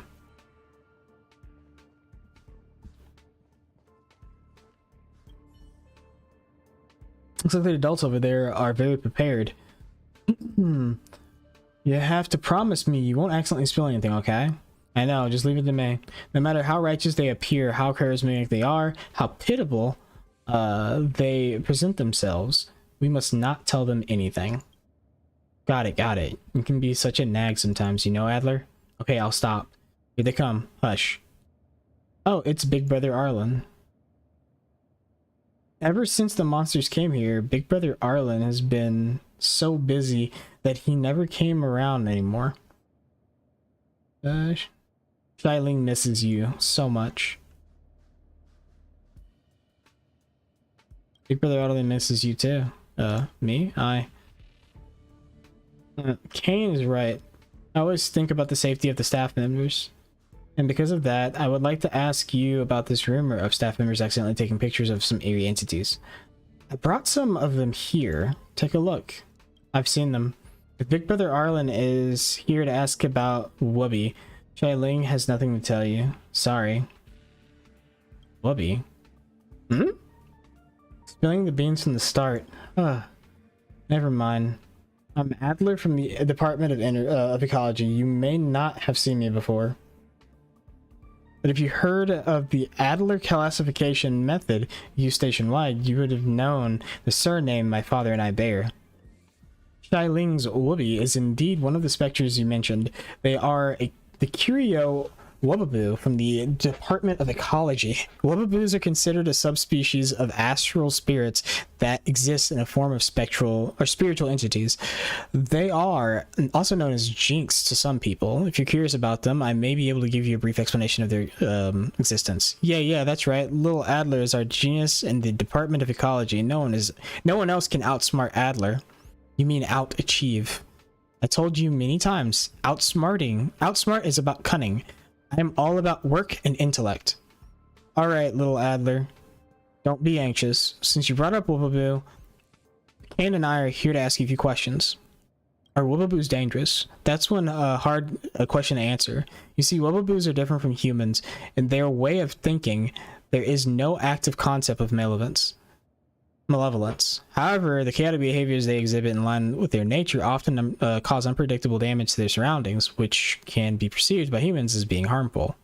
Looks like the adults over there are very prepared. You have to promise me you won't accidentally spill anything, okay? I know, just leave it to me. No matter how righteous they appear, how charismatic they are, how pitiable they present themselves, we must not tell them anything. Got it, got it. You can be such a nag sometimes, you know, Adler? Okay, I'll stop. Here they come. Hush. Oh, it's Big Brother Arlen. Ever since the monsters came here, Big Brother Arlen has been so busy that he never came around anymore. Xiling misses you so much. Big Brother Arlen misses you too. Me? Kane is right. I always think about the safety of the staff members. And because of that, I would like to ask you about this rumor of staff members accidentally taking pictures of some eerie entities. I brought some of them here. Take a look. I've seen them. If Big Brother Arlen is here to ask about Wubby, Xiling has nothing to tell you. Sorry. Wubby? Spilling the beans from the start. Never mind. I'm Adler from the Department of Ecology. You may not have seen me before. But if you heard of the Adler classification method used station-wide, you would have known the surname my father and I bear. Shailing's Wooby is indeed one of the specters you mentioned. They are the Curio Wubaboo from the Department of Ecology. Wubaboos are considered a subspecies of astral spirits that exist in a form of spectral or spiritual entities. They are also known as jinx to some people. If you're curious about them, I may be able to give you a brief explanation of their existence. Yeah, that's right. Little Adler is our genius in the Department of Ecology. No one else can outsmart Adler. You mean out-achieve. I told you many times, outsmart is about cunning. I am all about work and intellect. Alright, little Adler. Don't be anxious. Since you brought up Wubaboo, Kane and I are here to ask you a few questions. Are Wubaboos dangerous? That's one hard question to answer. You see, Wubaboos are different from humans. In their way of thinking, there is no active concept of malevolence. However, the chaotic behaviors they exhibit in line with their nature often cause unpredictable damage to their surroundings, which can be perceived by humans as being harmful.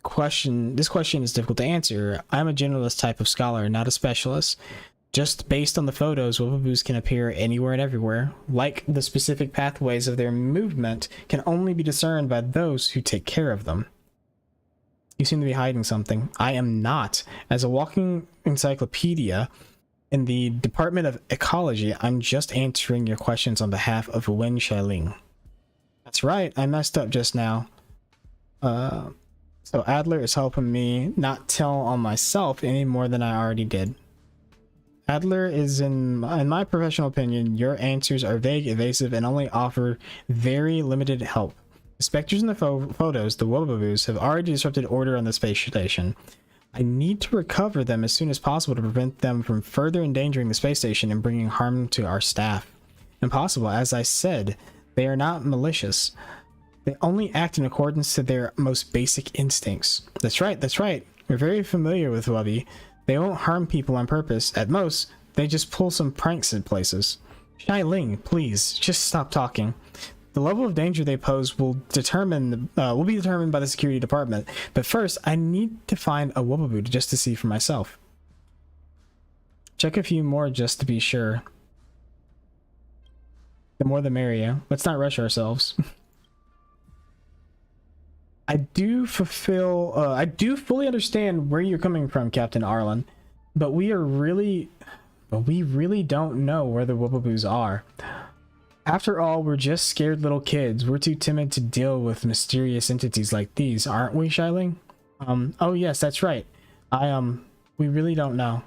This question is difficult to answer. I'm a generalist type of scholar, not a specialist. Just based on the photos, Wubaboos can appear anywhere and everywhere. Like the specific pathways of their movement can only be discerned by those who take care of them. You seem to be hiding something. I am not. As a walking encyclopedia in the Department of Ecology, I'm just answering your questions on behalf of Wen Shailing. That's right, I messed up just now. So Adler is helping me not tell on myself any more than I already did. Adler is, in my professional opinion, your answers are vague, evasive, and only offer very limited help. The specters in the photos, the Wubaboos, have already disrupted order on the space station. I need to recover them as soon as possible to prevent them from further endangering the space station and bringing harm to our staff. Impossible, as I said, they are not malicious. They only act in accordance to their most basic instincts. That's right. We're very familiar with Wubby. They won't harm people on purpose. At most, they just pull some pranks in places. Shailing, please, just stop talking. The level of danger they pose will be determined by the security department. But first, I need to find a Wubaboo just to see for myself. Check a few more just to be sure. The more the merrier. Let's not rush ourselves. I do fully understand where you're coming from, Captain Arlen, but we really don't know where the Wubaboos are. After all, we're just scared little kids. We're too timid to deal with mysterious entities like these, aren't we, Shailing? Oh yes, that's right. We really don't know.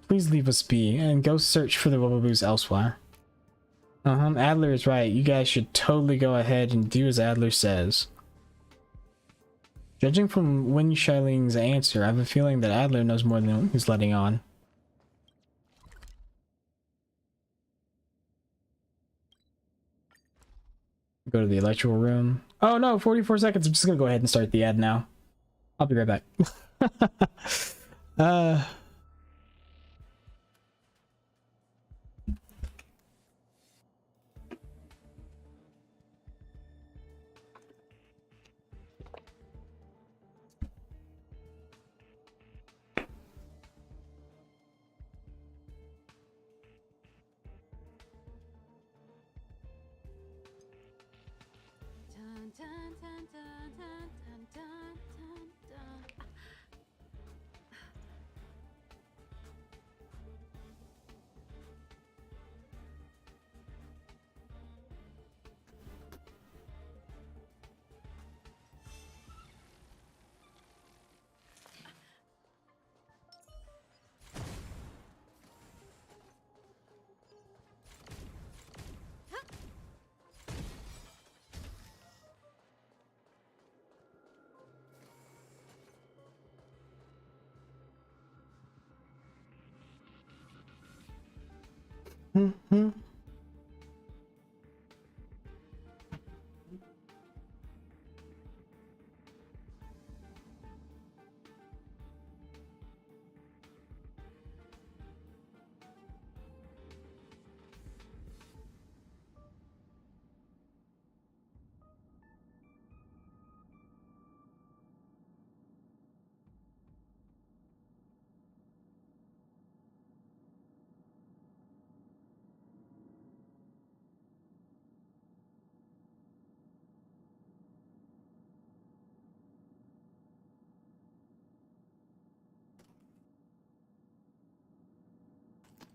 Please leave us be and go search for the Wubaboos elsewhere. Adler is right. You guys should totally go ahead and do as Adler says. Judging from Wen Shailing's answer, I have a feeling that Adler knows more than he's letting on. Go to the electrical room. Oh no, 44 seconds. I'm just gonna go ahead and start the ad now. I'll be right back.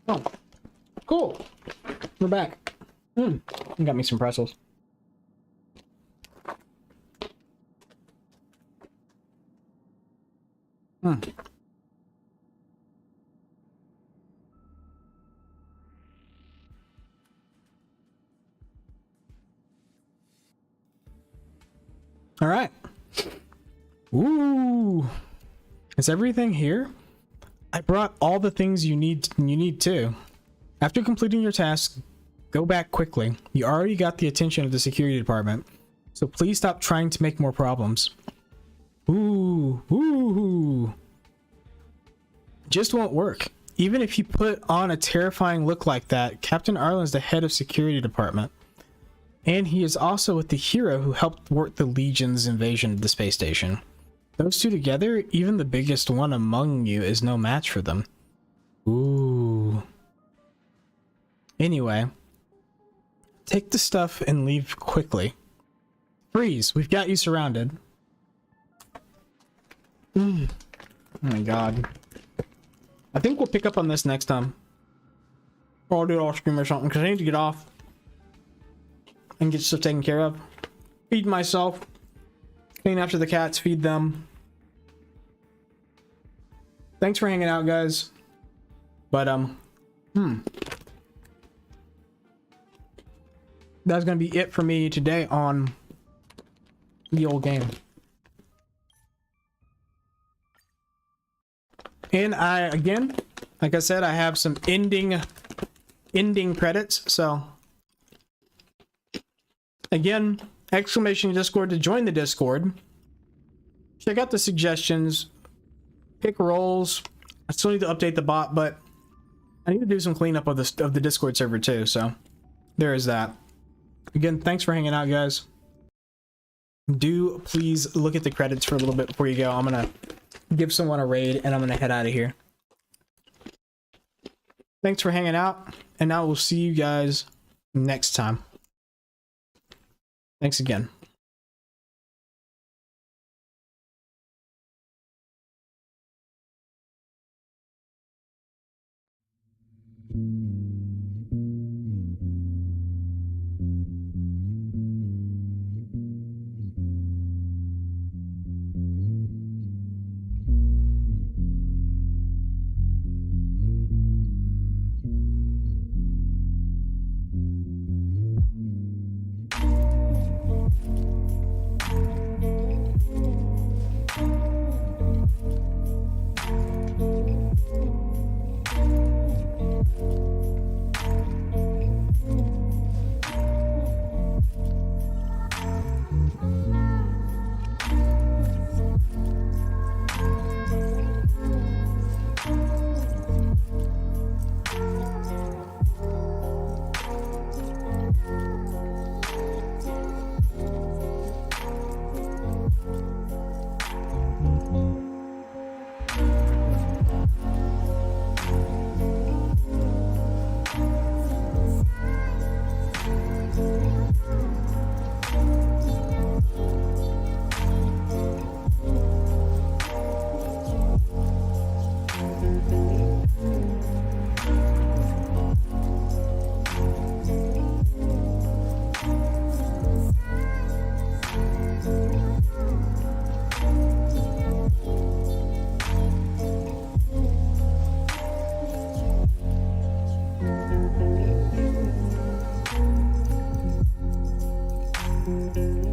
Oh, cool. We're back. You got me some pretzels. All right. Ooh. Is everything here? I brought all the things you need too. After completing your task, go back quickly. You already got the attention of the security department, so please stop trying to make more problems. Ooh. Just won't work. Even if you put on a terrifying look like that, Captain Arlen's the head of security department. And he is also with the hero who helped thwart the Legion's invasion of the space station. Those two together, even the biggest one among you is no match for them. Ooh. Anyway, take the stuff and leave quickly. Freeze, we've got you surrounded. Oh my god. I think we'll pick up on this next time. Or I'll do it off stream or something, because I need to get off and get stuff taken care of. Feed myself. Clean after the cats, feed them. Thanks for hanging out, guys. But, that's gonna be it for me today on the old game. And again, like I said, I have some ending credits, so again, exclamation Discord to join the Discord. Check out the suggestions. Pick roles. I still need to update the bot, but I need to do some cleanup of the Discord server too, so there is that. Again, thanks for hanging out, guys. Do please look at the credits for a little bit before you go. I'm gonna give someone a raid and I'm gonna head out of here. Thanks for hanging out, and I will see you guys next time. Thanks again. Thank you.